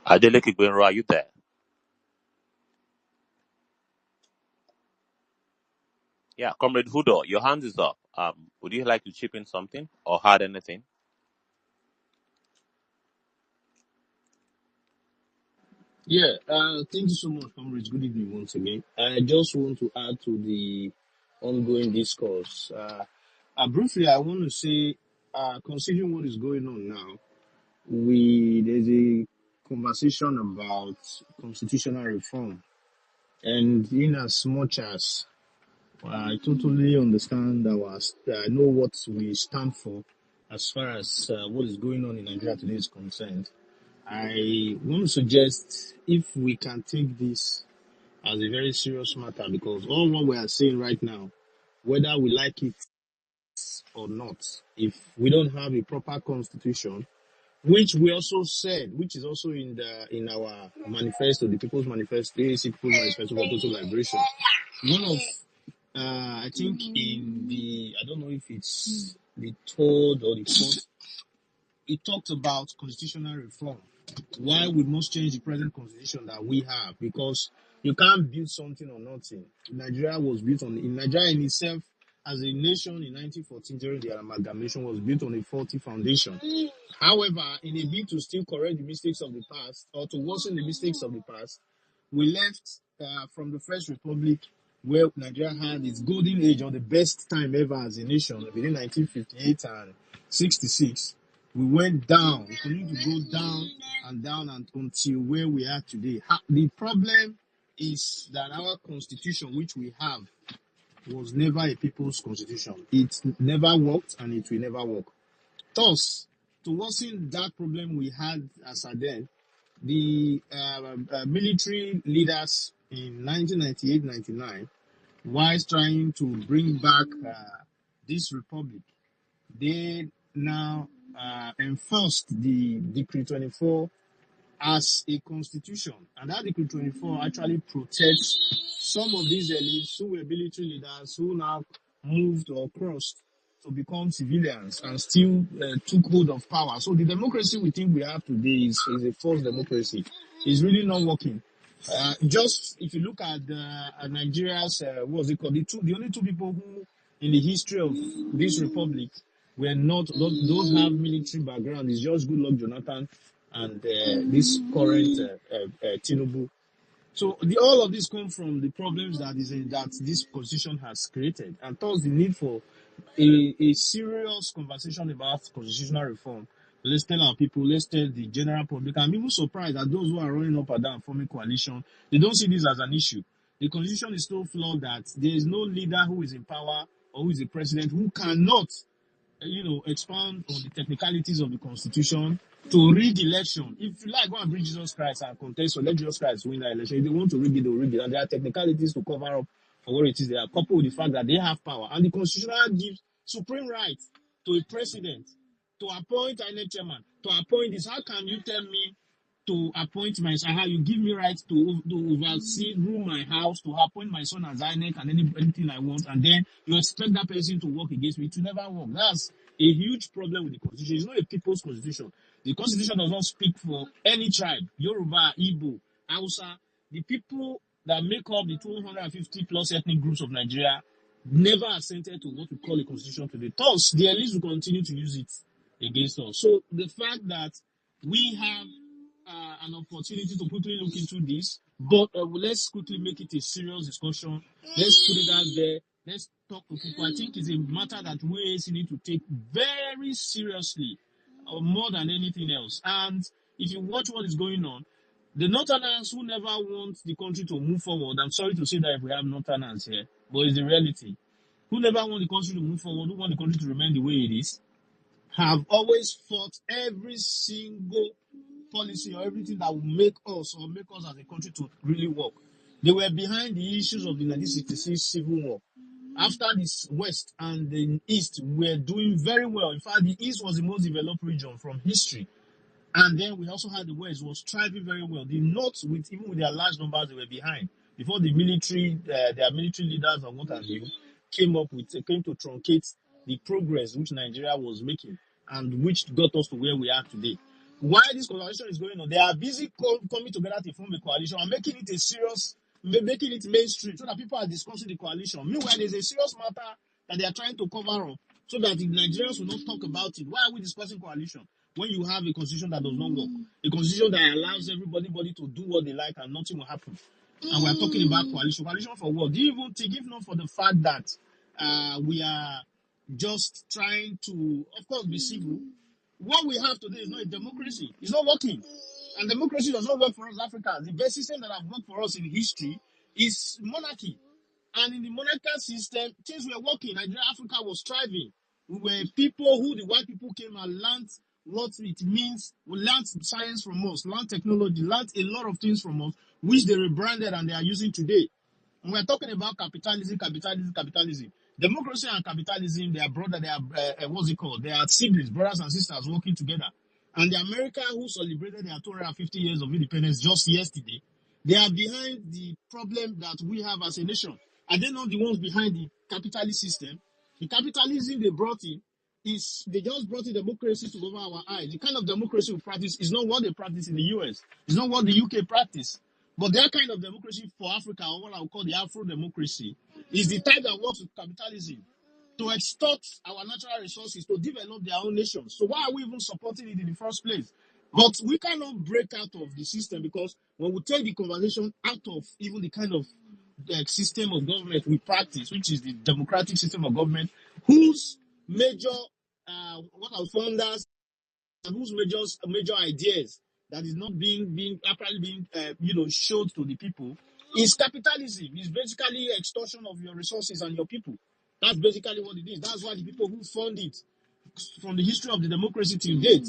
Adeleke Gbenro, are you there? Yeah, Comrade Hudo, your hand is up. Would you like to chip in something or add anything? Yeah, thank you so much, comrades. Good evening once again. I just want to add to the ongoing discourse. Briefly, I want to say, considering what is going on now, there's a conversation about constitutional reform, and in as much as I totally understand I know what we stand for as far as what is going on in Nigeria today is concerned. I want to suggest if we can take this as a very serious matter, because all what we are saying right now, whether we like it or not, if we don't have a proper constitution, which we also said, which is also in our manifesto, the People's Manifesto, the AAC People's Manifesto for Total Liberation. One of I think I don't know if it's the third or the fourth, it talked about constitutional reform. Why we must change the present constitution that we have, because you can't build something on nothing. Nigeria was built in Nigeria in itself as a nation in 1914 during the amalgamation was built on a faulty foundation. However, in a bid to still correct the mistakes of the past or to worsen the mistakes of the past, we left from the First Republic, where Nigeria had its golden age or the best time ever as a nation between 1958 and 66. We went down. We continue to go down and down until where we are today. The problem is that our constitution, which we have, was never a people's constitution. It never worked and it will never work. Thus, to worsen that problem we had as a then, the military leaders in 1998-99, whilst trying to bring back this republic, they now enforced the Decree 24 as a constitution. And that Decree 24 actually protects some of these elites who were military leaders who now moved or crossed to become civilians and still took hold of power. So the democracy we think we have today is a false democracy. It's really not working. Just if you look at Nigeria's, what's it called? The only two people who, in the history of this republic, were not those have military background is just Goodluck Jonathan and this current Tinubu. So all of this come from the problems that this constitution has created, and thus the need for a serious conversation about constitutional reform. Let's tell our people, let's tell the general public. I'm even surprised that those who are running up and down forming coalition, they don't see this as an issue. The constitution is so flawed that there is no leader who is in power or who is a president who cannot expound on the technicalities of the constitution to rig election. If you like, go and bring Jesus Christ and contest or let Jesus Christ win that election. If they want to rig it, they'll rig it. And there are technicalities to cover up for what it is. They are coupled with the fact that they have power. And the constitution gives supreme right to a president to appoint INEC chairman, to appoint this. How can you tell me to appoint my son? How you give me right to oversee, rule my house, to appoint my son as INEC and anything I want, and then you expect that person to work against me? It will never work. That's a huge problem with the constitution. It's not a people's constitution. The constitution does not speak for any tribe, Yoruba, Igbo, Hausa. The people that make up the 250 plus ethnic groups of Nigeria never assented to what we call a constitution today. Thus, the elites will continue to use it against us. So the fact that we have an opportunity to quickly look into this, but let's quickly make it a serious discussion. Let's put it out there. Let's talk to people. I think it's a matter that we need to take very seriously, more than anything else. And if you watch what is going on, the Northerners who never want the country to move forward, I'm sorry to say that if we have Northerners here, but it's the reality, who never want the country to move forward, who want the country to remain the way it is, have always fought every single policy or everything that will make us or make us as a country to really work. They were behind the issues of the 1966 Civil War. After the West and the East were doing very well. In fact, the East was the most developed region from history. And then we also had the West was thriving very well. The North, even with their large numbers, they were behind. Before the military, their military leaders and what have you, came to truncate the progress which Nigeria was making and which got us to where we are today. While this coalition is going on, they are busy coming together to form a coalition and making it a serious, making it mainstream so that people are discussing the coalition. Meanwhile, there's a serious matter that they are trying to cover up so that the Nigerians will not talk about it. Why are we discussing coalition when you have a constitution that does not work? A constitution that allows everybody to do what they like and nothing will happen. And we're talking about coalition. Coalition for what? Do you even think, if not for the fact that we are just trying to, of course, be civil? What we have today is not a democracy. It's not working. And democracy does not work for us Africans. The best system that has worked for us in history is monarchy. And in the monarchical system, things were working. Nigeria, Africa was thriving. We were people who the white people came and learned what it means. We learned science from us, learned technology, learned a lot of things from us, which they rebranded and they are using today. And we're talking about capitalism. Democracy and capitalism, they are brother, they are, what's it called? They are siblings, brothers and sisters working together. And the America who celebrated their 250 years of independence just yesterday, they are behind the problem that we have as a nation. Are they not the ones behind the capitalist system? The capitalism they brought in is, they just brought in democracy to over our eyes. The kind of democracy we practice is not what they practice in the US. It's not what the UK practice. But their kind of democracy for Africa, or what I would call the Afro democracy, is the type that works with capitalism to extort our natural resources to develop their own nations. So why are we even supporting it in the first place? But we cannot break out of the system, because when we take the conversation out of even the kind of system of government we practice, which is the democratic system of government, whose major what our founders and whose major ideas that is not being apparently being showed to the people is capitalism. It's basically extortion of your resources and your people. That's basically what it is. That's why the people who fund it from the history of the democracy till date,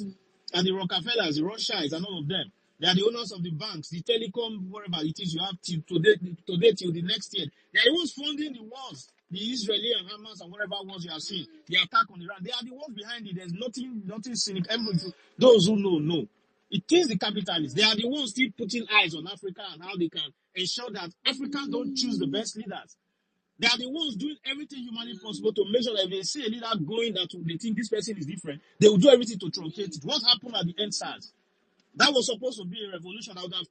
and the Rockefellers, the Rothschilds, and all of them, they are the owners of the banks, the telecom, whatever it is you have today till the next year. They are the ones funding the wars, the Israeli and Hamas and whatever wars you are seeing, the attack on Iran. They are the ones behind it. There's nothing cynical. Those who know. It is the capitalists. They are the ones still putting eyes on Africa and how they can ensure that Africans don't choose the best leaders. They are the ones doing everything humanly possible to make sure that if they see a leader going that they think this person is different, they will do everything to truncate it. What happened at the end SARS? That was supposed to be a revolution that would have,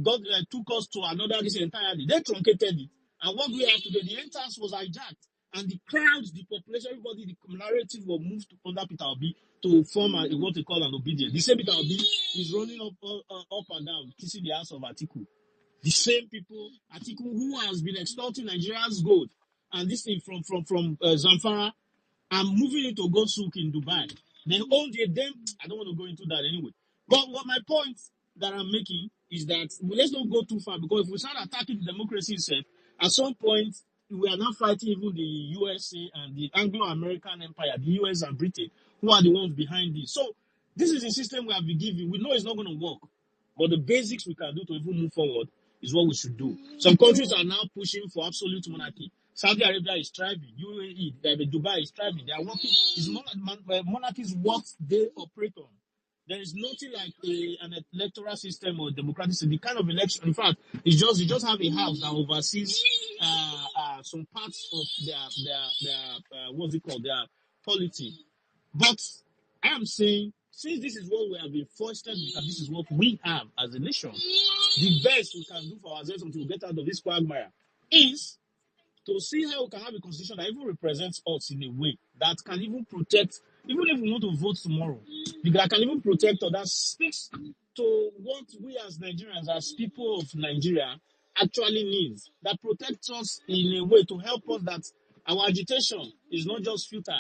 God took us to another this entirely. They truncated it. And what we have today, the end SARS was hijacked. And the crowds, the population, everybody, the narrative was moved under Peter Obi to form what they call an obedience. The same Peter Obi is running up and down, kissing the ass of Atiku. The same people, Atiku, who has been extorting Nigeria's gold, and this thing from Zamfara, and moving it to Gosook in Dubai. They own them. I don't want to go into that anyway. But what my point that I'm making is that let's not go too far, because if we start attacking the democracy itself, at some point we are now fighting even the USA and the Anglo-American empire, the US and Britain, who are the ones behind this. So this is a system we have been given. We know it's not going to work, but the basics we can do to even move forward is what we should do. Some countries are now pushing for absolute monarchy. Saudi Arabia is thriving. UAE, Dubai is thriving. They are working. Monarchies what they operate on. There is nothing like an electoral system or democratic system. The kind of election, in fact, you just have a house that oversees some parts of their what's it called, their polity. But I am saying, since this is what we have been fostered, because this is what we have as a nation, the best we can do for ourselves until we get out of this quagmire is to see how we can have a constitution that even represents us in a way that can even protect, even if we want to vote tomorrow, that can even protect us, that speaks to what we as Nigerians, as people of Nigeria, actually needs, that protects us in a way to help us that our agitation is not just futile.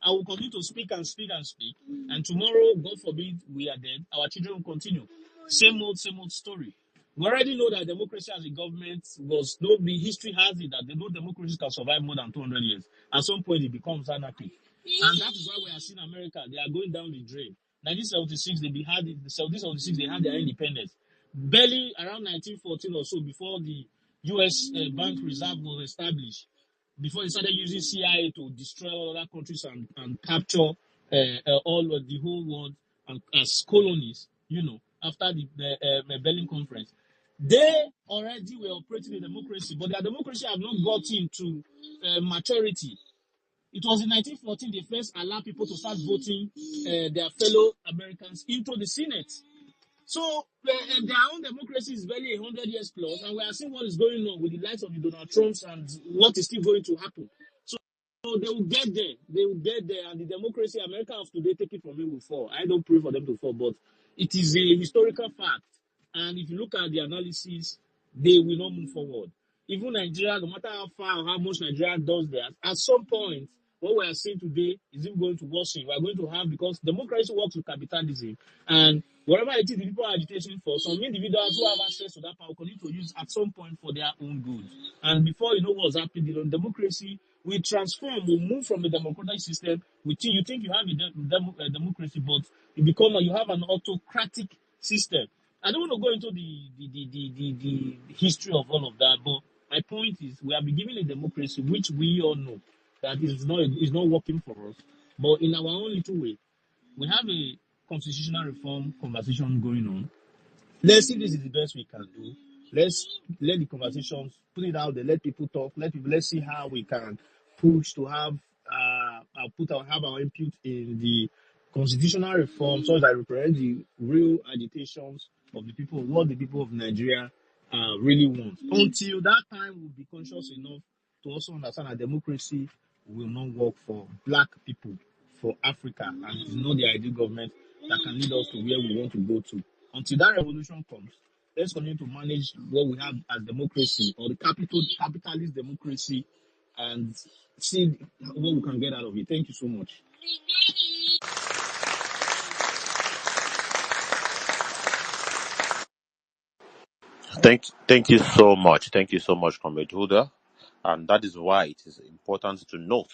I will continue to speak and speak and speak, and tomorrow, God forbid, we are dead, our children will continue. Same old story. We already know that democracy as a government was no. The history has it that no democracies can survive more than 200 years. At some point, it becomes anarchy, and that is why we are seeing America. They are going down the drain. 1976, they had their independence. Barely around 1914 or so, before the U.S. Bank Reserve was established, before they started using CIA to destroy other countries and capture all of the whole world as colonies, after the Berlin Conference. They already were operating a democracy, but their democracy have not got into maturity. It was in 1914 they first allowed people to start voting their fellow Americans into the Senate. So their own democracy is barely 100 years plus, and we are seeing what is going on with the likes of the Donald Trumps and what is still going to happen. So they will get there. They will get there, and the democracy, America of today, take it from me, will fall. I don't pray for them to fall, but it is a historical fact. And if you look at the analysis, they will not move forward. Even Nigeria, no matter how far or how much Nigeria does that, at some point, what we are seeing today is even going to worsen. We are going to have, because democracy works with capitalism, and whatever it is the people are agitating for, some individuals who have access to that power continue to use at some point for their own good. And before you know what's happening, the democracy will transform, will move from a democratic system. You think you have a democracy, but you have an autocratic system. I don't want to go into the history of all of that, but my point is we have been given a democracy which we all know that is not working for us. But in our own little way, we have a constitutional reform conversation going on. Let's see if this is the best we can do. Let's let the conversations, put it out there, let people talk, let's see how we can push to have our input in the constitutional reform so that represent the real agitations of the people, what the people of Nigeria really want. Until that time, we'll be conscious enough to also understand that democracy will not work for black people, for Africa, and it's not the ideal government that can lead us to where we want to go to. Until that revolution comes, let's continue to manage what we have as democracy, or the capitalist democracy, and see what we can get out of it. Thank you so much. Thank you so much. Thank you so much, Comrade Huda. And that is why it is important to note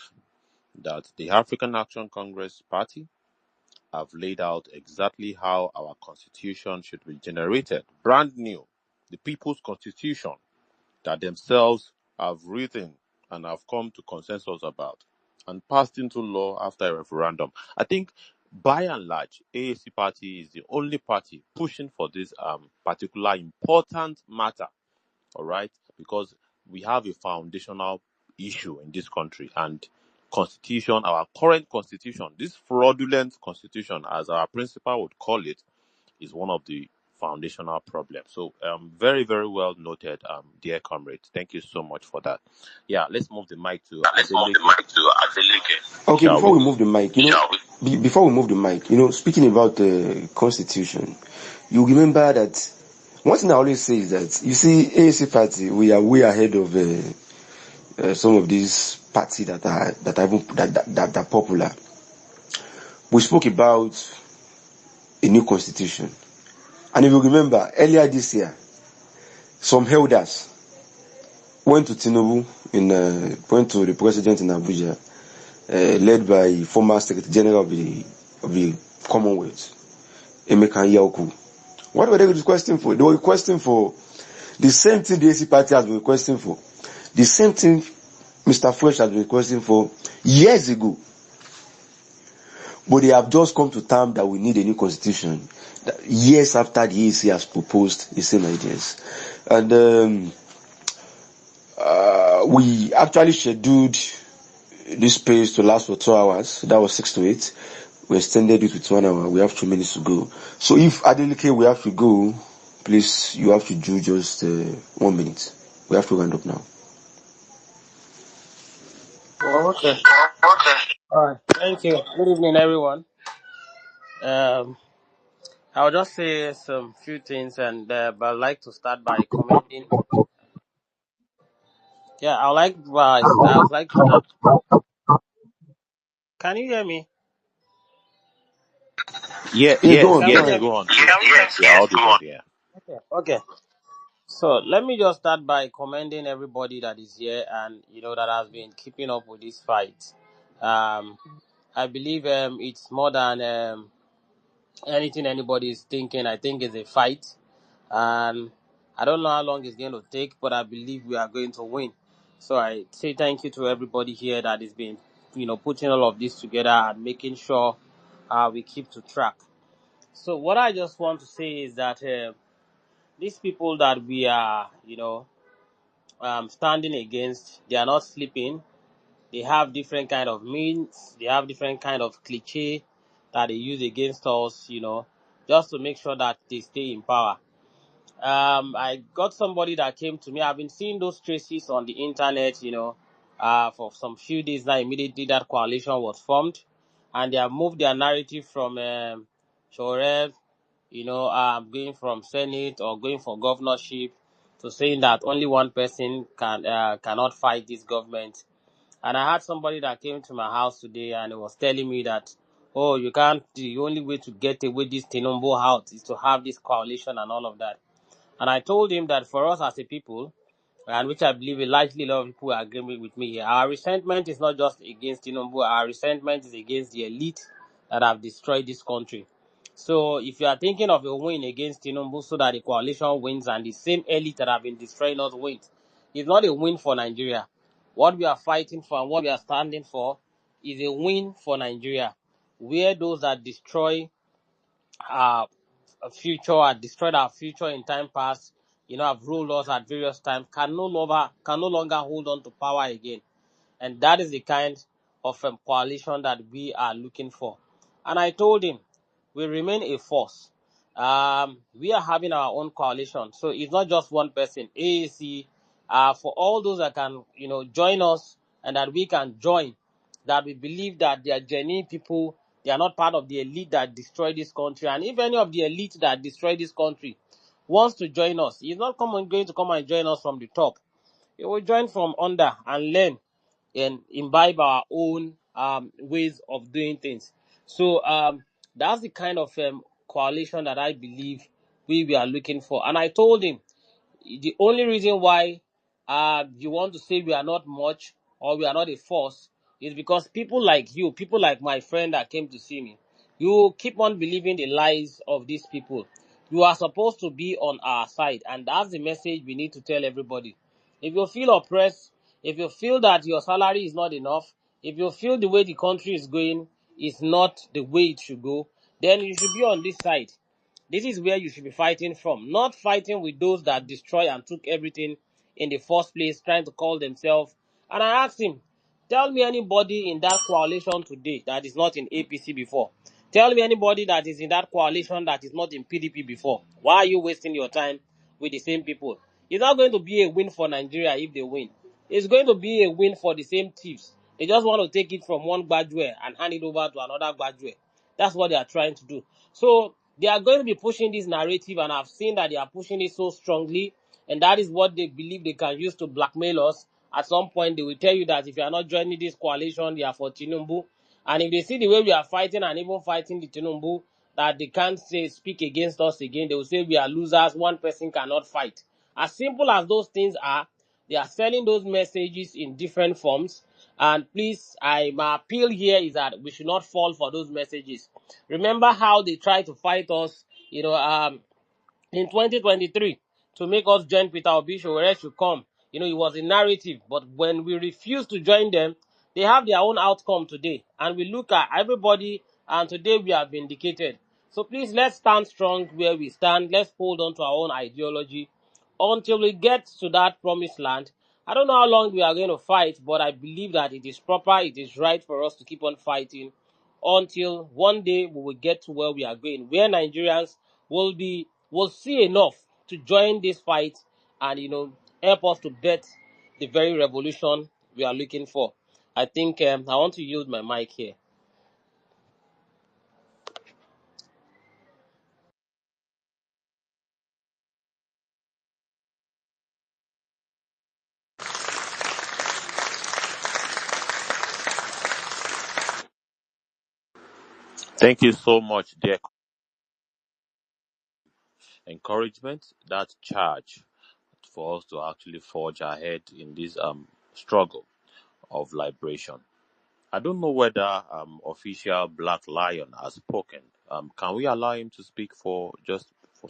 that the African Action Congress Party have laid out exactly how our constitution should be generated. Brand new. The People's Constitution that themselves have written and have come to consensus about and passed into law after a referendum. I think by and large, AAC party is the only party pushing for this particular important matter, all right? Because we have a foundational issue in this country, and constitution, our current constitution, this fraudulent constitution, as our principal would call it, is one of the foundational problems. So very, very well noted, dear comrade. Thank you so much for that. Yeah, let's move the mic to Adeleke. Okay, Shall before we? we move the mic, before we move the mic, speaking about the constitution, you remember that one thing I always say is that, you see, AAC party, we are way ahead of some of these parties that are popular. We spoke about a new constitution, and if you remember, earlier this year, some elders went to Tinubu went to the president in Abuja, led by former Secretary General of the Commonwealth, Emeka Yaoku. What were they requesting for? They were requesting for The same thing the AC party has been requesting for. The same thing Mr. Fresh has been requesting for years ago. But they have just come to term that we need a new constitution. Years after the AAC has proposed the same ideas. And we actually scheduled this space to last for 2 hours. That was 6 to 8. We extended it with 1 hour. We have 2 minutes to go. So if Adeleke we have to go, please, you have to do just 1 minute. We have to round up now. Oh, okay. All right. Thank you. Good evening, everyone. Um, I'll just say some few things, and but I'd like to start by commending. Yeah, I would like to start. Can you hear me? Yeah, Yeah, go on, can go you ahead. hear me? me? Go on, Can please. we hear? You're Yes, go audible. on. Yeah. Okay. Okay. So let me just start by commending everybody that is here and that has been keeping up with this fight. Um, I believe it's more than anything anybody is thinking. I think it's a fight, and I don't know how long it's going to take, but I believe we are going to win. So I say thank you to everybody here that has been, putting all of this together and making sure we keep to track. So what I just want to say is that these people that we are, standing against, they are not sleeping. They have different kind of means. They have different kind of cliche that they use against us, just to make sure that they stay in power. I got somebody that came to me. I've been seeing those traces on the internet, for some few days now. Immediately that coalition was formed, and they have moved their narrative from Shorev, going from Senate or going for governorship to saying that only one person cannot fight this government. And I had somebody that came to my house today and he was telling me that, oh, you can't, the only way to get away this Tinubu out is to have this coalition and all of that. And I told him that for us as a people, and which I believe a largely lot of people agree with me here, our resentment is not just against Tinubu, our resentment is against the elite that have destroyed this country. So if you are thinking of a win against Tinubu so that the coalition wins and the same elite that have been destroying us wins, it's not a win for Nigeria. What we are fighting for and what we are standing for is a win for Nigeria, where those that destroy our future, had destroyed our future in time past, have ruled us at various times, can no longer hold on to power again. And that is the kind of coalition that we are looking for. And I told him, we remain a force. We are having our own coalition. So it's not just one person. AAC, for all those that can, join us and that we can join, that we believe that they are genuine people, they are not part of the elite that destroyed this country. And if any of the elite that destroyed this country wants to join us, he's not going to come and join us from the top. He will join from under and learn and imbibe our own ways of doing things. So that's the kind of coalition that I believe we are looking for. And I told him the only reason why you want to say we are not much or we are not a force is because people like you, people like my friend that came to see me, you keep on believing the lies of these people. You are supposed to be on our side, and that's the message we need to tell everybody. If you feel oppressed, if you feel that your salary is not enough, if you feel the way the country is going is not the way it should go, then you should be on this side. This is where you should be fighting from, not fighting with those that destroy and took everything in the first place, trying to call themselves. And I asked him, tell me anybody in that coalition today that is not in APC before. Tell me anybody that is in that coalition that is not in PDP before. Why are you wasting your time with the same people? It's not going to be a win for Nigeria if they win. It's going to be a win for the same thieves. They just want to take it from one graduate and hand it over to another graduate. That's what they are trying to do. So they are going to be pushing this narrative, and I've seen that they are pushing it so strongly, and that is what they believe they can use to blackmail us. At some point, they will tell you that if you are not joining this coalition, they are for Tinubu. And if they see the way we are fighting and even fighting the Tinubu, that they can't say speak against us again, they will say we are losers, one person cannot fight. As simple as those things are, they are selling those messages in different forms. And please, my appeal here is that we should not fall for those messages. Remember how they tried to fight us, in 2023. to make us join Peter Obi, Sowore should come. It was a narrative. But when we refuse to join them, they have their own outcome today. And we look at everybody, and today we are vindicated. So please, let's stand strong where we stand. Let's hold on to our own ideology until we get to that promised land. I don't know how long we are going to fight, but I believe that it is proper, it is right for us to keep on fighting until one day we will get to where we are going, where Nigerians will see enough to join this fight and help us to bet the very revolution we are looking for. I think I want to yield my mic here. Thank you so much, dear. Encouragement, that charge for us to actually forge ahead in this struggle of liberation. I don't know whether official Black Lion has spoken. Can we allow him to speak for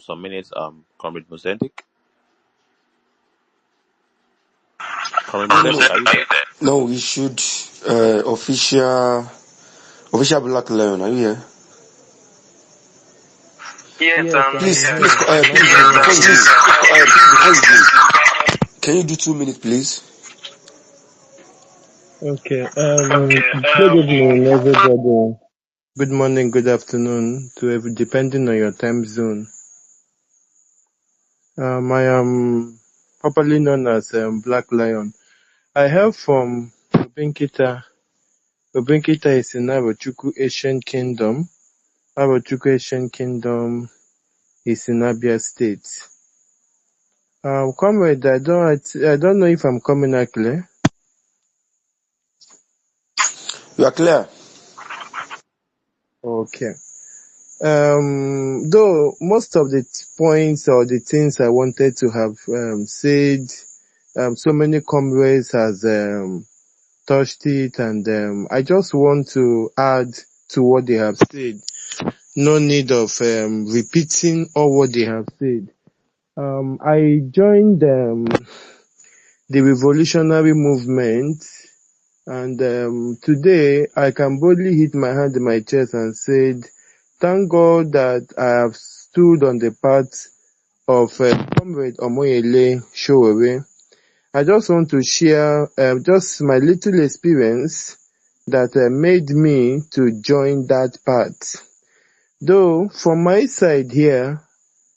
some minutes? Comrade Musendik? Comrade Musendik, are you there? No, we should official Black Lion. Are you here? Yes, I'm here. Can I Please, be heard? before you do, can you do 2 minutes, please? Okay. Good evening, everybody. Good morning, good afternoon to depending on your time zone. I am popularly known as Black Lion. I hail from Obinkita. Obinkita is in Arochukwu Ancient Kingdom. Arochukwu Ancient Kingdom is in Abia State. Comrade, I don't know if I'm coming out clear. You are clear. Okay. Though most of the points or the things I wanted to have said, so many comrades has touched it, and I just want to add to what they have said. No need of repeating all what they have said. I joined the revolutionary movement, and today I can boldly hit my hand in my chest and said, thank God that I have stood on the path of Comrade Omoyele Sowore. I just want to share just my little experience that made me to join that path. Though from my side here,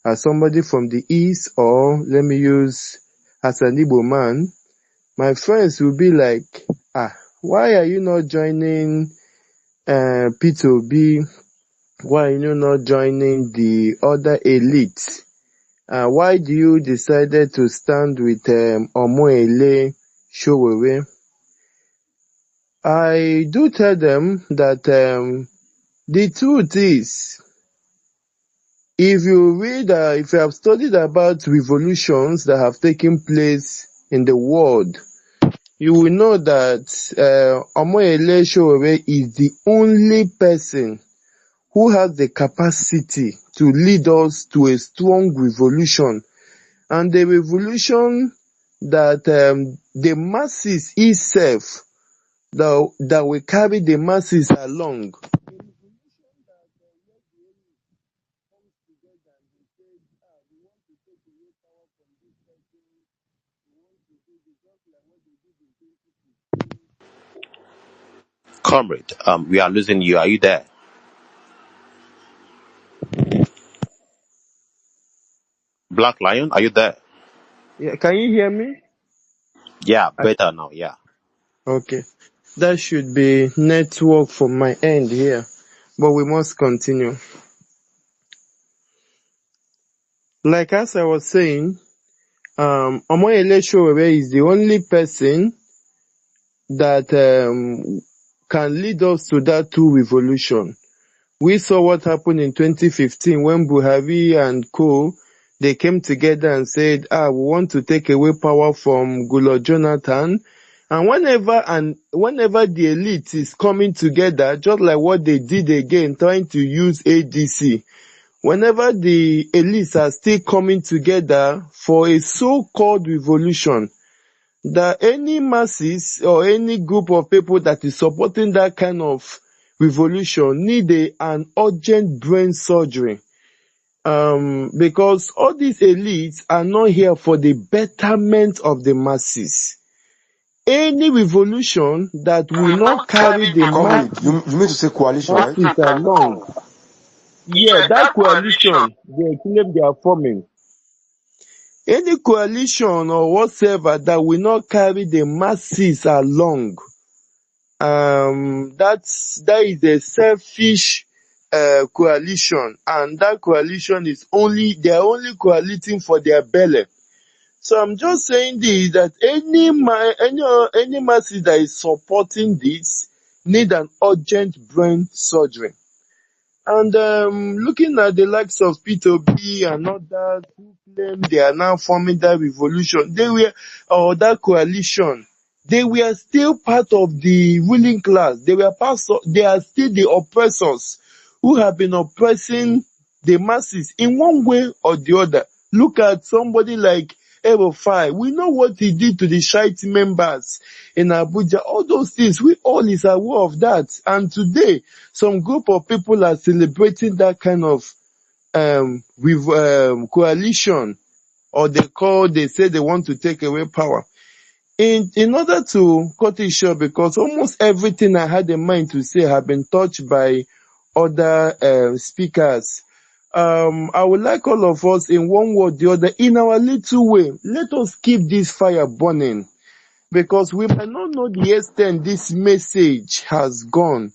as somebody from the East, or let me use as an Igbo man, my friends will be like, why are you not joining P2B? Why are you not joining the other elite? Why do you decided to stand with Omoyele Sowore? I do tell them that the truth is, if you have studied about revolutions that have taken place in the world, you will know that Omoyele Sowore is the only person who has the capacity to lead us to a strong revolution, and the revolution that the masses itself, that will carry the masses along. Comrade, we are losing you. Are you there? Black Lion, are you there? Yeah, can you hear me? Yeah, better now, yeah. Okay. That should be network from my end here, but we must continue. Like as I was saying, Omoyele Sowore is the only person that can lead us to that true revolution. We saw what happened in 2015 when Buhari and co, they came together and said, we want to take away power from Goodluck Jonathan. And whenever the elite is coming together, just like what they did again, trying to use ADC, whenever the elites are still coming together for a so-called revolution, that any masses or any group of people that is supporting that kind of revolution need an urgent brain surgery. Because all these elites are not here for the betterment of the masses. Any revolution that will not carry the Comrade, masses, you mean to say coalition, right? masses along, yeah, that coalition they claim they are forming. Any coalition or whatsoever that will not carry the masses along, that is a selfish coalition, and that coalition is they are only coaliting for their belly. So I'm just saying this, that any masses that is supporting this need an urgent brain surgery. And looking at the likes of P2B and others who claim they are now forming that revolution, or that coalition, they were still part of the ruling class. They are still the oppressors who have been oppressing the masses in one way or the other. Look at somebody like Erofai. We know what he did to the Shite members in Abuja. All those things, we all is aware of that. And today, some group of people are celebrating that kind of coalition, or they say they want to take away power. In order to cut it short, because almost everything I had in mind to say have been touched by other speakers, I would like all of us, in one way or the other, in our little way, let us keep this fire burning, because we might not know the extent this message has gone.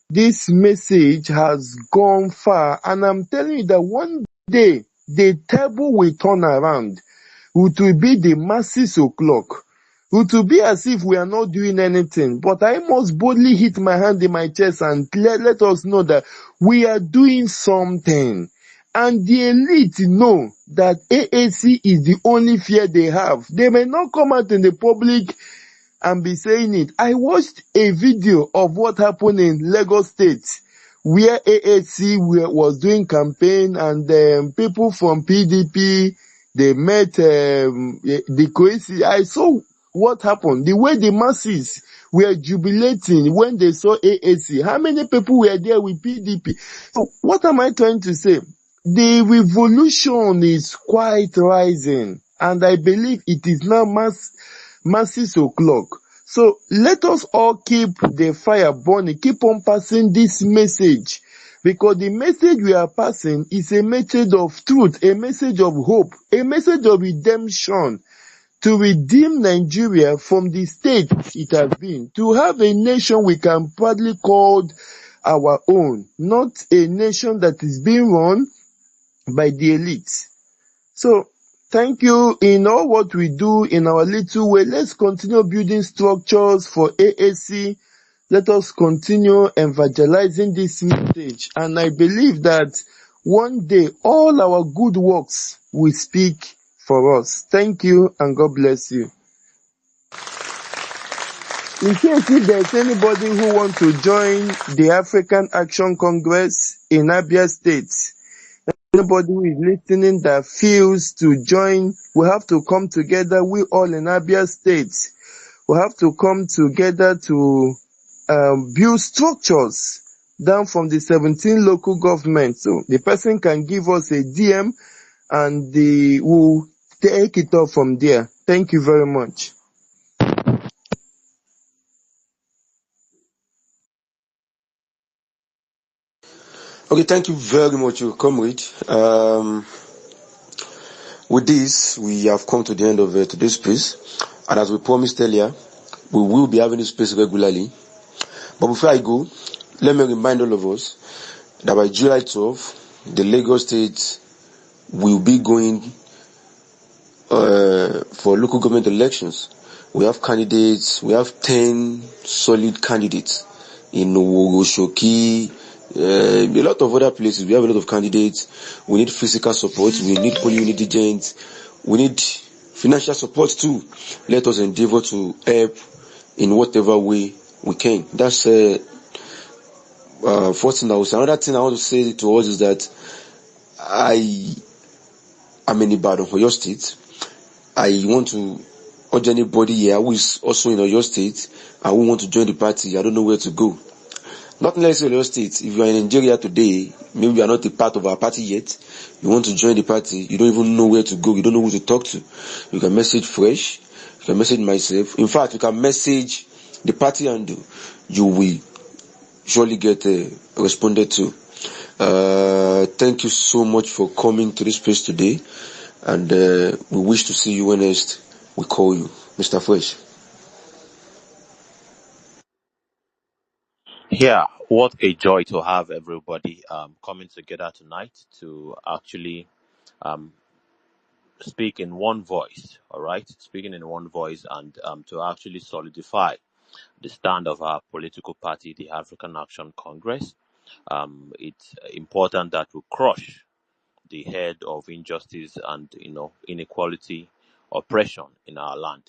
This message has gone far, and I'm telling you that one day the table will turn around. It will be the masses o'clock. It will be as if we are not doing anything. But I must boldly hit my hand in my chest and let us know that we are doing something. And the elite know that AAC is the only fear they have. They may not come out in the public and be saying it. I watched a video of what happened in Lagos State, where AAC was doing campaign, and people from PDP, they met the coincidence. I saw what happened, the way the masses were jubilating when they saw AAC. How many people were there with PDP? So what am I trying to say? The revolution is quite rising, and I believe it is now masses o'clock. So let us all keep the fire burning, keep on passing this message, because the message we are passing is a message of truth, a message of hope, a message of redemption, to redeem Nigeria from the state it has been, to have a nation we can proudly call our own, not a nation that is being run by the elites. So thank you. In all what we do in our little way, let's continue building structures for AAC. Let us continue evangelizing this message. And I believe that one day all our good works will speak for us. Thank you, and God bless you. In case if there's anybody who wants to join the African Action Congress in Abia State, anybody who is listening that feels to join, we have to come together. We all in Abia State, we have to come together to build structures down from the 17 local governments. So the person can give us a DM, and we'll take it off from there. Thank you very much. Okay, thank you very much, comrade. With this, we have come to the end of today's space, and as we promised earlier, we will be having this space regularly. But before I go, let me remind all of us that by July 12, the Lagos State will be going for local government elections. We have candidates, we have 10 solid candidates in Wogoshoki, a lot of other places. We have a lot of candidates. We need physical support, we need polling unit agents, we need financial support too. Let us endeavor to help in whatever way we can. That's first thing I will say. Another thing I want to say to us is that I am in Ibadan for your state. I want to urge anybody here who is also in your state and who want to join the party. I don't know where to go. Not necessarily your state. If you are in Nigeria today, maybe you are not a part of our party yet. You want to join the party. You don't even know where to go. You don't know who to talk to. You can message Fresh. You can message myself. In fact, you can message the party and you will surely get responded to. Thank you so much for coming to this place today, and we wish to see you when next we call you, Mr. Fresh. Yeah, what a joy to have everybody coming together tonight to actually um, speak in one voice, all right? Speaking in one voice and to actually solidify the stand of our political party, the African Action Congress. It's important that we crush the head of injustice and inequality, oppression in our land.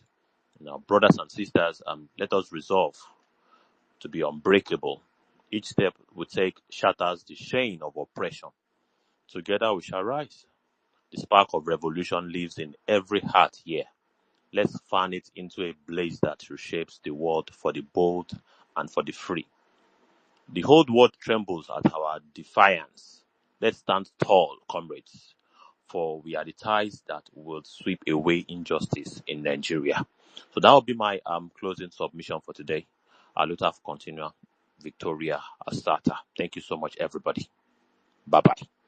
Now, brothers and sisters, let us resolve to be unbreakable. Each step we take shatters the chain of oppression. Together we shall rise. The spark of revolution lives in every heart here. Let's fan it into a blaze that reshapes the world for the bold and for the free. The whole world trembles at our defiance. Let's stand tall, comrades, for we are the ties that will sweep away injustice in Nigeria. So that will be my closing submission for today. Aluta continua, Victoria Asata. Thank you so much, everybody. Bye bye.